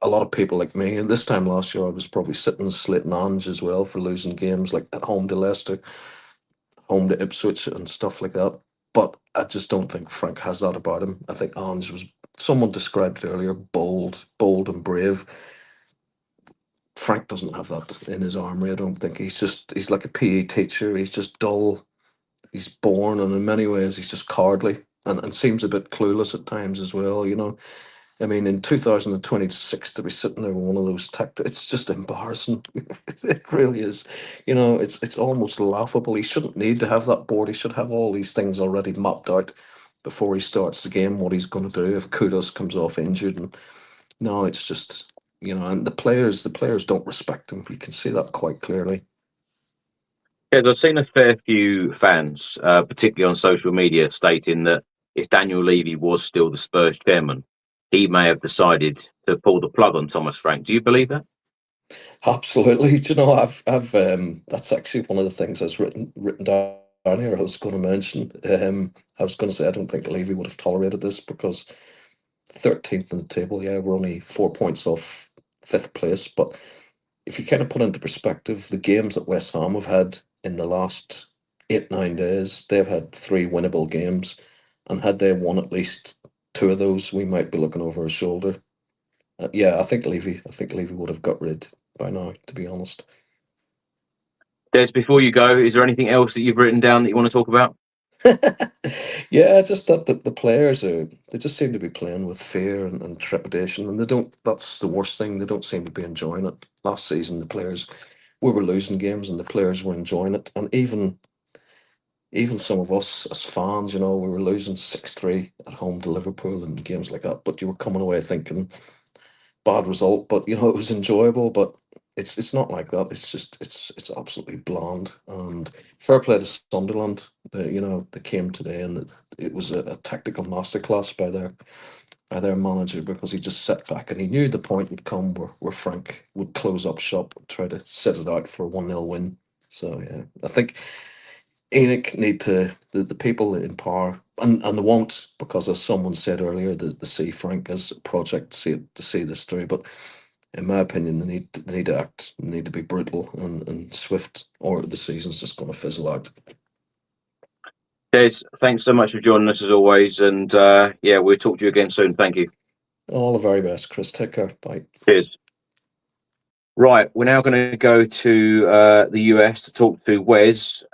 a lot of people like me, and this time last year I was probably sitting slating Ange as well for losing games like at home to Leicester, home to Ipswich and stuff like that. But I just don't think Frank has that about him. I think Ange was, someone described it earlier, bold and brave. Frank doesn't have that in his armory. I don't think. He's like a PE teacher. He's just dull. He's boring, and in many ways he's just cowardly and seems a bit clueless at times as well, you know. I mean, in 2026 to be sitting there with one of those it's just embarrassing. It really is. You know, it's almost laughable. He shouldn't need to have that board. He should have all these things already mapped out before he starts the game, what he's going to do if Kudos comes off injured. And no, it's just, you know, and the players don't respect him. You can see that quite clearly. Yes, I've seen a fair few fans, particularly on social media, stating that if Daniel Levy was still the Spurs chairman, he may have decided to pull the plug on Thomas Frank. Do you believe that? Absolutely. Do you know, I've that's actually one of the things that's written down here. I was going to mention. I was going to say I don't think Levy would have tolerated this, because 13th in the table, yeah, we're only 4 points off 5th place. But if you kind of put into perspective the games that West Ham have had in the last 8-9 days, they've had 3 winnable games, and had they won at least 2 of those, we might be looking over his shoulder. Yeah, I think Levy would have got rid by now, to be honest. Des, before you go, is there anything else that you've written down that you want to talk about? Yeah, just that the players they just seem to be playing with fear and trepidation, and they don't. That's the worst thing. They don't seem to be enjoying it. Last season, we were losing games, and the players were enjoying it. And even some of us as fans, you know, we were losing 6-3 at home to Liverpool and games like that. But you were coming away thinking, bad result, but you know, it was enjoyable. But it's not like that. It's just it's absolutely bland. And fair play to Sunderland. They came today, and it was a tactical masterclass by their manager, because he just sat back and he knew the point would come where Frank would close up shop, try to set it out for a 1-0 win. So yeah, I think Enoch need to the people in power, and they won't, because as someone said earlier, they see Frank as a project to see this through. But in my opinion, they need to act, they need to be brutal and swift, or the season's just going to fizzle out. Des, thanks so much for joining us as always, and yeah, we'll talk to you again soon. Thank you. All the very best, Chris. Take care. Bye. Cheers. Right, we're now going to go to the US to talk to Wes.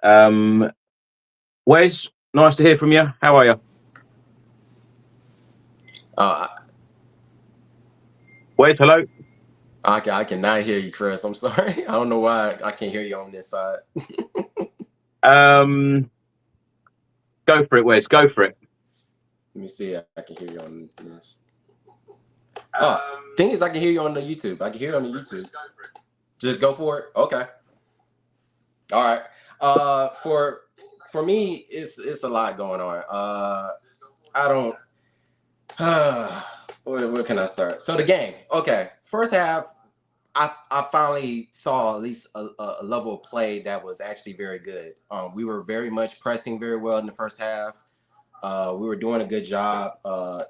Wes, nice to hear from you. How are you? Wes, hello. I cannot hear you, Chris. I'm sorry. I don't know why I can't hear you on this side. Go for it, Wes. Go for it. Let me see if I can hear you on this. Thing is, I can hear you on the YouTube. I can hear you on the YouTube. Just go for it. Okay. All right. For me, it's a lot going on. I don't. Where can I start? So the game. Okay. First half, I finally saw at least a level of play that was actually very good. We were very much pressing very well in the first half. We were doing a good job,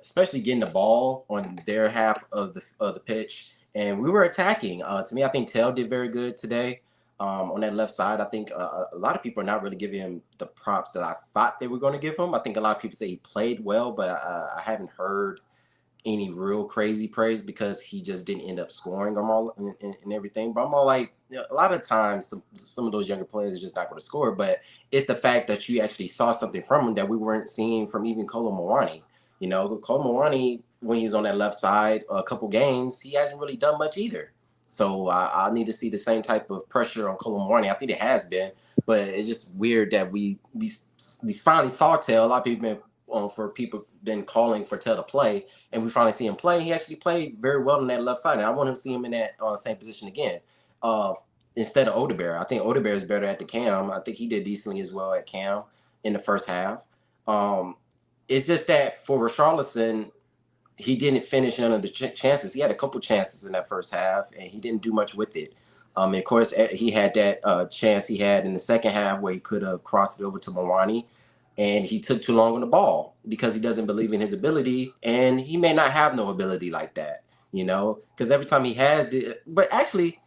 especially getting the ball on their half of the pitch, and we were attacking. To me, I think Tell did very good today on that left side. I think a lot of people are not really giving him the props that I thought they were going to give him. I think a lot of people say he played well, but I haven't heard any real crazy praise because he just didn't end up scoring them all and everything. But I'm all like, a lot of times some of those younger players are just not going to score. But it's the fact that you actually saw something from him that we weren't seeing from even Kolo Muani. You know, Kolo Muani, when he's on that left side a couple games, he hasn't really done much either. So I need to see the same type of pressure on Kolo Muani. I think it has been, but it's just weird that we finally saw Tell. A lot of people been calling for Tell to play, and we finally see him play. He actually played very well on that left side, and I want him to see him in that same position again. Instead of Odebear. I think Odebear is better at the cam. I think he did decently as well at cam in the first half. It's just that for Richarlison, he didn't finish none of the chances. He had a couple chances in that first half, and he didn't do much with it. And of course, he had that chance he had in the second half where he could have crossed it over to Muani, and he took too long on the ball because he doesn't believe in his ability, and he may not have no ability like that, you know, because every time he has but actually,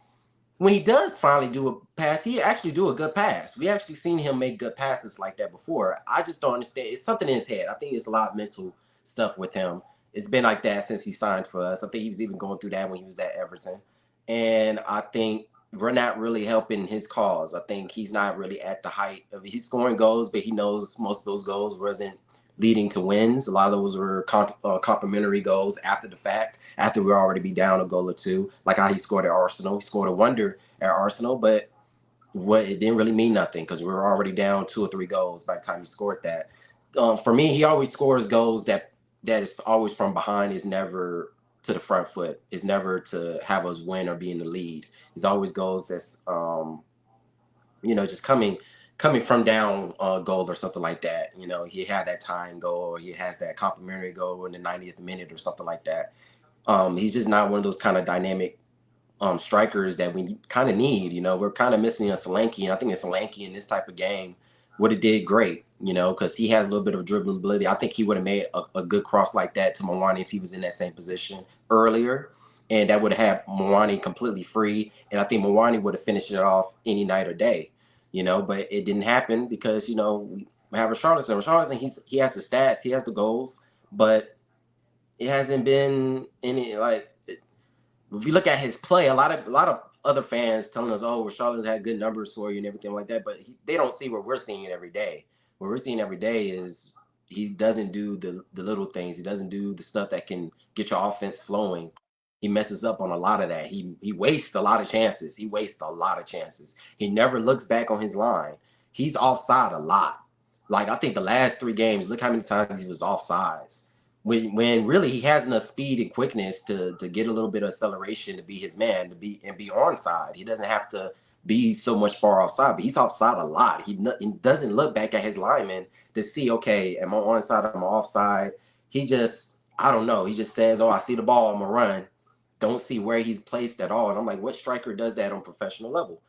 when he does finally do a pass, he actually do a good pass. We actually seen him make good passes like that before. I just don't understand. It's something in his head. I think it's a lot of mental stuff with him. It's been like that since he signed for us. I think he was even going through that when he was at Everton. And I think we're not really helping his cause. I think he's not really at the height of it. He's scoring goals, but he knows most of those goals wasn't leading to wins. A lot of those were complimentary goals after the fact, after we already be down a goal or two, like how he scored at Arsenal. He scored a wonder at Arsenal, but it didn't really mean nothing because we were already down 2 or 3 goals by the time he scored that. For me, he always scores goals that is always from behind, is never to the front foot, is never to have us win or be in the lead. It's always goals that's just coming from down goal or something like that. You know, he had that tying goal, or he has that complimentary goal in the 90th minute or something like that. He's just not one of those kind of dynamic strikers that we kind of need. You know, we're kind of missing a Solanke, and I think a Solanke in this type of game would have did great, you know, because he has a little bit of dribbling ability. I think he would have made a good cross like that to Muani if he was in that same position earlier, and that would have had Muani completely free, and I think Muani would have finished it off any night or day, you know, but it didn't happen because, you know, we have Richarlison. Richarlison, he has the stats, he has the goals, but it hasn't been any, like, if you look at his play, a lot of other fans telling us, "Oh, Richarlison had good numbers for you and everything like that," but they don't see what we're seeing it every day. What we're seeing every day is he doesn't do the little things. He doesn't do the stuff that can get your offense flowing. He messes up on a lot of that. He wastes a lot of chances. He never looks back on his line. He's offside a lot. Like, I think the last 3 games, look how many times he was offsides. When really he has enough speed and quickness to get a little bit of acceleration to be his man, to be onside. He doesn't have to be so much far offside, but he's offside a lot. He doesn't look back at his lineman to see, okay, am I onside, am I offside? He just, I don't know. He just says, oh, I see the ball, I'm gonna run. Don't see where he's placed at all. And I'm like, what striker does that on professional level?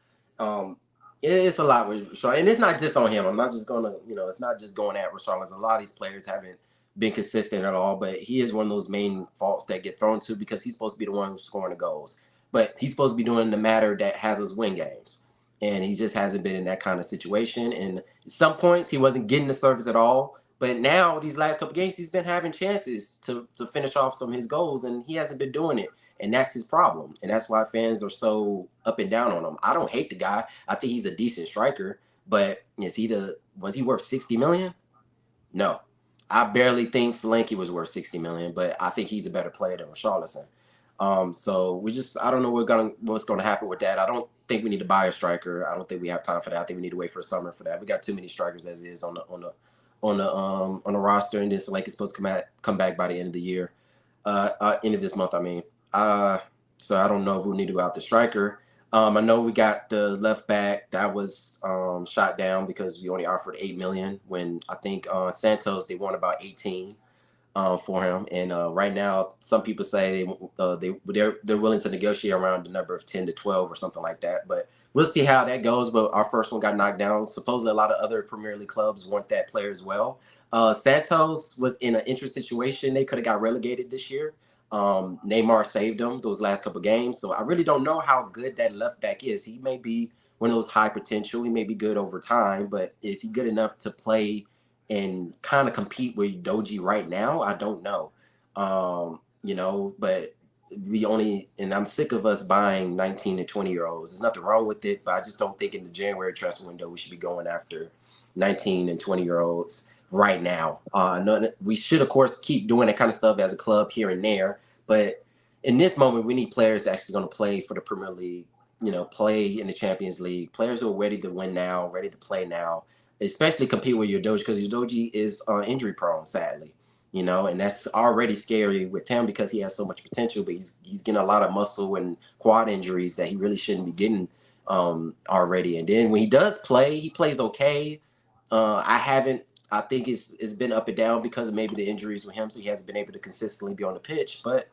It's a lot with Richarlison, and it's not just on him. I'm not just gonna, it's not just going at Richarlison. A lot of these players haven't been consistent at all, but he is one of those main faults that get thrown to because he's supposed to be the one who's scoring the goals. But he's supposed to be doing the matter that has us win games. And he just hasn't been in that kind of situation. And at some points, he wasn't getting the service at all. But now, these last couple games, he's been having chances to finish off some of his goals, and he hasn't been doing it. And that's his problem. And that's why fans are so up and down on him. I don't hate the guy. I think he's a decent striker. But was he worth 60 million? No. I barely think Solanke was worth 60 million, but I think he's a better player than Richarlison. So I don't know what's gonna happen with that. I don't think we need to buy a striker. I don't think we have time for that. I think we need to wait for summer for that. We got too many strikers as is on the roster, and this like it's supposed to come back by the end of the year, end of this month. I mean, so I don't know if we need to go out the striker. I know we got the left back that was shot down because we only offered $8 million when I think Santos they want about 18 for him. And right now, some people say they're willing to negotiate around the number of 10 to 12 or something like that. But we'll see how that goes. But our first one got knocked down. Supposedly, a lot of other Premier League clubs want that player as well. Santos was in an interesting situation. They could have got relegated this year. Neymar saved them those last couple of games. So I really don't know how good that left back is. He may be one of those high potential. He may be good over time, but is he good enough to play and kind of compete with Doji right now? I don't know. But and I'm sick of us buying 19 and 20-year-olds. There's nothing wrong with it, but I just don't think in the January transfer window we should be going after 19 and 20-year-olds right now. We should, of course, keep doing that kind of stuff as a club here and there, but in this moment, we need players that actually going to play for the Premier League, play in the Champions League, players who are ready to win now, ready to play now, especially compete with your Doji, because your Doji is injury prone, sadly, and that's already scary with him because he has so much potential, but he's getting a lot of muscle and quad injuries that he really shouldn't be getting already. And then when he does play, he plays okay. I think it's been up and down because of maybe the injuries with him, so he hasn't been able to consistently be on the pitch. But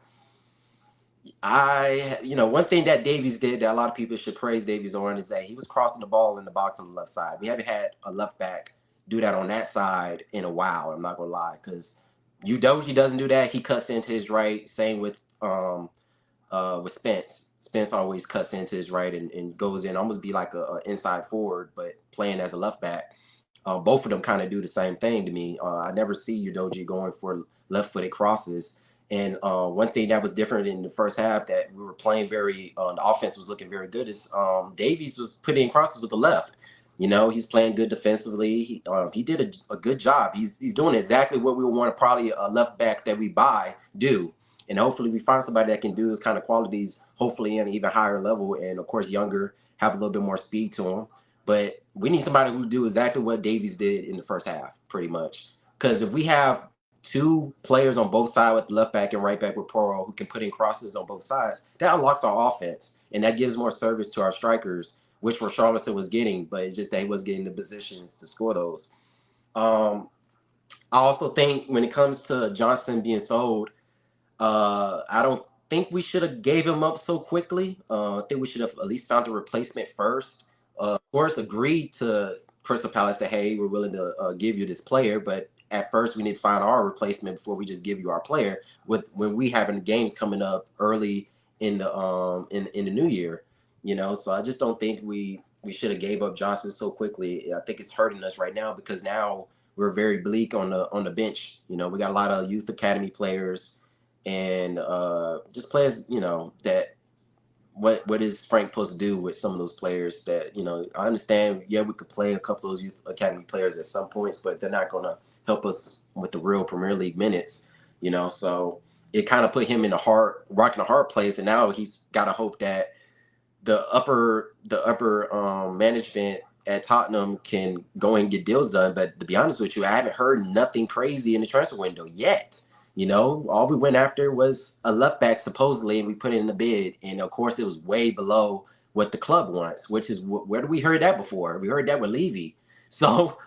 one thing that Davies did that a lot of people should praise Davies on is that he was crossing the ball in the box on the left side. We haven't had a left back do that on that side in a while. I'm not gonna lie, because Udoji doesn't do that. He cuts into his right. Same with Spence. Spence always cuts into his right and goes in, almost be like a inside forward, but playing as a left back. Both of them kind of do the same thing to me. I never see Udoji going for left-footed crosses. And one thing that was different in the first half that we were playing the offense was looking very good is Davies was putting crosses with the left. He's playing good defensively. He did a good job. He's doing exactly what we would want probably a left back that we buy do. And hopefully we find somebody that can do those kind of qualities, hopefully at an even higher level. And of course, younger, have a little bit more speed to him. But we need somebody who do exactly what Davies did in the first half, pretty much. Because if we have two players on both sides with left back and right back with Poro who can put in crosses on both sides, that unlocks our offense. And that gives more service to our strikers, which Richarlison was getting, but it's just that he was getting the positions to score those. I also think when it comes to Johnson being sold, I don't think we should have gave him up so quickly. I think we should have at least found a replacement first. Of course, agreed to Crystal Palace that, hey, we're willing to give you this player, but at first we need to find our replacement before we just give you our player. When we having games coming up early in the in the new year, So I just don't think we should have gave up Johnson so quickly. I think it's hurting us right now because now we're very bleak on the bench. We got a lot of youth academy players and just players, that. What is Frank supposed to do with some of those players that, I understand, we could play a couple of those youth academy players at some points, but they're not going to help us with the real Premier League minutes, so it kind of put him in rocking a hard place. And now he's got to hope that the upper management at Tottenham can go and get deals done. But to be honest with you, I haven't heard nothing crazy in the transfer window yet. All we went after was a left back supposedly, and we put it in the bid. And of course, it was way below what the club wants, which is where did we heard that before? We heard that with Levy. So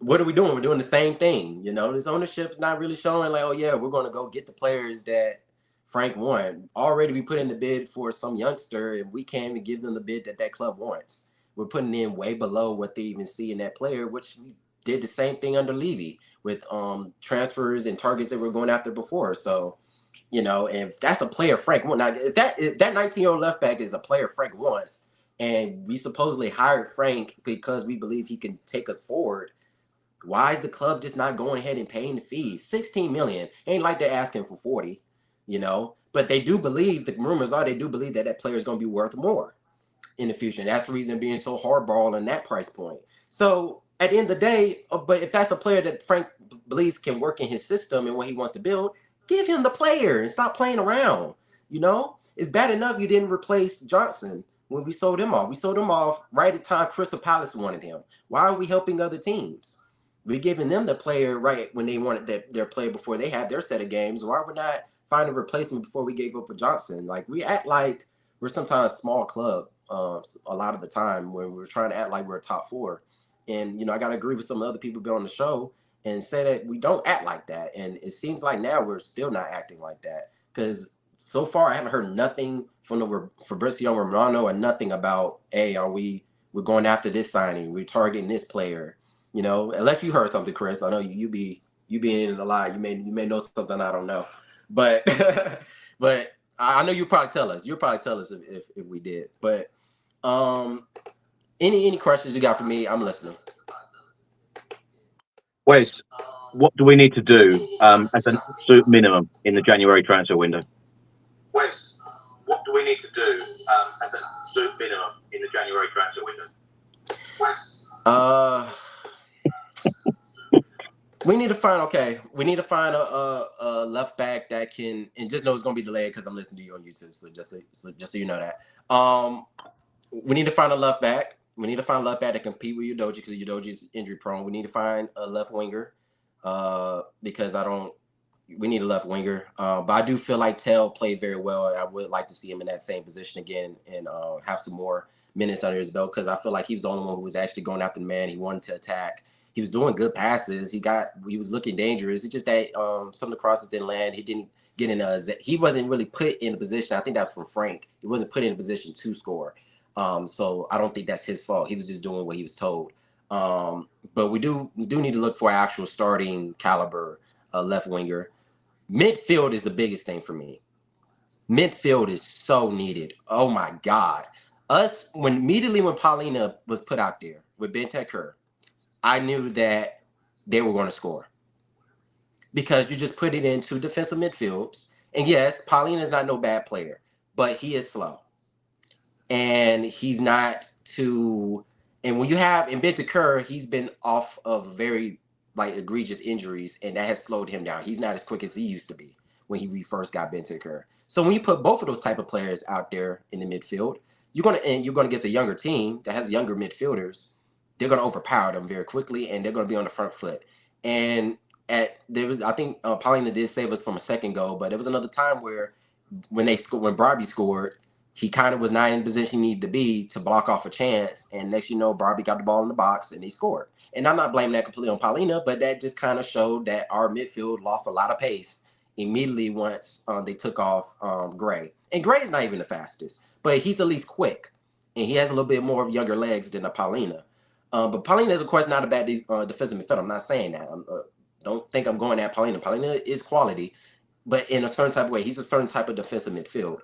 what are we doing? We're doing the same thing. This ownership's not really showing like, oh yeah, we're going to go get the players that Frank won. Already we put in the bid for some youngster, and we can't even give them the bid that club wants. We're putting in way below what they even see in that player, which we did the same thing under Levy with transfers and targets that we're going after before. So, and if that's a player Frank wants, now if that 19-year-old left back is a player Frank wants, and we supposedly hired Frank because we believe he can take us forward, why is the club just not going ahead and paying the fees? 16 million. Ain't like they're asking for 40, but they do believe, the rumors are they do believe that player is going to be worth more in the future. And that's the reason being so hardball in that price point. So at the end of the day, but if that's a player that Frank believes can work in his system and what he wants to build, give him the player and stop playing around, It's bad enough you didn't replace Johnson when we sold him off. We sold him off right at the time Crystal Palace wanted him. Why are we helping other teams? We're giving them the player right when they wanted their player before they had their set of games. Why we're not finding a replacement before we gave up for Johnson? Like, we act like we're sometimes a small club a lot of the time when we're trying to act like we're a top four. And, I got to agree with some other people been on the show and say that we don't act like that. And it seems like now we're still not acting like that, because so far I haven't heard nothing from Fabrizio Romano or nothing about, hey, we're going after this signing, we're targeting this player, unless you heard something, Chris. I know you be in a lot. You may know something I don't know, but but I know you'll probably tell us. You'll probably tell us if we did. But any questions you got for me? I'm listening. Wes, what do we need to do as an absolute minimum in the January transfer window? Wes, what do we need to do as an absolute minimum in the January transfer window? Wes. We need to find a left back that can, and just know it's gonna be delayed because I'm listening to you on YouTube. So just so you know that. We need to find a left back. We need to find a left back that can compete with Udoji, because Udoji's injury prone. We need to find a left winger, because we need a left winger. But I do feel like Tell played very well, and I would like to see him in that same position again and have some more minutes under his belt, because I feel like he's the only one who was actually going after the man. He wanted to attack. He was doing good passes. He was looking dangerous. It's just that some of the crosses didn't land. He didn't get in he wasn't really put in a position. I think that's from Frank. He wasn't put in a position to score. So I don't think that's his fault. He was just doing what he was told. But we do need to look for actual starting caliber left winger. Midfield is the biggest thing for me. Midfield is so needed. Oh my God. Immediately when Paulina was put out there with Bentancur, I knew that they were going to score, because you just put it in two defensive midfields. And yes, Paulina is not no bad player, but he is slow. And he's not too. And when you have in Bentancur, he's been off of very egregious injuries, and that has slowed him down. He's not as quick as he used to be when he first got Bentancur. So when you put both of those type of players out there in the midfield, you're gonna get a younger team that has younger midfielders. They're gonna overpower them very quickly, and they're gonna be on the front foot. And I think Paulina did save us from a second goal, but there was another time where when Barbie scored, he kind of was not in the position he needed to be to block off a chance. And next Barbie got the ball in the box and he scored. And I'm not blaming that completely on Paulina, but that just kind of showed that our midfield lost a lot of pace immediately once they took off Gray. And Gray's not even the fastest, but he's at least quick. And he has a little bit more of younger legs than a Paulina. But Paulina is, of course, not a bad defensive midfielder. I'm not saying that. Don't think I'm going at Paulina. Paulina is quality, but in a certain type of way. He's a certain type of defensive midfield.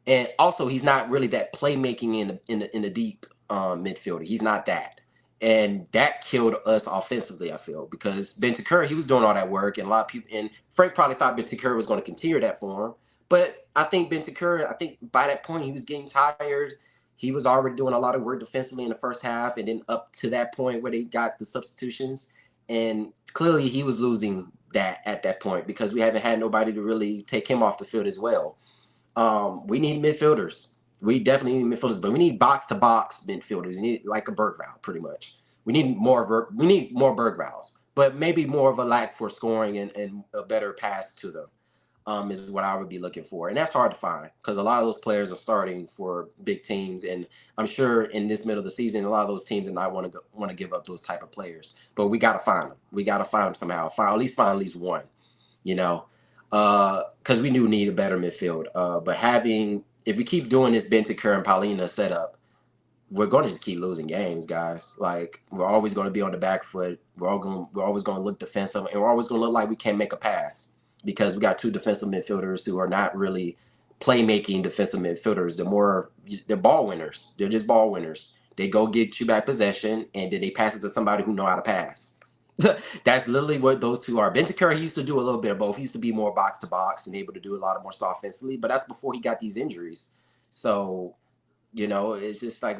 And also, he's not really that playmaking in the deep midfielder. He's not that. And that killed us offensively, I feel, because Bentancur, he was doing all that work, and a lot of people, and Frank probably thought Bentancur was going to continue that for him. But I think Bentancur, by that point, he was getting tired. He was already doing a lot of work defensively in the first half, and then up to that point where they got the substitutions. And clearly he was losing that at that point, because we haven't had nobody to really take him off the field as well. We need midfielders. We definitely need midfielders, but we need box-to-box midfielders. We need like a Bergvall, pretty much. We need more Bergvalls, but maybe more of a lack for scoring and a better pass to them is what I would be looking for. And that's hard to find, because a lot of those players are starting for big teams, and I'm sure in this middle of the season, a lot of those teams do not want to give up those type of players. But we got to find them. We got to find them somehow. Find at least one, because we do need a better midfield. But if we keep doing this Bentancur and Paulina setup, we're going to just keep losing games, guys. Like, we're always going to be on the back foot. We're always going to look defensive, and we're always going to look like we can't make a pass, because we got two defensive midfielders who are not really playmaking defensive midfielders. They're ball winners. They're just ball winners. They go get you back possession, and then they pass it to somebody who know how to pass. That's literally what those two are. Bentancur, he used to do a little bit of both. He used to be more box to box and able to do a lot of more stuff offensively, but that's before he got these injuries. So, it's just like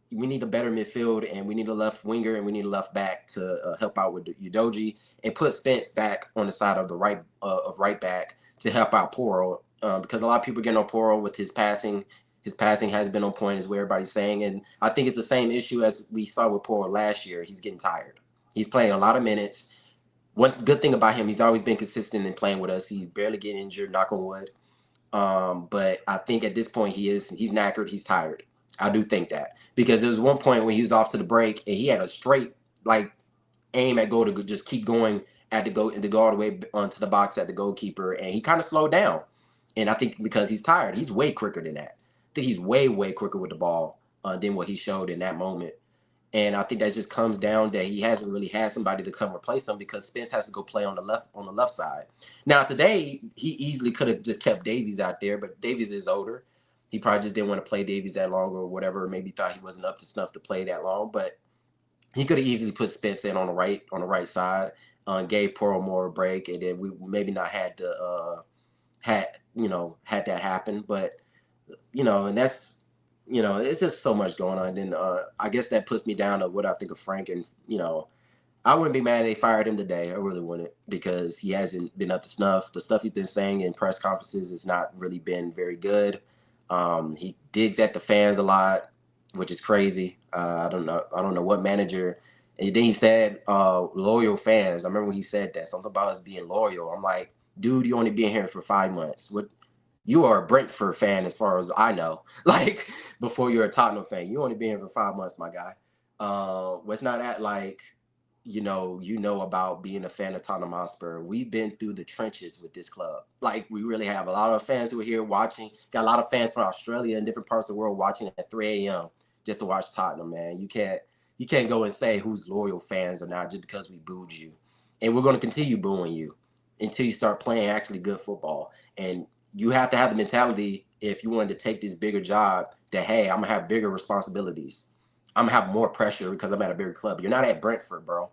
we need a better midfield, and we need a left winger, and we need a left back to help out with Udoji, and put Spence back on the side of the right back to help out Poro because a lot of people get on Poro with his passing. His passing has been on point, is what everybody's saying, and I think it's the same issue as we saw with Poro last year. He's getting tired. He's playing a lot of minutes. One good thing about him, he's always been consistent in playing with us. He's barely getting injured, knock on wood. But I think at this point he's knackered, he's tired. I do think that, because there was one point when he was off to the break and he had a straight aim at goal to just keep going to go all the way onto the box at the goalkeeper, and he kind of slowed down. And I think because he's tired, he's way quicker than that. I think he's way quicker with the ball than what he showed in that moment. And I think that just comes down that he hasn't really had somebody to come replace him, because Spence has to go play on the left side. Now today he easily could have just kept Davies out there, but Davies is older. He probably just didn't want to play Davies that long or whatever. Maybe thought he wasn't up to snuff to play that long, but he could have easily put Spence in on the right side, gave Poro more a break, and then we maybe not had to had that happen. But and that's. It's just so much going on. And I guess that puts me down to what I think of Frank. And, I wouldn't be mad if they fired him today. I really wouldn't, because he hasn't been up to snuff. The stuff he's been saying in press conferences has not really been very good. He digs at the fans a lot, which is crazy. I don't know what manager. And then he said loyal fans. I remember when he said that, something about us being loyal. I'm like, dude, you only been here for 5 months. What? You are a Brentford fan, as far as I know. Before you're a Tottenham fan, you only been here for 5 months, my guy. It's not that you know about being a fan of Tottenham Hotspur. We've been through the trenches with this club. We really have a lot of fans who are here watching. Got a lot of fans from Australia and different parts of the world watching at 3 a.m. just to watch Tottenham, man. You can't go and say who's loyal fans or not just because we booed you. And we're going to continue booing you until you start playing actually good football. And you have to have the mentality, if you wanted to take this bigger job, that, hey, I'm going to have bigger responsibilities. I'm going to have more pressure because I'm at a bigger club. You're not at Brentford, bro.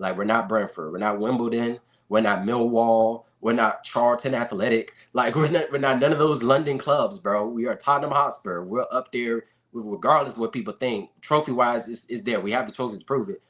We're not Brentford. We're not Wimbledon. We're not Millwall. We're not Charlton Athletic. We're not none of those London clubs, bro. We are Tottenham Hotspur. We're up there, regardless of what people think. Trophy-wise, is there. We have the trophies to prove it.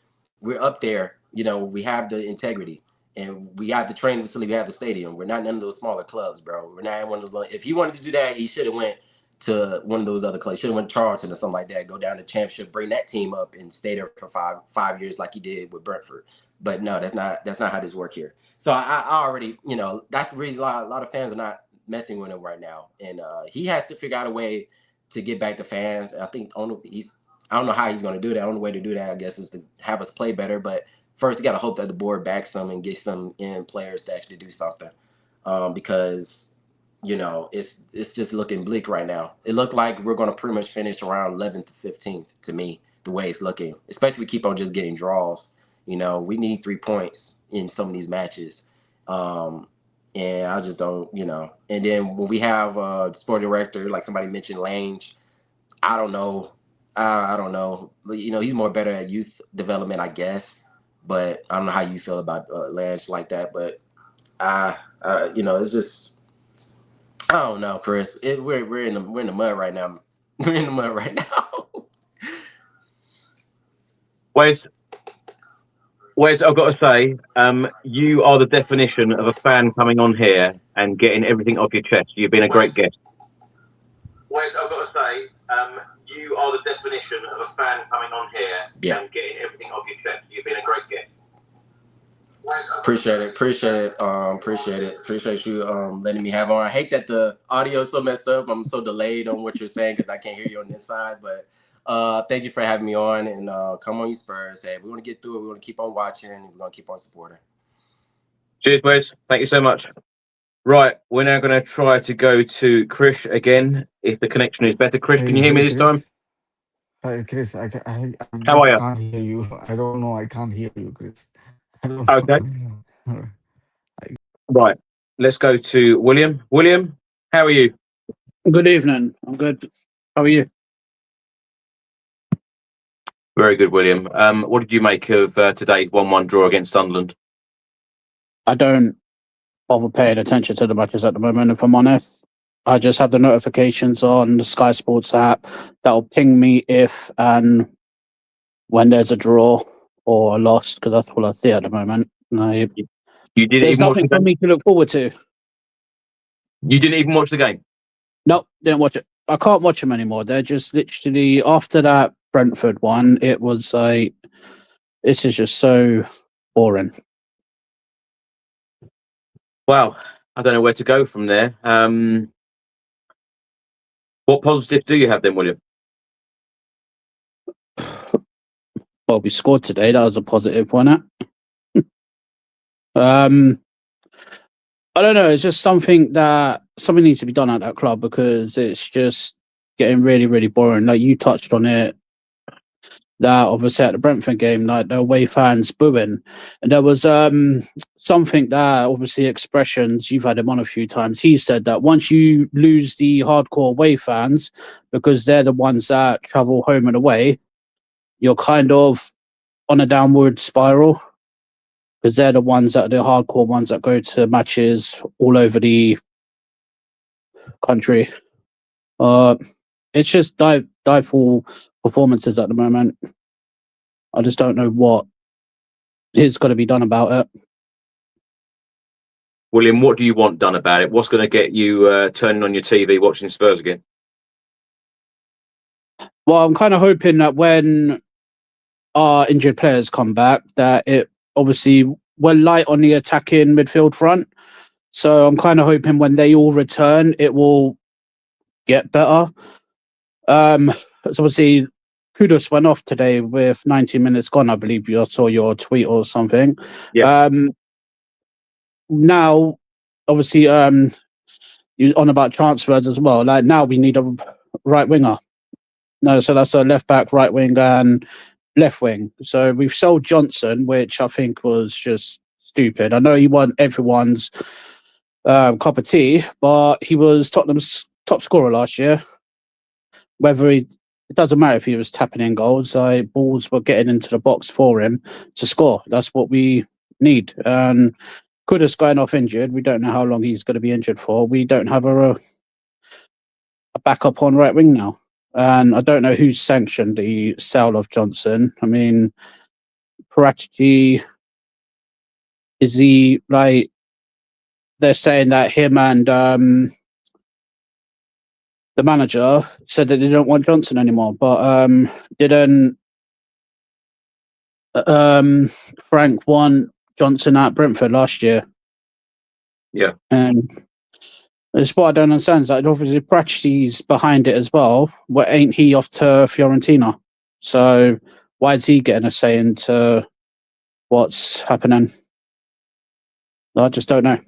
We're up there. We have the integrity. And we have the training facility, we have the stadium. We're not none of those smaller clubs, bro. We're not in one of those. If he wanted to do that, he should have went to one of those other clubs. Should have went to Charlton or something like that. Go down to championship, bring that team up, and stay there for five years like he did with Brentford. But no, that's not how this works here. So I already, that's the reason a lot of fans are not messing with him right now. And he has to figure out a way to get back to fans. And I think I don't know how he's going to do that. The only way to do that, I guess, is to have us play better. But first, you got to hope that the board backs some and get some in players to actually do something, because it's just looking bleak right now. It looked like we're going to pretty much finish around 11th to 15th to me, the way it's looking. Especially if we keep on just getting draws. We need 3 points in some of these matches, and I just don't. And then when we have a sporting director, like somebody mentioned, Lange, I don't know. I don't know. He's more better at youth development, I guess. But I don't know how you feel about Lange like that. But it's just, I don't know, Chris. We're in the mud right now. We're in the mud right now. Wes, I've got to say, you are the definition of a fan coming on here and getting everything off your chest. You've been a great guest. Wes, I've got to say, you are the definition of a fan coming on here and getting everything off your chest. You've been a great guest. Appreciate it. Appreciate you letting me have on. I hate that the audio is so messed up. I'm so delayed on what you're saying because I can't hear you on this side. But thank you for having me on, and come on, you Spurs. Hey, we want to get through it. We want to keep on watching, and we're going to keep on supporting. Cheers, Wes. Thank you so much. Right, we're now going to try to go to Chris again, if the connection is better. Chris, can you hear me this time? Hi, Chris. I How are you? can't hear you. I don't know. I can't hear you, Chris. I don't Okay. know. Right, let's go to William. William, how are you? Good evening. I'm good. How are you? Very good, William. What did you make of today's 1-1 draw against Sunderland? I don't bother paying attention to the matches at the moment, if I'm honest. I just have the notifications on the Sky Sports app that'll ping me if and when there's a draw or a loss, because that's all I see at the moment. You didn't There's even watch nothing the for game? me to look forward to. You didn't even watch the game? Nope, didn't watch it. I can't watch them anymore. They're just literally after that Brentford one. It was like, this is just so boring. Well, I don't know where to go from there. What positive do you have then, William? Well, we scored today. That was a positive, wasn't it? I don't know. It's just something needs to be done at that club because it's just getting really, really boring. Like you touched on it, that obviously at the Brentford game, like the away fans booing, and there was something that obviously expressions. You've had him on a few times. He said that once you lose the hardcore away fans, because they're the ones that travel home and away, you're kind of on a downward spiral. Because they're the ones that are the hardcore ones that go to matches all over the country. It's just dive-full performances at the moment. I just don't know what is going to be done about it. William, what do you want done about it? What's going to get you turning on your TV watching Spurs again? Well, I'm kind of hoping that when our injured players come back, that it obviously we're light on the attacking midfield front. So I'm kind of hoping when they all return, it will get better. So obviously, Kudos went off today with 90 minutes gone. I believe you saw your tweet or something. Yeah. Now, obviously, you on about transfers as well. Like now, we need a right winger. No, so that's a left back, right wing, and left wing. So we've sold Johnson, which I think was just stupid. I know he won everyone's cup of tea, but he was Tottenham's top scorer last year. It doesn't matter if he was tapping in goals. Balls were getting into the box for him to score. That's what we need. And Kudus going off injured. We don't know how long he's going to be injured for. We don't have a backup on right wing now. And I don't know who's sanctioned the sale of Johnson. I mean, Paratici, is he like, they're saying that him and the manager said that they don't want Johnson anymore, but didn't Frank want Johnson at Brentford last year? Yeah. And it's what I don't understand. Is like obviously Paratici's behind it as well. What ain't he off to Fiorentina? So why is he getting a say into what's happening? I just don't know.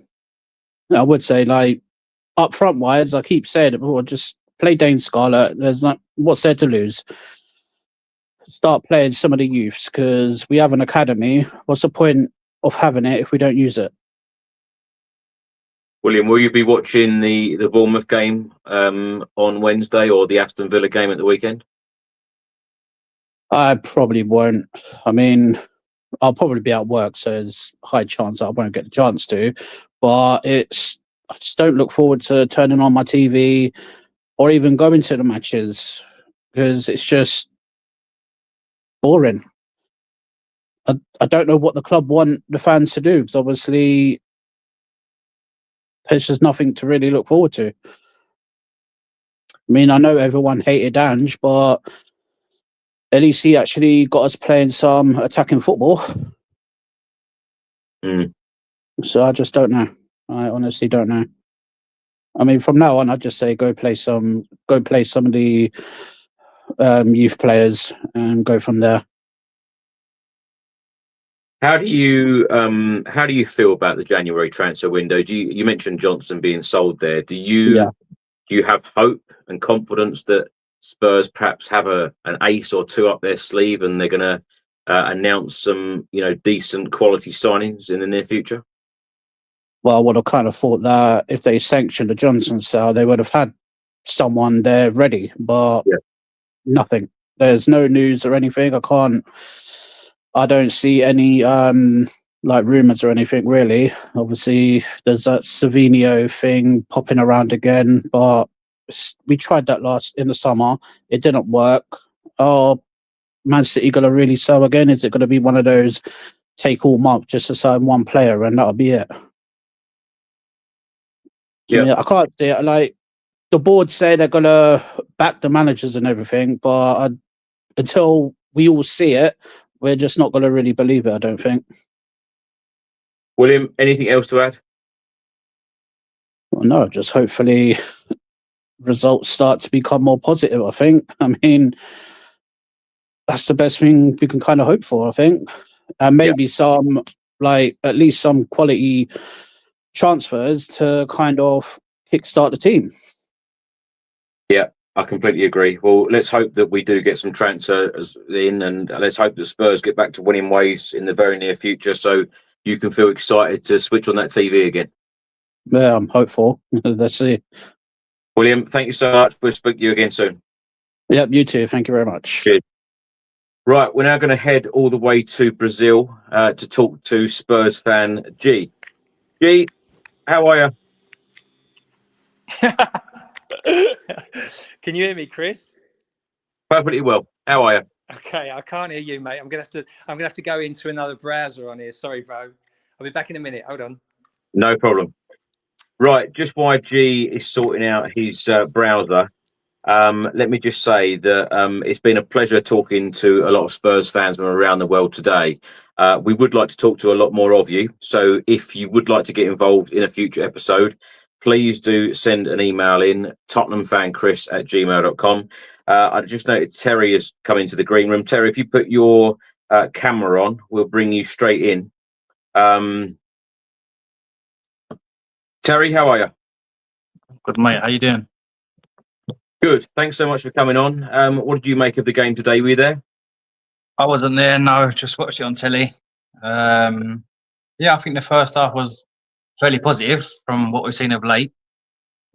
I would say like up front wise, I keep saying it before, just play Dane Scarlett. There's not what's there to lose. Start playing some of the youths because we have an academy. What's the point of having it if we don't use it? William, will you be watching the Bournemouth game on Wednesday or the Aston Villa game at the weekend? I probably won't. I mean, I'll probably be at work, so there's a high chance I won't get the chance to. But I just don't look forward to turning on my TV or even going to the matches because it's just boring. I don't know what the club want the fans to do because obviously there's just nothing to really look forward to. I mean, I know everyone hated Ange, but at least he actually got us playing some attacking football. So I just don't know. I honestly don't know. I mean, from now on, I'd just say go play some of the youth players and go from there. How do you feel about the January transfer window? You mentioned Johnson being sold there. Do you have hope and confidence that Spurs perhaps have an ace or two up their sleeve and they're going to announce some decent quality signings in the near future? Well, I would have kind of thought that if they sanctioned the Johnson sale, they would have had someone there ready, but nothing. There's no news or anything. I don't see any like rumours or anything really. Obviously, there's that Savinio thing popping around again, but we tried that in the summer. It didn't work. Oh, Man City going to really sell again? Is it going to be one of those take all month just to sign one player and that'll be it? Yeah, I can't see it. Like the board say they're gonna back the managers and everything, but until we all see it, we're just not gonna really believe it. I don't think. William, anything else to add? Well, no, just hopefully results start to become more positive. I think. I mean, that's the best thing we can kind of hope for. I think, and maybe some like at least some quality transfers to kind of kickstart the team. Yeah, I completely agree. Well, let's hope that we do get some transfers in, and let's hope that Spurs get back to winning ways in the very near future, so you can feel excited to switch on that TV again. Yeah, I'm hopeful. Let's see. William, thank you so much. We'll speak to you again soon. Yep, you too. Thank you very much. Cheers. Right, we're now going to head all the way to Brazil to talk to Spurs fan G. G, how are you? Can you hear me, Chris? Perfectly well. How are you? Okay, I can't hear you, mate. I'm gonna have to go into another browser on here. Sorry, bro. I'll be back in a minute. Hold on. No problem. Right, just while G is sorting out his browser, let me just say that it's been a pleasure talking to a lot of Spurs fans from around the world today. We would like to talk to a lot more of you. So if you would like to get involved in a future episode, please do send an email in, tottenhamfanchris@gmail.com. I just noted Terry has come into the green room. Terry, if you put your camera on, we'll bring you straight in. Terry, how are you? Good, mate. How you doing? Good. Thanks so much for coming on. What did you make of the game today? Were you there? I wasn't there. No, just watched it on telly. Yeah, I think the first half was fairly positive from what we've seen of late.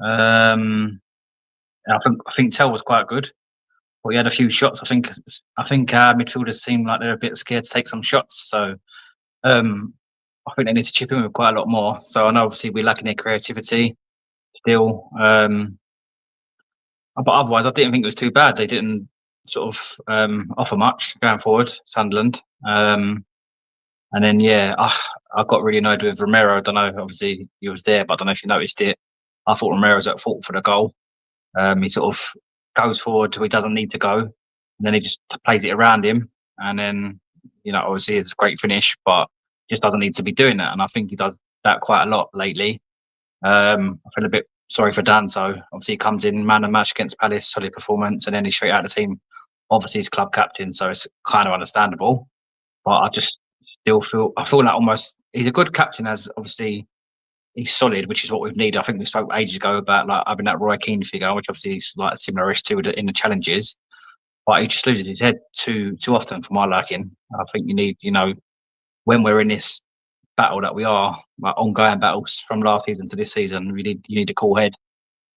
I think Tell was quite good. But he had a few shots. I think our midfielders seem like they're a bit scared to take some shots. So I think they need to chip in with quite a lot more. So I know obviously we're lacking their creativity still. But otherwise, I didn't think it was too bad. They didn't sort of offer much going forward, Sunderland. And then, I got really annoyed with Romero. I don't know, obviously he was there, but I don't know if you noticed it. I thought Romero was at fault for the goal. He sort of goes forward till he doesn't need to go. And then he just plays it around him. And then, obviously it's a great finish, but just doesn't need to be doing that. And I think he does that quite a lot lately. I feel a bit sorry for Dan. So obviously he comes in man of match against Palace, solid performance, and then he's straight out of the team. Obviously he's club captain, so it's kind of understandable. But I just still feel like almost he's a good captain, as obviously he's solid, which is what we've needed. I think we spoke ages ago about like having that Roy Keane figure, which obviously is like similar-ish to in the challenges. But he just loses his head too often for my liking. I think you need, when we're in this battle that we are, like ongoing battles from last season to this season, you need a cool head,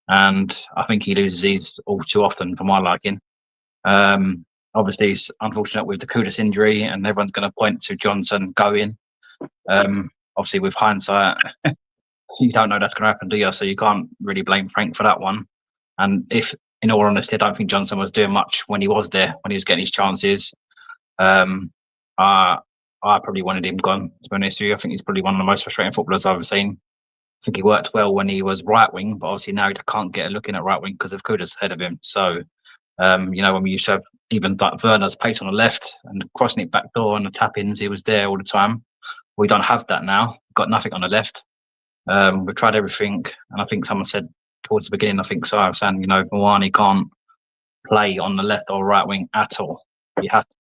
and I think he loses these all too often for my liking. Obviously it's unfortunate with the Kudus injury, and everyone's going to point to Johnson going. Obviously with hindsight, you don't know that's going to happen, do you? So you can't really blame Frank for that one. And if, in all honesty, I don't think Johnson was doing much when he was there, when he was getting his chances. I probably wanted him gone, to be honest with you. I think he's probably one of the most frustrating footballers I've ever seen. I think he worked well when he was right wing, but obviously now he can't get a look in at right wing because of Kudus ahead of him. So, when we used to have even Werner's pace on the left and crossing it back door and the tap-ins, he was there all the time. We don't have that now. We've got nothing on the left. We've tried everything, and I think someone said towards the beginning, I think so, I was saying, Moani can't play on the left or right wing at all. He has to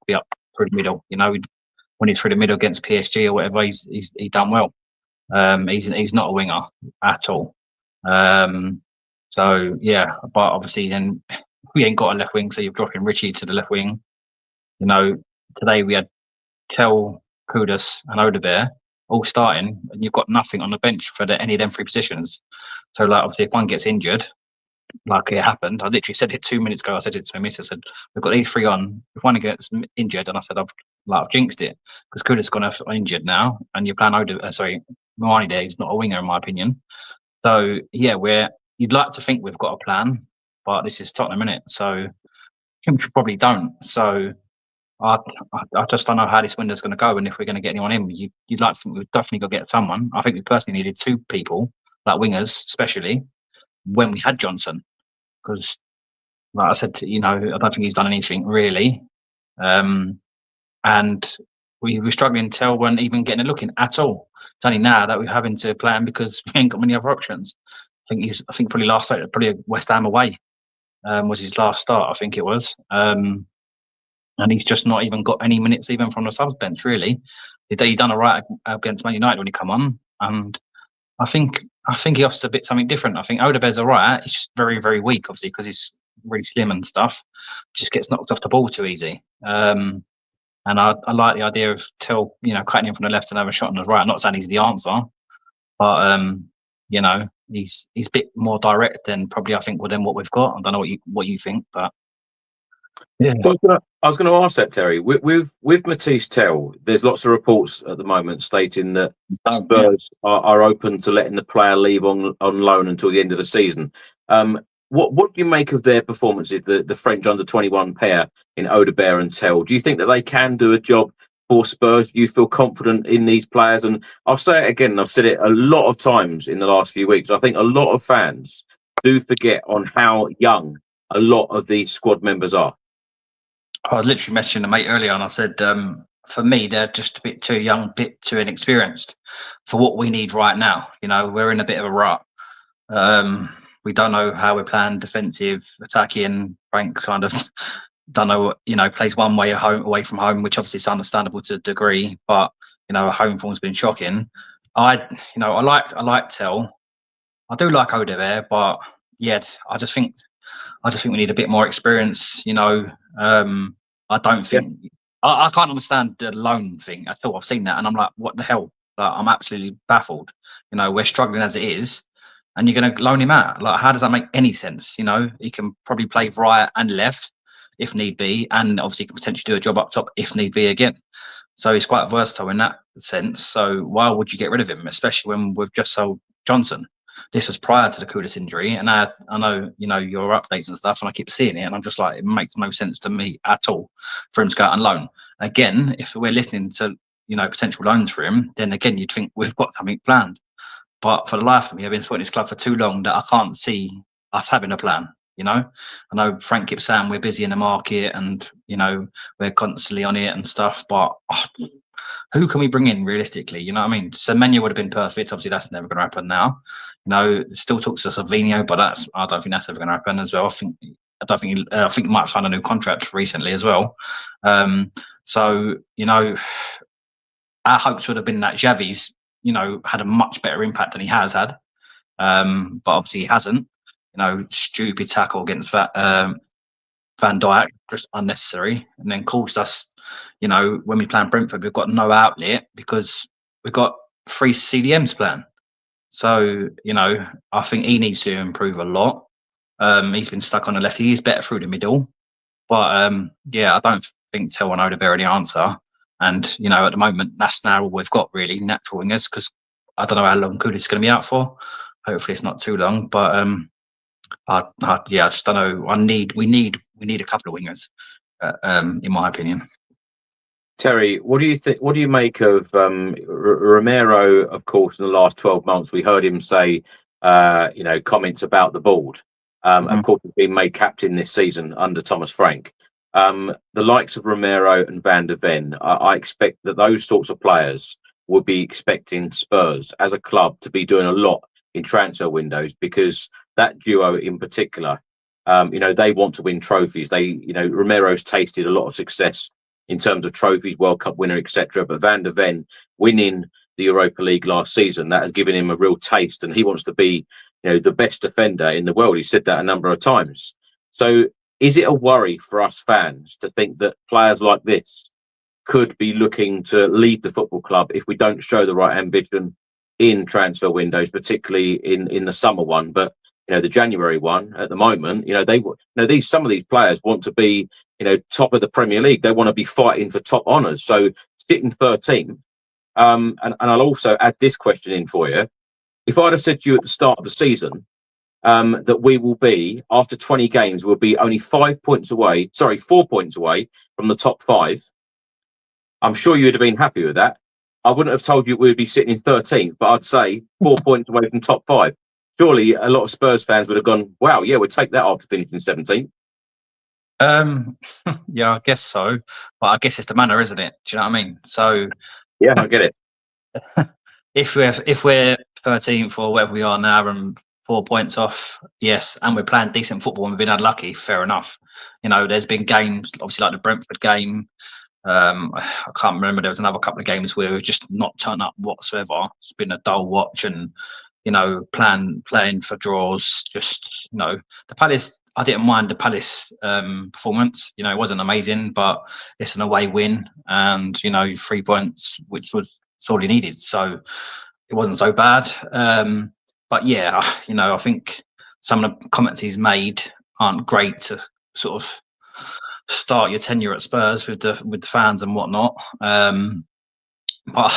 be up through the middle. When he's through the middle against PSG or whatever, he's done well. He's not a winger at all. So yeah, but obviously then we ain't got a left wing, so you're dropping Richie to the left wing. Today we had Tell, Kudus, and Odebear all starting, and you've got nothing on the bench for any of them three positions. So like obviously if one gets injured, like it happened, I literally said it 2 minutes ago. I said it to my missus. I said we've got these three on. If one gets injured, and I said I've jinxed it because Kudus gone off injured now, and you're playing Moani there. He's not a winger in my opinion. So yeah, you'd like to think we've got a plan, but this is Tottenham, innit? So I think we probably don't. So I just don't know how this window's going to go, and if we're going to get anyone in. You'd like to think we've definitely got to get someone. I think we personally needed two people like wingers, especially when we had Johnson, because like I said, I don't think he's done anything really, and we were struggling. Tell weren't even getting a look in at all. It's only now that we're having to play him because we ain't got many other options. I think probably last start, probably West Ham away was his last start. I think it was, and he's just not even got any minutes even from the subs bench. Really, he done all right against Man United when he come on, and I think he offers a bit something different. I think Odebear's all right. He's just very, very weak, obviously, because he's really slim and stuff. Just gets knocked off the ball too easy. And I like the idea of Till, cutting him from the left and having a shot on the right. I'm not saying he's the answer, but he's a bit more direct than probably I think than what we've got. I don't know what you think, but yeah. I was going to ask that, Terry. With Matisse Tell, there's lots of reports at the moment stating that Spurs are open to letting the player leave on loan until the end of the season. What do you make of their performances, the French under-21 pair in Odebear and Tell? Do you think that they can do a job for Spurs? Do you feel confident in these players? And I'll say it again, I've said it a lot of times in the last few weeks. I think a lot of fans do forget on how young a lot of these squad members are. I was literally messaging a mate earlier and I said, for me, they're just a bit too young, a bit too inexperienced for what we need right now. We're in a bit of a rut. We don't know how we're playing defensive, attacking. Frank kind of don't know, plays one way away from home, which obviously is understandable to a degree, but, home form's been shocking. I like Tell. I do like Odebear, but yeah, I just think we need a bit more experience. I don't think I can't understand the loan thing at all. I've seen that and I'm like, what the hell? Like, I'm absolutely baffled. We're struggling as it is, and you're going to loan him out. Like, how does that make any sense? He can probably play right and left if need be, and obviously can potentially do a job up top if need be again. So he's quite versatile in that sense. So why would you get rid of him, especially when we've just sold Johnson? This was prior to the Kudus injury, and I know your updates and stuff, and I keep seeing it, and I'm just like, it makes no sense to me at all for him to go out on loan. Again, if we're listening to potential loans for him, then again you'd think we've got something planned. But for the life of me, I've been supporting this club for too long that I can't see us having a plan. I know Frank keeps saying we're busy in the market and we're constantly on it and stuff, but who can we bring in realistically? You know what I mean? Semenyo would have been perfect. Obviously, that's never going to happen now. Still talks to Savinho, but I don't think that's ever going to happen as well. I think he might have signed a new contract recently as well. So our hopes would have been that Xavi's had a much better impact than he has had, but obviously he hasn't. Stupid tackle against Van Dijk, just unnecessary, and then caused us. When we play Brentford, we've got no outlet because we've got 3 CDMs playing. So I think he needs to improve a lot. He's been stuck on the left. He's better through the middle, but I don't think Tell and Odebear are the answer. And at the moment, that's now all we've got really, natural wingers, because I don't know how long Kudus is going to be out for. Hopefully, it's not too long. But I just don't know. We need a couple of wingers, in my opinion. Terry, what do you think? What do you make of Romero? Of course, in the last 12 months, we heard him say, comments about the board. Of course, he's been made captain this season under Thomas Frank. The likes of Romero and Van der Ven, I expect that those sorts of players would be expecting Spurs as a club to be doing a lot in transfer windows, because that duo in particular, they want to win trophies. Romero's tasted a lot of success in terms of trophies, World Cup winner, etc. But Van der Ven winning the Europa League last season, that has given him a real taste, and he wants to be, the best defender in the world. He said that a number of times. So is it a worry for us fans to think that players like this could be looking to leave the football club if we don't show the right ambition in transfer windows, particularly in the summer one, but the January one at the moment? Some of these players want to be top of the Premier League. They want to be fighting for top honours. So sitting 13th, and I'll also add this question in for you. If I'd have said to you at the start of the season that we will be, after 20 games, we'll be only 4 points away from the top 5, I'm sure you would have been happy with that. I wouldn't have told you we'd be sitting in 13th, but I'd say 4 points away from top 5. Surely a lot of Spurs fans would have gone, wow, yeah, we'd take that after finishing 17th. Yeah, I guess so. But I guess it's the manner, isn't it? Do you know what I mean? So yeah, I get it. If we're 13th or whatever we are now and 4 points off, yes, and we're playing decent football and we've been unlucky, fair enough. There's been games, obviously like the Brentford game. I can't remember. There was another couple of games where we've just not turned up whatsoever. It's been a dull watch, and playing for draws. Just the Palace. I didn't mind the Palace performance. It wasn't amazing, but it's an away win, and 3 points, which was all he needed. So it wasn't so bad. But yeah, I think some of the comments he's made aren't great to sort of start your tenure at Spurs with the fans and whatnot. But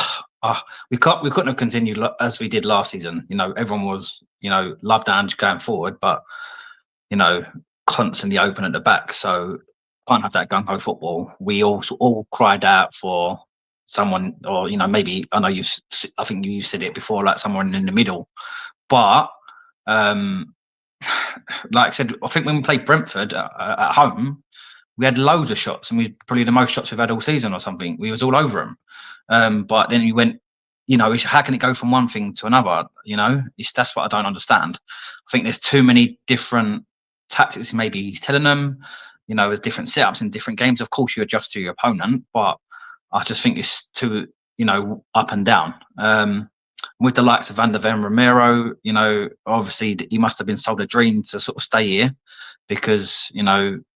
we couldn't have continued as we did last season. Everyone was loved Ange going forward, but constantly open at the back. So can't have that gung ho football. We all cried out for someone, or maybe I think you said it before, like someone in the middle. But like I said, I think when we played Brentford at home, we had loads of shots, and we probably the most shots we've had all season or something. We was all over them. But then you went, how can it go from one thing to another? That's what I don't understand. I think there's too many different tactics maybe he's telling them, with different setups in different games. Of course, you adjust to your opponent, but I just think it's too, up and down. With the likes of Van der Ven, Romero, obviously he must have been sold a dream to sort of stay here, because,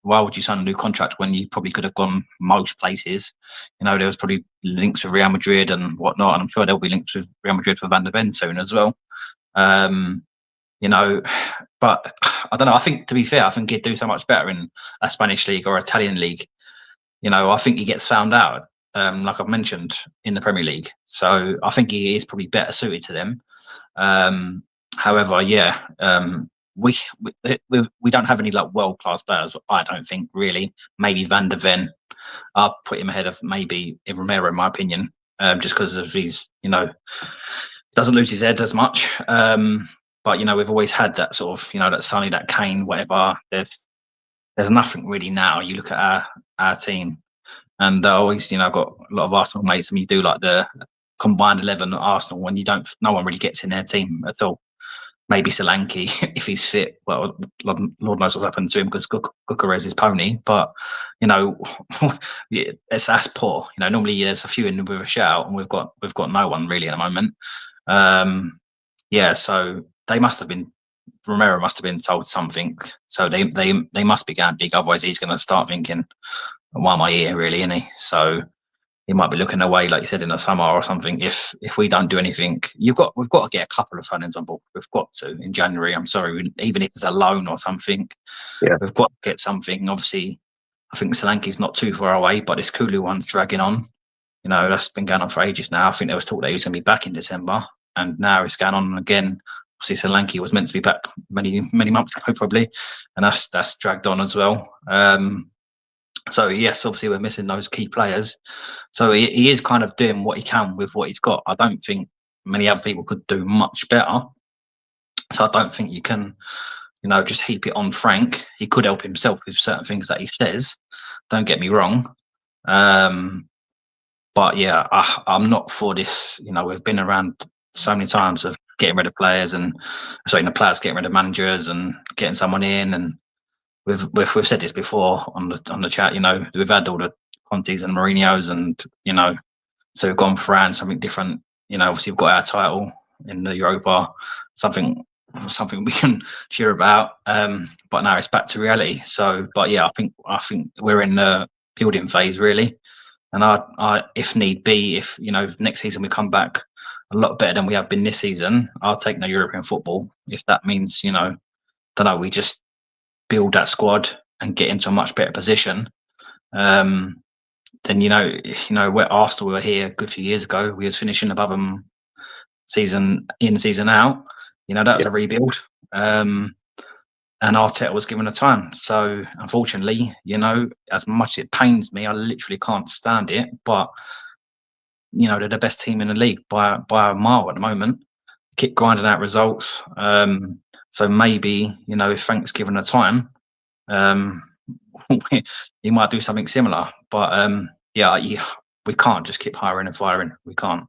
why would you sign a new contract when you probably could have gone most places? There was probably links with Real Madrid and whatnot, and I'm sure there'll be links with Real Madrid for Van der Ven soon as well. But I don't know. I think, to be fair, I think he'd do so much better in a Spanish league or Italian league. I think he gets found out, like I've mentioned, in the Premier League. So I think he is probably better suited to them. However, yeah, we don't have any like world class players. I don't think, really. Maybe Van der Ven. I'll put him ahead of maybe Romero, in my opinion, just because of his, doesn't lose his head as much. But we've always had that sort of, that Sonny, that Kane, whatever. There's nothing really now. You look at our team, and always, I've got a lot of Arsenal mates, and you do like the combined 11 at Arsenal, when no one really gets in their team at all. Maybe Solanke, if he's fit. Well, Lord knows what's happened to him, because Gyökeres is pony. But that's poor. Normally there's a few in with a shout, and we've got no one really at the moment. So Romero must have been told something. So they must be going big. Otherwise, he's going to start thinking, why am I here, really, isn't he? So he might be looking away, like you said, in the summer or something. If we don't do anything, we've got to get a couple of signings on board. We've got to in January. I'm sorry, even if it's a loan or something. Yeah, we've got to get something. Obviously, I think Solanke's not too far away, but this Kulu one's dragging on. That's been going on for ages now. I think there was talk that he was going to be back in December, and now it's going on again. Obviously, Solanke was meant to be back many months ago, probably, and that's dragged on as well. So yes, obviously we're missing those key players. So he is kind of doing what he can with what he's got. I don't think many other people could do much better. So I don't think you can, just heap it on Frank. He could help himself with certain things that he says. Don't get me wrong. But yeah, I'm not for this. We've been around so many times of getting rid of players, and the players getting rid of managers and getting someone in, and we've said this before on the chat. We've had all the Contes and Mourinho's, and so we've gone for something different. Obviously we've got our title in the Europa, something we can cheer about. But now it's back to reality. So, but yeah, I think we're in the building phase, really. And I if need be, if next season we come back a lot better than we have been this season, I'll take the European football. If that means, we just build that squad and get into a much better position. Then where Arsenal were here a good few years ago, we was finishing above them season in, season out. That was a rebuild. And Arteta was given a time. So unfortunately, as much as it pains me, I literally can't stand it. But they're the best team in the league by a mile at the moment. Keep grinding out results. So maybe, if Frank's given the time, he might do something similar. But we can't just keep hiring and firing. We can't.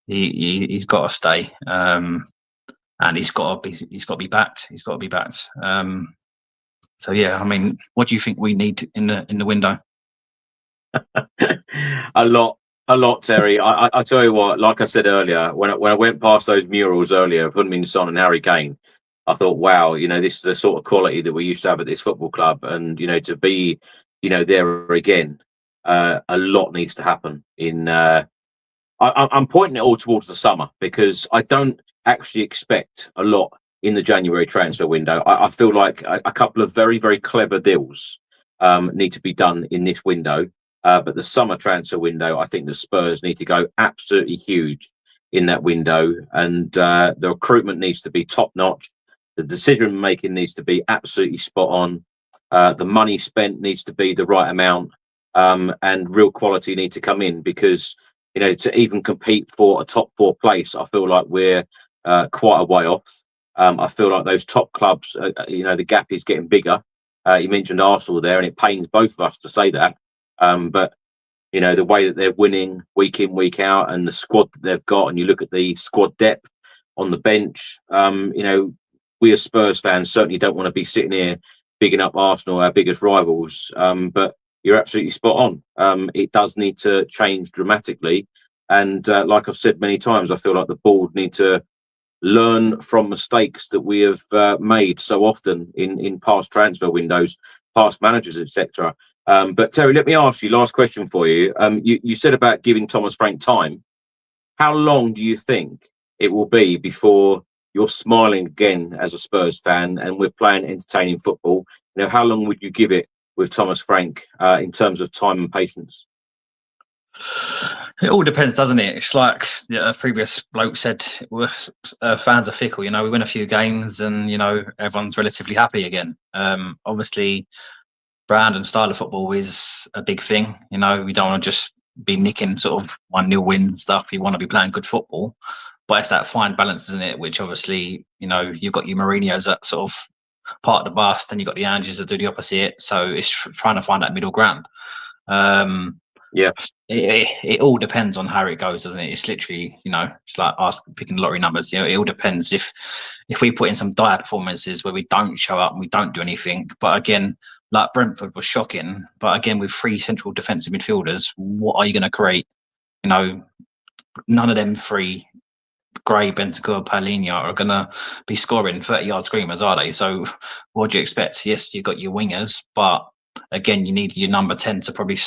He's got to stay, and he's got to be backed. He's got to be backed. So yeah, I mean, what do you think we need in the window? A lot, Terry. I tell you what, like I said earlier, when I went past those murals earlier of Heung-min Son and Harry Kane, I thought, wow, this is the sort of quality that we used to have at this football club, and to be, there again, a lot needs to happen. I'm pointing it all towards the summer because I don't actually expect a lot in the January transfer window. I feel like a couple of very, very clever deals need to be done in this window. But the summer transfer window, I think the Spurs need to go absolutely huge in that window. And the recruitment needs to be top notch. The decision making needs to be absolutely spot on. The money spent needs to be the right amount. And real quality need to come in because, to even compete for a top 4 place, I feel like we're quite a way off. I feel like those top clubs, the gap is getting bigger. You mentioned Arsenal there, and it pains both of us to say that. But the way that they're winning week in, week out, and the squad that they've got, and you look at the squad depth on the bench, we as Spurs fans certainly don't want to be sitting here bigging up Arsenal, our biggest rivals. But you're absolutely spot on. It does need to change dramatically. And like I've said many times, I feel like the board need to learn from mistakes that we have made so often in past transfer windows, past managers, etc. But Terry, let me ask you, last question for you. You said about giving Thomas Frank time. How long do you think it will be before you're smiling again as a Spurs fan and we're playing entertaining football? How long would you give it with Thomas Frank in terms of time and patience? It all depends, doesn't it? It's like a previous bloke said, fans are fickle. We win a few games and, everyone's relatively happy again. Obviously, brand and style of football is a big thing. We don't want to just be nicking sort of 1-0 win stuff. You want to be playing good football. But it's that fine balance, isn't it? Which obviously, you've got your Mourinho's that sort of part of the bust, and you've got the Anges that do the opposite. So it's trying to find that middle ground. Yeah, it all depends on how it goes, doesn't it? It's literally, it's like picking lottery numbers. It all depends. If we put in some dire performances where we don't show up and we don't do anything, but again, like Brentford was shocking, but again with 3 central defensive midfielders, what are you going to create? None of them 3, Gray, Bentancur, Paulinho, are going to be scoring 30-yard screamers, are they? So what do you expect? Yes, you've got your wingers, but again, you need your number 10 to probably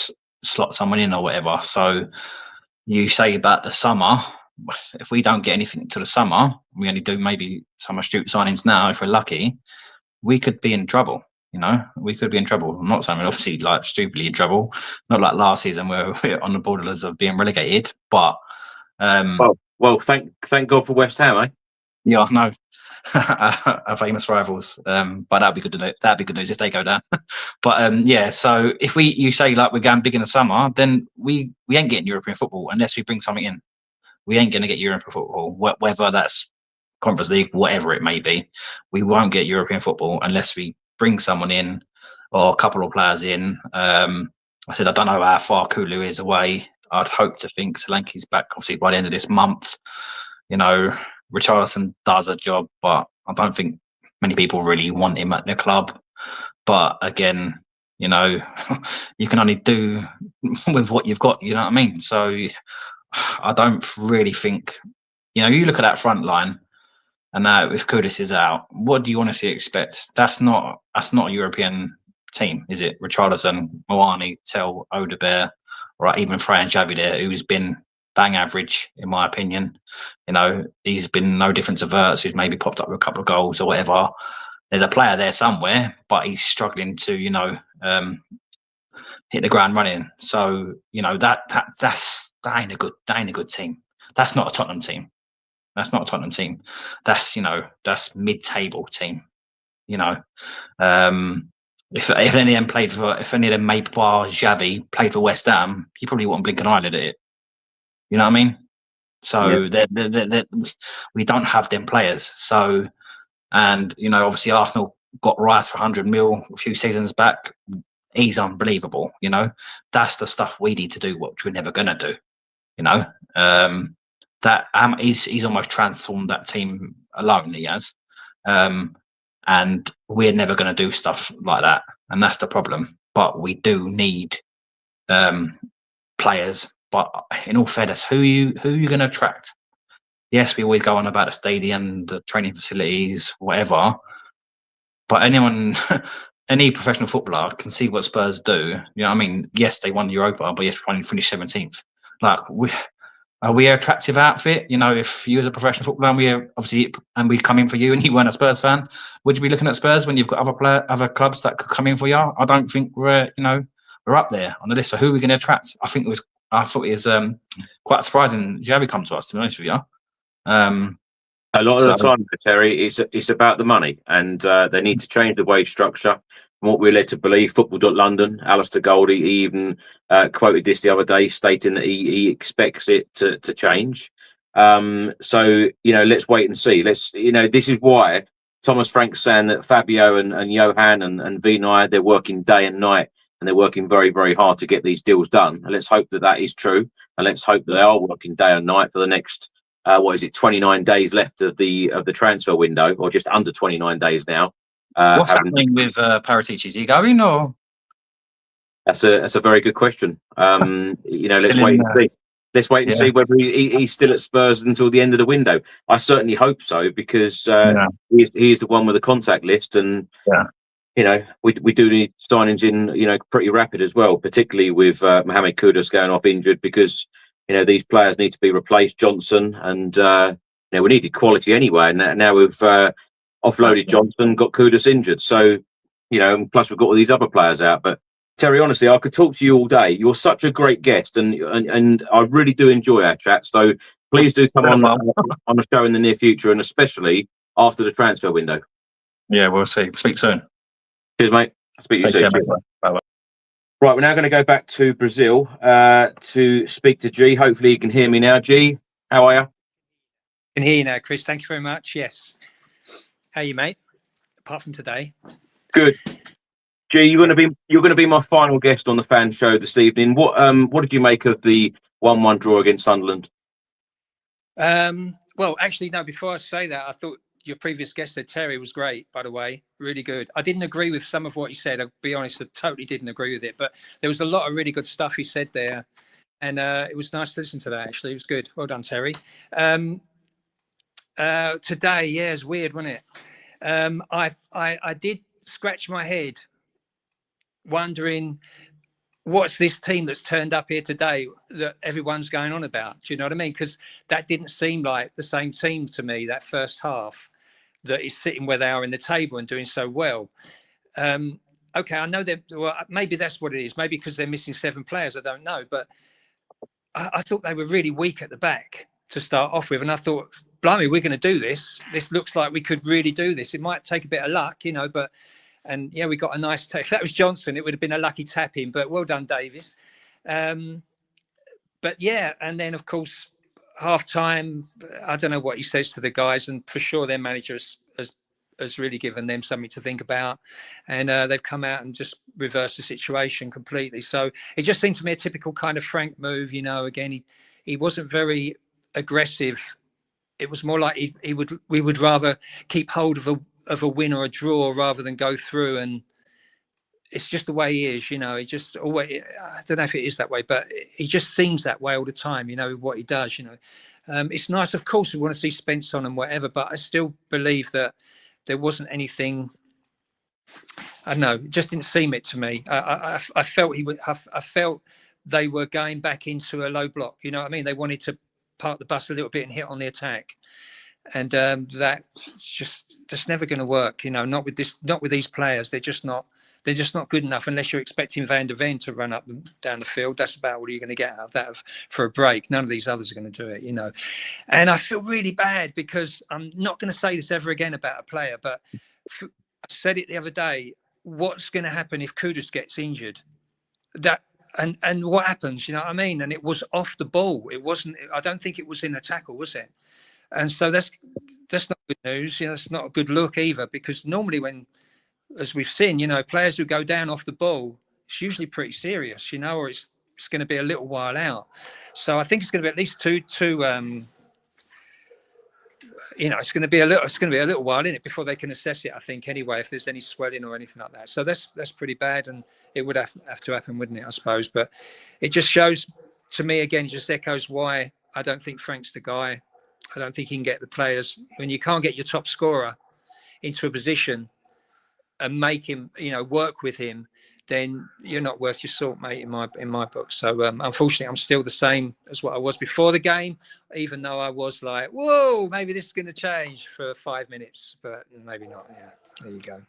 slot someone in or whatever. So you say about the summer, if we don't get anything to the summer, we only do maybe some astute signings now, if we're lucky, we could be in trouble. We could be in trouble. I'm not saying we're obviously like stupidly in trouble, not like last season where we're on the borders of being relegated, but well, thank God for West Ham, eh? Yeah, no, our famous rivals. But that'd be good to know. That'd be good news if they go down. But yeah, so if you say like we're going big in the summer, then we ain't getting European football unless we bring something in. We ain't going to get European football, whether that's Conference League, whatever it may be. We won't get European football unless we bring someone in or a couple of players in. I said I don't know how far Kulu is away. I'd hope to think Solanke's back obviously by the end of this month. Richarlison does a job, but I don't think many people really want him at their club. But again, you can only do with what you've got, you know what I mean? So I don't really think, you look at that front line, and now if Kudus is out, what do you honestly expect? That's not a European team, is it? Richarlison, Moani, Tel, Odebear, or even Fran Xavi there, who's been bang average, in my opinion. He's been no different to Wirtz, who's maybe popped up with a couple of goals or whatever. There's a player there somewhere, but he's struggling to, hit the ground running. So, that ain't a good team. That's not a Tottenham team. That's not a Tottenham team. That's mid-table team. If any of them maybe bar Xavi played for West Ham, he probably wouldn't blink an eyelid at it. You know what I mean? So we don't have them players. So, and obviously Arsenal got Rice for 100 mil a few seasons back. He's unbelievable. That's the stuff we need to do, which we're never gonna do. That he's almost transformed that team alone. He has, and we're never gonna do stuff like that, and that's the problem. But we do need players. But in all fairness, who are you going to attract? Yes, we always go on about the stadium, the training facilities, whatever. But any professional footballer can see what Spurs do. You know what I mean? Yes, they won Europa, but yes, we finished 17th. Like, are we an attractive outfit? If you as a professional footballer, and we come in for you and you weren't a Spurs fan, would you be looking at Spurs when you've got other clubs that could come in for you? I don't think we're up there on the list. So who are we going to attract? I thought it was quite surprising Javi come to us, to be honest with you. A lot of the time, Terry, it's about the money, and they need to change the wage structure. From what we're led to believe, Football.London, Alistair Goldie, he even quoted this the other day, stating that he expects it to change. So let's wait and see. This is why Thomas Frank's saying that Fabio and Johan and Vinay, they're working day and night. And they're working very, very hard to get these deals done. And let's hope that is true. And let's hope that they are working day and night for the next, 29 days left of the transfer window, or just under 29 days now. What's happening with Paratici? Is he going, or? That's a very good question. Let's wait and see. Let's wait and see whether he's still at Spurs until the end of the window. I certainly hope so, because he is the one with the contact list, and we do need signings in, pretty rapid as well, particularly with Mohamed Kudus going off injured, because, these players need to be replaced, Johnson, and, we needed quality anyway. And now we've offloaded Johnson, got Kudus injured. So, plus we've got all these other players out. But Terry, honestly, I could talk to you all day. You're such a great guest, and I really do enjoy our chat. So please do come on the show in the near future, and especially after the transfer window. Yeah, we'll see. Speak soon. Cheers, mate. I'll speak to you soon. Bye-bye. Right, we're now going to go back to Brazil to speak to G. Hopefully you can hear me now. G, how are you? I can hear you now, Chris. Thank you very much. Yes. How are you, mate? Apart from today. Good. G, you're going to be my final guest on the fan show this evening. What did you make of the 1-1 draw against Sunderland? Well, actually, no. Before I say that, I thought your previous guest, Terry, was great, by the way. Really good. I didn't agree with some of what he said. I'll be honest, I totally didn't agree with it. But there was a lot of really good stuff he said there. And it was nice to listen to that, actually. It was good. Well done, Terry. Today, yeah, it's weird, wasn't it? I did scratch my head wondering, what's this team that's turned up here today that everyone's going on about? Do you know what I mean? Because that didn't seem like the same team to me, that first half, that is sitting where they are in the table and doing so well. Okay, I know that. Well, maybe that's what it is. Maybe because they're missing 7 players. I don't know. But I thought they were really weak at the back to start off with. And I thought, blimey, we're going to do this. This looks like we could really do this. It might take a bit of luck, but... And yeah, we got a nice tap. If that was Johnson, it would have been a lucky tap in, but well done, Davis. But yeah, and then of course, half time, I don't know what he says to the guys, and for sure their manager has really given them something to think about. And they've come out and just reversed the situation completely. So it just seemed to me a typical kind of Frank move, again, he wasn't very aggressive. It was more like we would rather keep hold of a win or a draw rather than go through, and it's just the way he is. He just always, I don't know if it is that way, but he just seems that way all the time, what he does. It's nice, of course, we want to see Spence on and whatever, but I still believe that there wasn't anything, I don't know, it just didn't seem it to me. I felt I felt they were going back into a low block, you know what I mean? They wanted to park the bus a little bit and hit on the attack. And that's just never going to work, not with these players. They're just not good enough unless you're expecting Van der Ven to run up and down the field. That's about all you're going to get out of that for a break. None of these others are going to do it, And I feel really bad because I'm not going to say this ever again about a player, but I said it the other day. What's going to happen if Kudus gets injured? That and what happens? You know what I mean? And it was off the ball. It wasn't. I don't think it was in a tackle, was it? And so that's not good news. You know, it's not a good look either, because normally when, as we've seen, you know, players who go down off the ball, it's usually pretty serious, you know, or it's going to be a little while out. So I think it's going to be at least two. You know, it's going to be a little while in it before they can assess it, I think, anyway, if there's any swelling or anything like that. So that's pretty bad, and it would have to happen, wouldn't it, I suppose? But it just shows, to me, again, it just echoes why I don't think Frank's the guy. I don't think he can get the players. When you can't get your top scorer into a position and make him, you know, work with him, then you're not worth your salt, mate, in my book. So unfortunately, I'm still the same as what I was before the game, even though I was like, whoa, maybe this is going to change for 5 minutes, but maybe not. Yeah, there you go.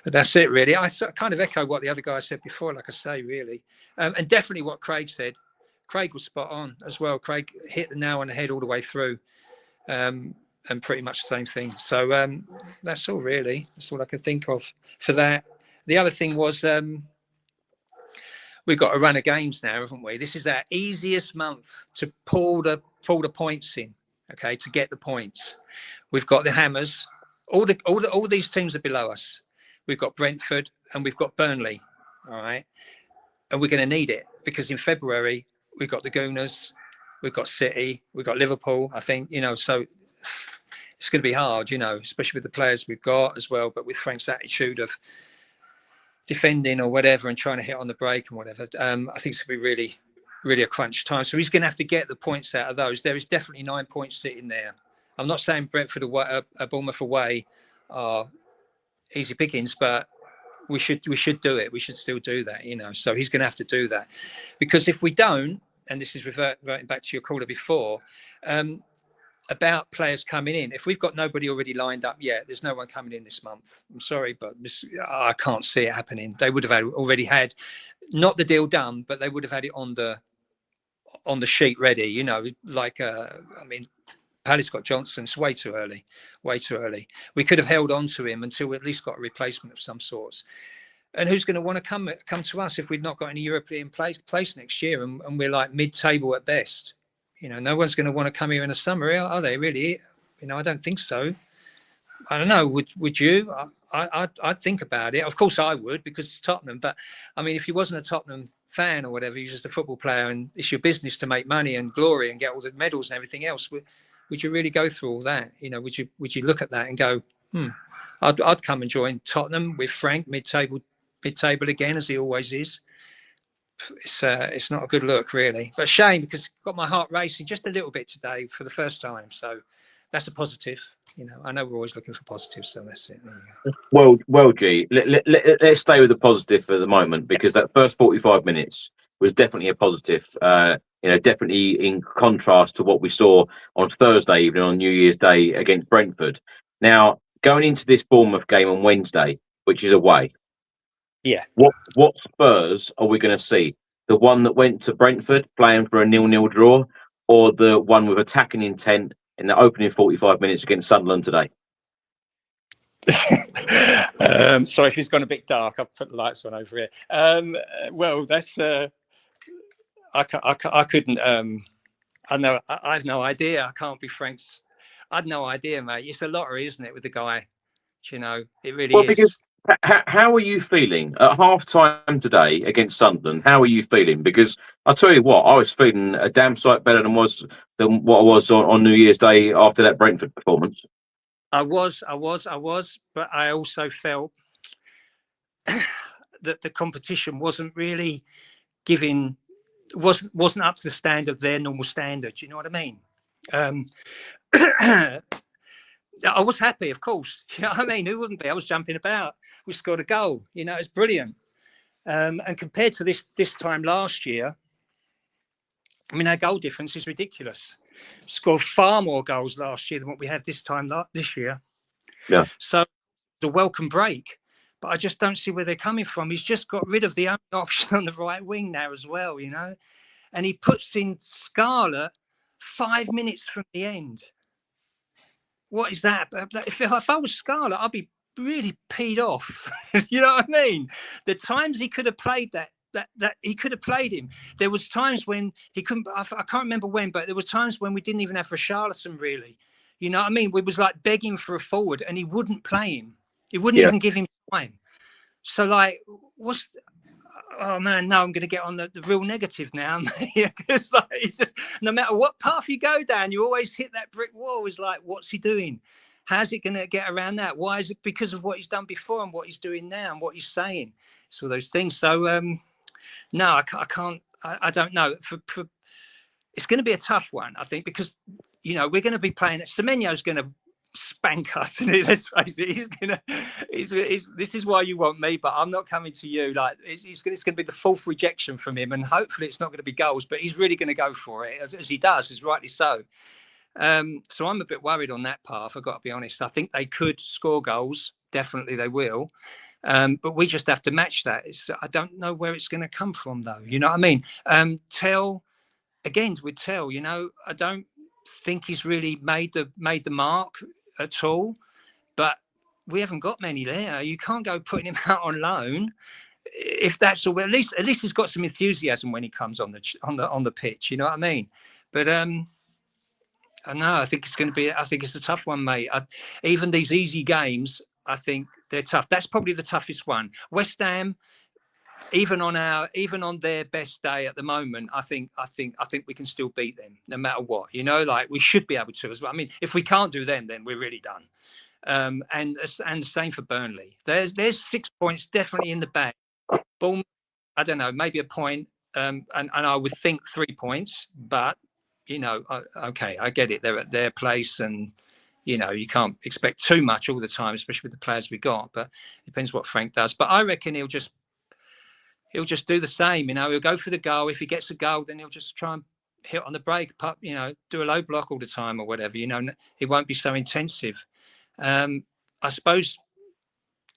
But that's it, really. I kind of echo what the other guy said before, like I say, really. And definitely what Craig said. Craig was spot on as well. Craig hit the nail on the head all the way through, and pretty much the same thing. So that's all, really. That's all I can think of for that. The other thing was we've got a run of games now, haven't we? This is our easiest month to pull the points in, okay, to get the points. We've got the Hammers. All these teams are below us. We've got Brentford and we've got Burnley, all right? And we're going to need it, because in February, we've got the Gooners, we've got City, we've got Liverpool, I think, you know, so it's going to be hard, you know, especially with the players we've got as well, but with Frank's attitude of defending or whatever and trying to hit on the break and whatever, I think it's going to be really, really a crunch time. So he's going to have to get the points out of those. There is definitely 9 points sitting there. I'm not saying Brentford away, Bournemouth away are easy pickings, but we should do it. We should still do that, you know. So he's going to have to do that, because if we don't, and this is reverting back to your caller before, about players coming in. If we've got nobody already lined up yet, there's no one coming in this month. I'm sorry, but I can't see it happening. They would have already had, not the deal done, but they would have had it on the sheet ready. You know, like I mean, Palace got Johnson. It's way too early. Way too early. We could have held on to him until we at least got a replacement of some sorts. And who's going to want to come to us if we've not got any European place next year and we're like mid-table at best? You know, no one's going to want to come here in the summer, are they really? You know, I don't think so. I don't know. Would you? I'd think about it. Of course I would, because it's Tottenham. But I mean, if you wasn't a Tottenham fan or whatever, you're just a football player and it's your business to make money and glory and get all the medals and everything else, would you really go through all that? You know, would you look at that and go, I'd come and join Tottenham with Frank, mid-table again, as he always is. It's not a good look, really. But shame, because it's got my heart racing just a little bit today for the first time. So that's a positive. You know, I know we're always looking for positives, so that's it. Well, G, let's stay with the positive for the moment, because that first 45 minutes was definitely a positive. You know, definitely in contrast to what we saw on Thursday evening on New Year's Day against Brentford. Now, going into this Bournemouth game on Wednesday, which is away, yeah, what Spurs are we going to see? The one that went to Brentford playing for a 0-0 draw, or the one with attacking intent in the opening 45 minutes against Sunderland today? Sorry if it's gone a bit dark. I've put the lights on over here. Well, that's I couldn't. I have no idea. I can't be frank. I had no idea, mate. It's a lottery, isn't it, with the guy? You know, it really is. Because how are you feeling at half time today against Sunderland? How are you feeling? Because I'll tell you what, I was feeling a damn sight better than what I was on New Year's Day after that Brentford performance. I was, but I also felt that the competition wasn't really wasn't up to the standard of their normal standard. You know what I mean? I was happy, of course. You know what I mean? Who wouldn't be? I was jumping about. We scored a goal. You know, it's brilliant. And compared to this time last year, I mean, our goal difference is ridiculous. Scored far more goals last year than what we had this year. Yeah. So the welcome break, but I just don't see where they're coming from. He's just got rid of the only option on the right wing now as well, you know, and he puts in Scarlett 5 minutes from the end. What is that? If I was Scarlett, I'd be really peed off. You know what I mean? The times he could have played that he could have played him. There was times when he couldn't. I can't remember when, but there was times when we didn't even have Richarlison really. You know what I mean? We was like begging for a forward, and he wouldn't play him. He wouldn't even give him time. So like, oh man, no, I'm going to get on the real negative now. Because like, it's just, no matter what path you go down, you always hit that brick wall. It's like, what's he doing? How's it going to get around that? Why is it because of what he's done before and what he's doing now and what he's saying? It's all those things. So no, I can't. I don't know. It's going to be a tough one, I think, because you know we're going to be playing. Semenyo's going to spank us, and let's face it, he's gonna. This is why you want me, but I'm not coming to you. Like it's going to be the fourth rejection from him, and hopefully it's not going to be goals, but he's really going to go for it as he does, as rightly so. So I'm a bit worried on that path. I've got to be honest. I think they could score goals, definitely they will, but we just have to match that. I don't know where it's going to come from, though. You know what I mean? Tell again with Tell. You know, I don't think he's really made the mark at all, but we haven't got many there. You can't go putting him out on loan if that's all. At least he's got some enthusiasm when he comes on the pitch. You know what I mean? But I know. I think it's going to be. I think it's a tough one, mate. Even these easy games, I think they're tough. That's probably the toughest one. West Ham, even on their best day at the moment, I think we can still beat them no matter what. You know, like we should be able to as well. I mean, if we can't do them, then we're really done. And the same for Burnley. There's 6 points definitely in the bag. Bournemouth, I don't know, maybe a point, and I would think 3 points, but. You know, okay, I get it. They're at their place, and you know, you can't expect too much all the time, especially with the players we got. But it depends what Frank does. But I reckon he'll just do the same. You know, he'll go for the goal. If he gets a goal, then he'll just try and hit on the break, you know, do a low block all the time or whatever. You know, it won't be so intensive. I suppose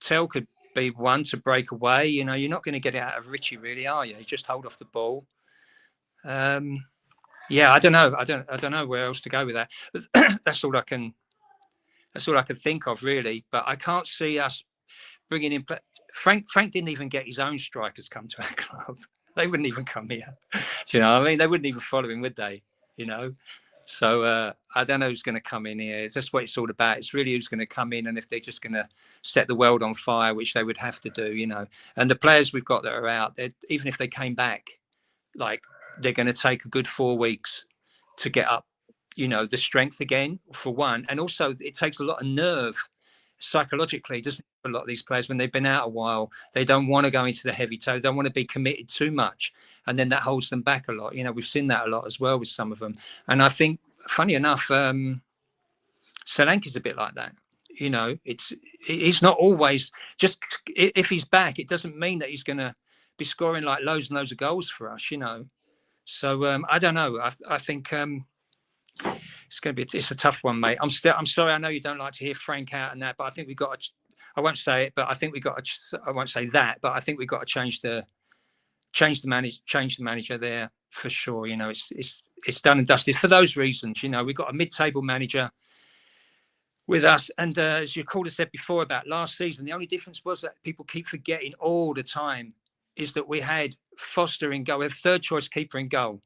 Tell could be one to break away. You know, you're not going to get it out of Richie, really, are you? You just hold off the ball. Yeah, I don't know. I don't know where else to go with that. That's all I can think of, really. But I can't see us bringing in. Frank didn't even get his own strikers come to our club. They wouldn't even come here. Do you know what I mean? They wouldn't even follow him, would they? You know. So I don't know who's going to come in here. That's what it's all about. It's really who's going to come in, and if they're just going to set the world on fire, which they would have to do, you know. And the players we've got that are out, even if they came back, like. They're going to take a good 4 weeks to get up, you know, the strength again, for one. And also it takes a lot of nerve psychologically, doesn't it, for a lot of these players when they've been out a while. They don't want to go into the heavy toe. They don't want to be committed too much. And then that holds them back a lot. You know, we've seen that a lot as well with some of them. And I think, funny enough, Solanke's a bit like that. You know, he's not always just, if he's back, it doesn't mean that he's going to be scoring like loads and loads of goals for us, you know. So I don't know. I think it's going to be. It's a tough one, mate. I'm sorry. I know you don't like to hear Frank out and that, but I think we got. I won't say it, but I think we got. I won't say that, but I think we got to change the manager there for sure. You know, it's done and dusted for those reasons. You know, we got a mid-table manager with us, and as your caller said before about last season, the only difference was that people keep forgetting all the time. Is that we had Foster in goal, we had third choice keeper in goal.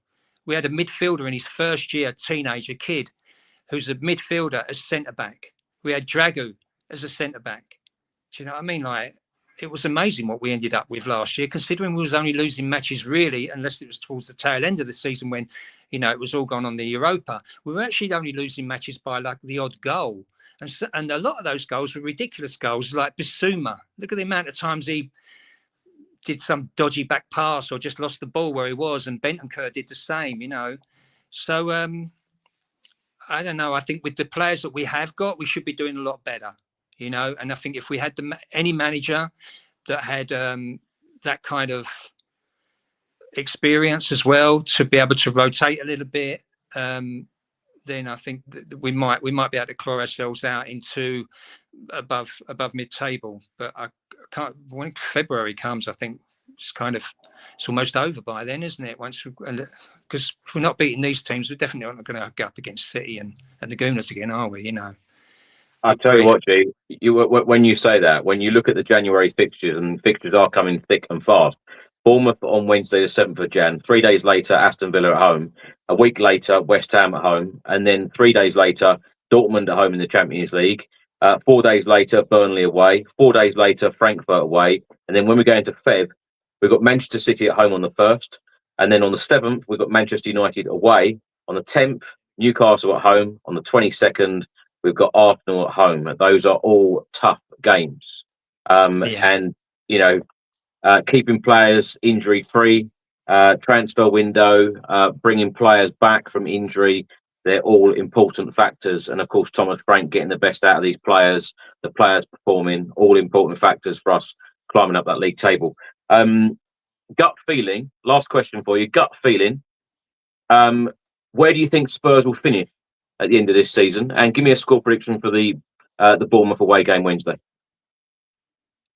We had a midfielder in his first year, teenager kid, who's a midfielder as centre back. We had Dragu as a centre back. Do you know what I mean? Like, it was amazing what we ended up with last year, considering we was only losing matches really, unless it was towards the tail end of the season when, you know, it was all gone on the Europa. We were actually only losing matches by like the odd goal. And a lot of those goals were ridiculous goals, like Bissouma. Look at the amount of times he did some dodgy back pass or just lost the ball where he was, and Bentancur did the same, you know. So I don't know. I think with the players that we have got, we should be doing a lot better, you know. And I think if we had any manager that had that kind of experience as well to be able to rotate a little bit, then I think that we might be able to claw ourselves out into above mid-table. But I can't. When February comes, I think it's almost over by then, isn't it? Because if we're not beating these teams, we're definitely not going to go up against City and the Gooners again, are we? You know. I'll tell you what, G. When you say that, when you look at the January fixtures, and fixtures are coming thick and fast, Bournemouth on Wednesday, the 7th of Jan. 3 days later, Aston Villa at home. A week later, West Ham at home. And then 3 days later, Dortmund at home in the Champions League. 4 days later, Burnley away. 4 days later, Frankfurt away. And then when we go into Feb, we've got Manchester City at home on the 1st. And then on the 7th, we've got Manchester United away. On the 10th, Newcastle at home. On the 22nd, we've got Arsenal at home. Those are all tough games. And, you know, keeping players injury-free, transfer window, bringing players back from injury, they're all important factors. And, of course, Thomas Frank getting the best out of these players, the players performing, all important factors for us climbing up that league table. Gut feeling, last question for you, gut feeling, where do you think Spurs will finish at the end of this season? And give me a score prediction for the Bournemouth away game Wednesday.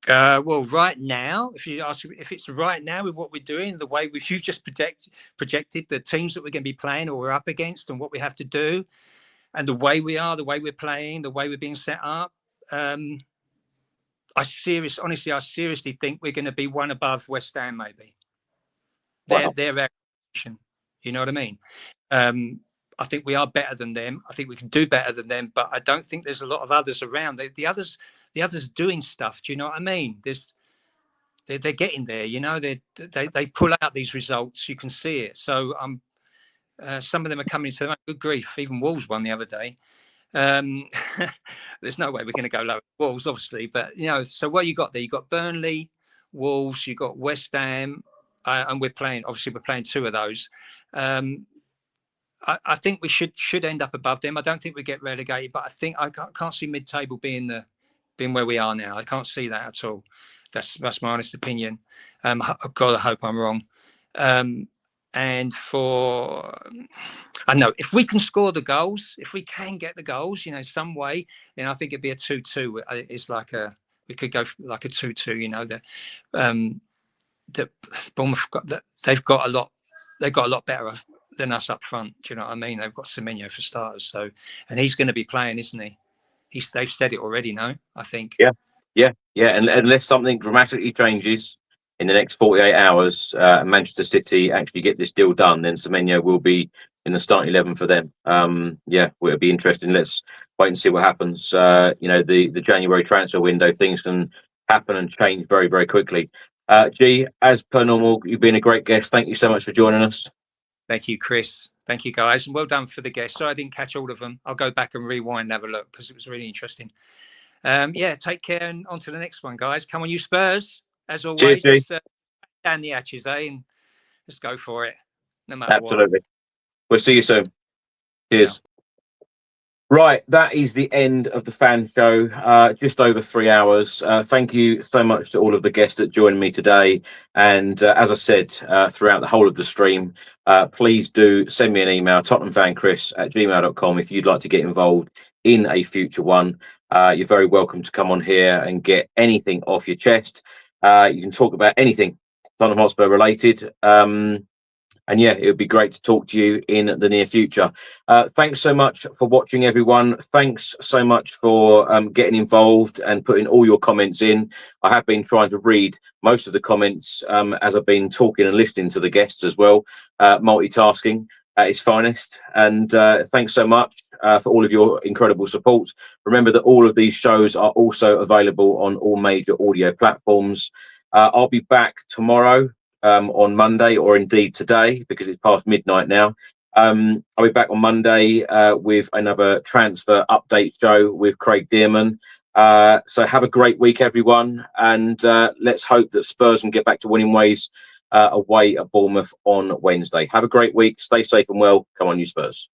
Well, right now, if you ask if it's right now with what we're doing, the way you've just projected the teams that we're going to be playing or we're up against and what we have to do, and the way we are, the way we're playing, the way we're being set up, I seriously think we're going to be one above West Ham, maybe. Wow. They're our competition. You know what I mean? I think we are better than them. I think we can do better than them, but I don't think there's a lot of others around. The others doing stuff. Do you know what I mean? They're getting there. You know, they pull out these results. You can see it. So some of them are coming to them. Good grief! Even Wolves won the other day. There's no way we're going to go low Wolves, obviously. But you know, so what you got there? You got Burnley, Wolves. You got West Ham, and we're playing. Obviously, we're playing two of those. I think we should end up above them. I don't think we get relegated, but I think I can't see mid-table being where we are now. I can't see that at all. That's my honest opinion. God, I hope I'm wrong. And I know if we can score the goals, if we can get the goals, you know, some way, then I think it'd be a 2-2. It's like we could go like a 2-2. You know, that Bournemouth they've got a lot better than us up front. Do you know what I mean? They've got Semenyo for starters, so and he's going to be playing, isn't he? They've said it already. No, I think. Yeah. And unless something dramatically changes in the next 48 hours, Manchester City actually get this deal done, then Semenyo will be in the starting 11 for them. It'll be interesting. Let's wait and see what happens. You know, the January transfer window, things can happen and change very, very quickly. G, as per normal, you've been a great guest. Thank you so much for joining us. Thank you, Chris. Thank you, guys. And well done for the guests. Sorry I didn't catch all of them. I'll go back and rewind and have a look because it was really interesting. Take care and on to the next one, guys. Come on, you Spurs. As always, let's down the hatches, and let's go for it. No matter Absolutely. We'll see you soon. Cheers. Right, that is the end of the fan show. Just over 3 hours. Thank you so much to all of the guests that joined me today. And as I said throughout the whole of the stream, please do send me an email, tottenhamfanchris@gmail.com, if you'd like to get involved in a future one. You're very welcome to come on here and get anything off your chest. You can talk about anything Tottenham Hotspur related. And yeah, it would be great to talk to you in the near future. Thanks so much for watching, everyone. Thanks so much for getting involved and putting all your comments in. I have been trying to read most of the comments as I've been talking and listening to the guests as well. Multitasking at its finest. And thanks so much for all of your incredible support. Remember that all of these shows are also available on all major audio platforms. I'll be back tomorrow. On Monday, or indeed today, because it's past midnight now. I'll be back on Monday with another transfer update show with Craig Dearman. So have a great week, everyone, and let's hope that Spurs can get back to winning ways away at Bournemouth on Wednesday. Have a great week. Stay safe and well. Come on, you Spurs.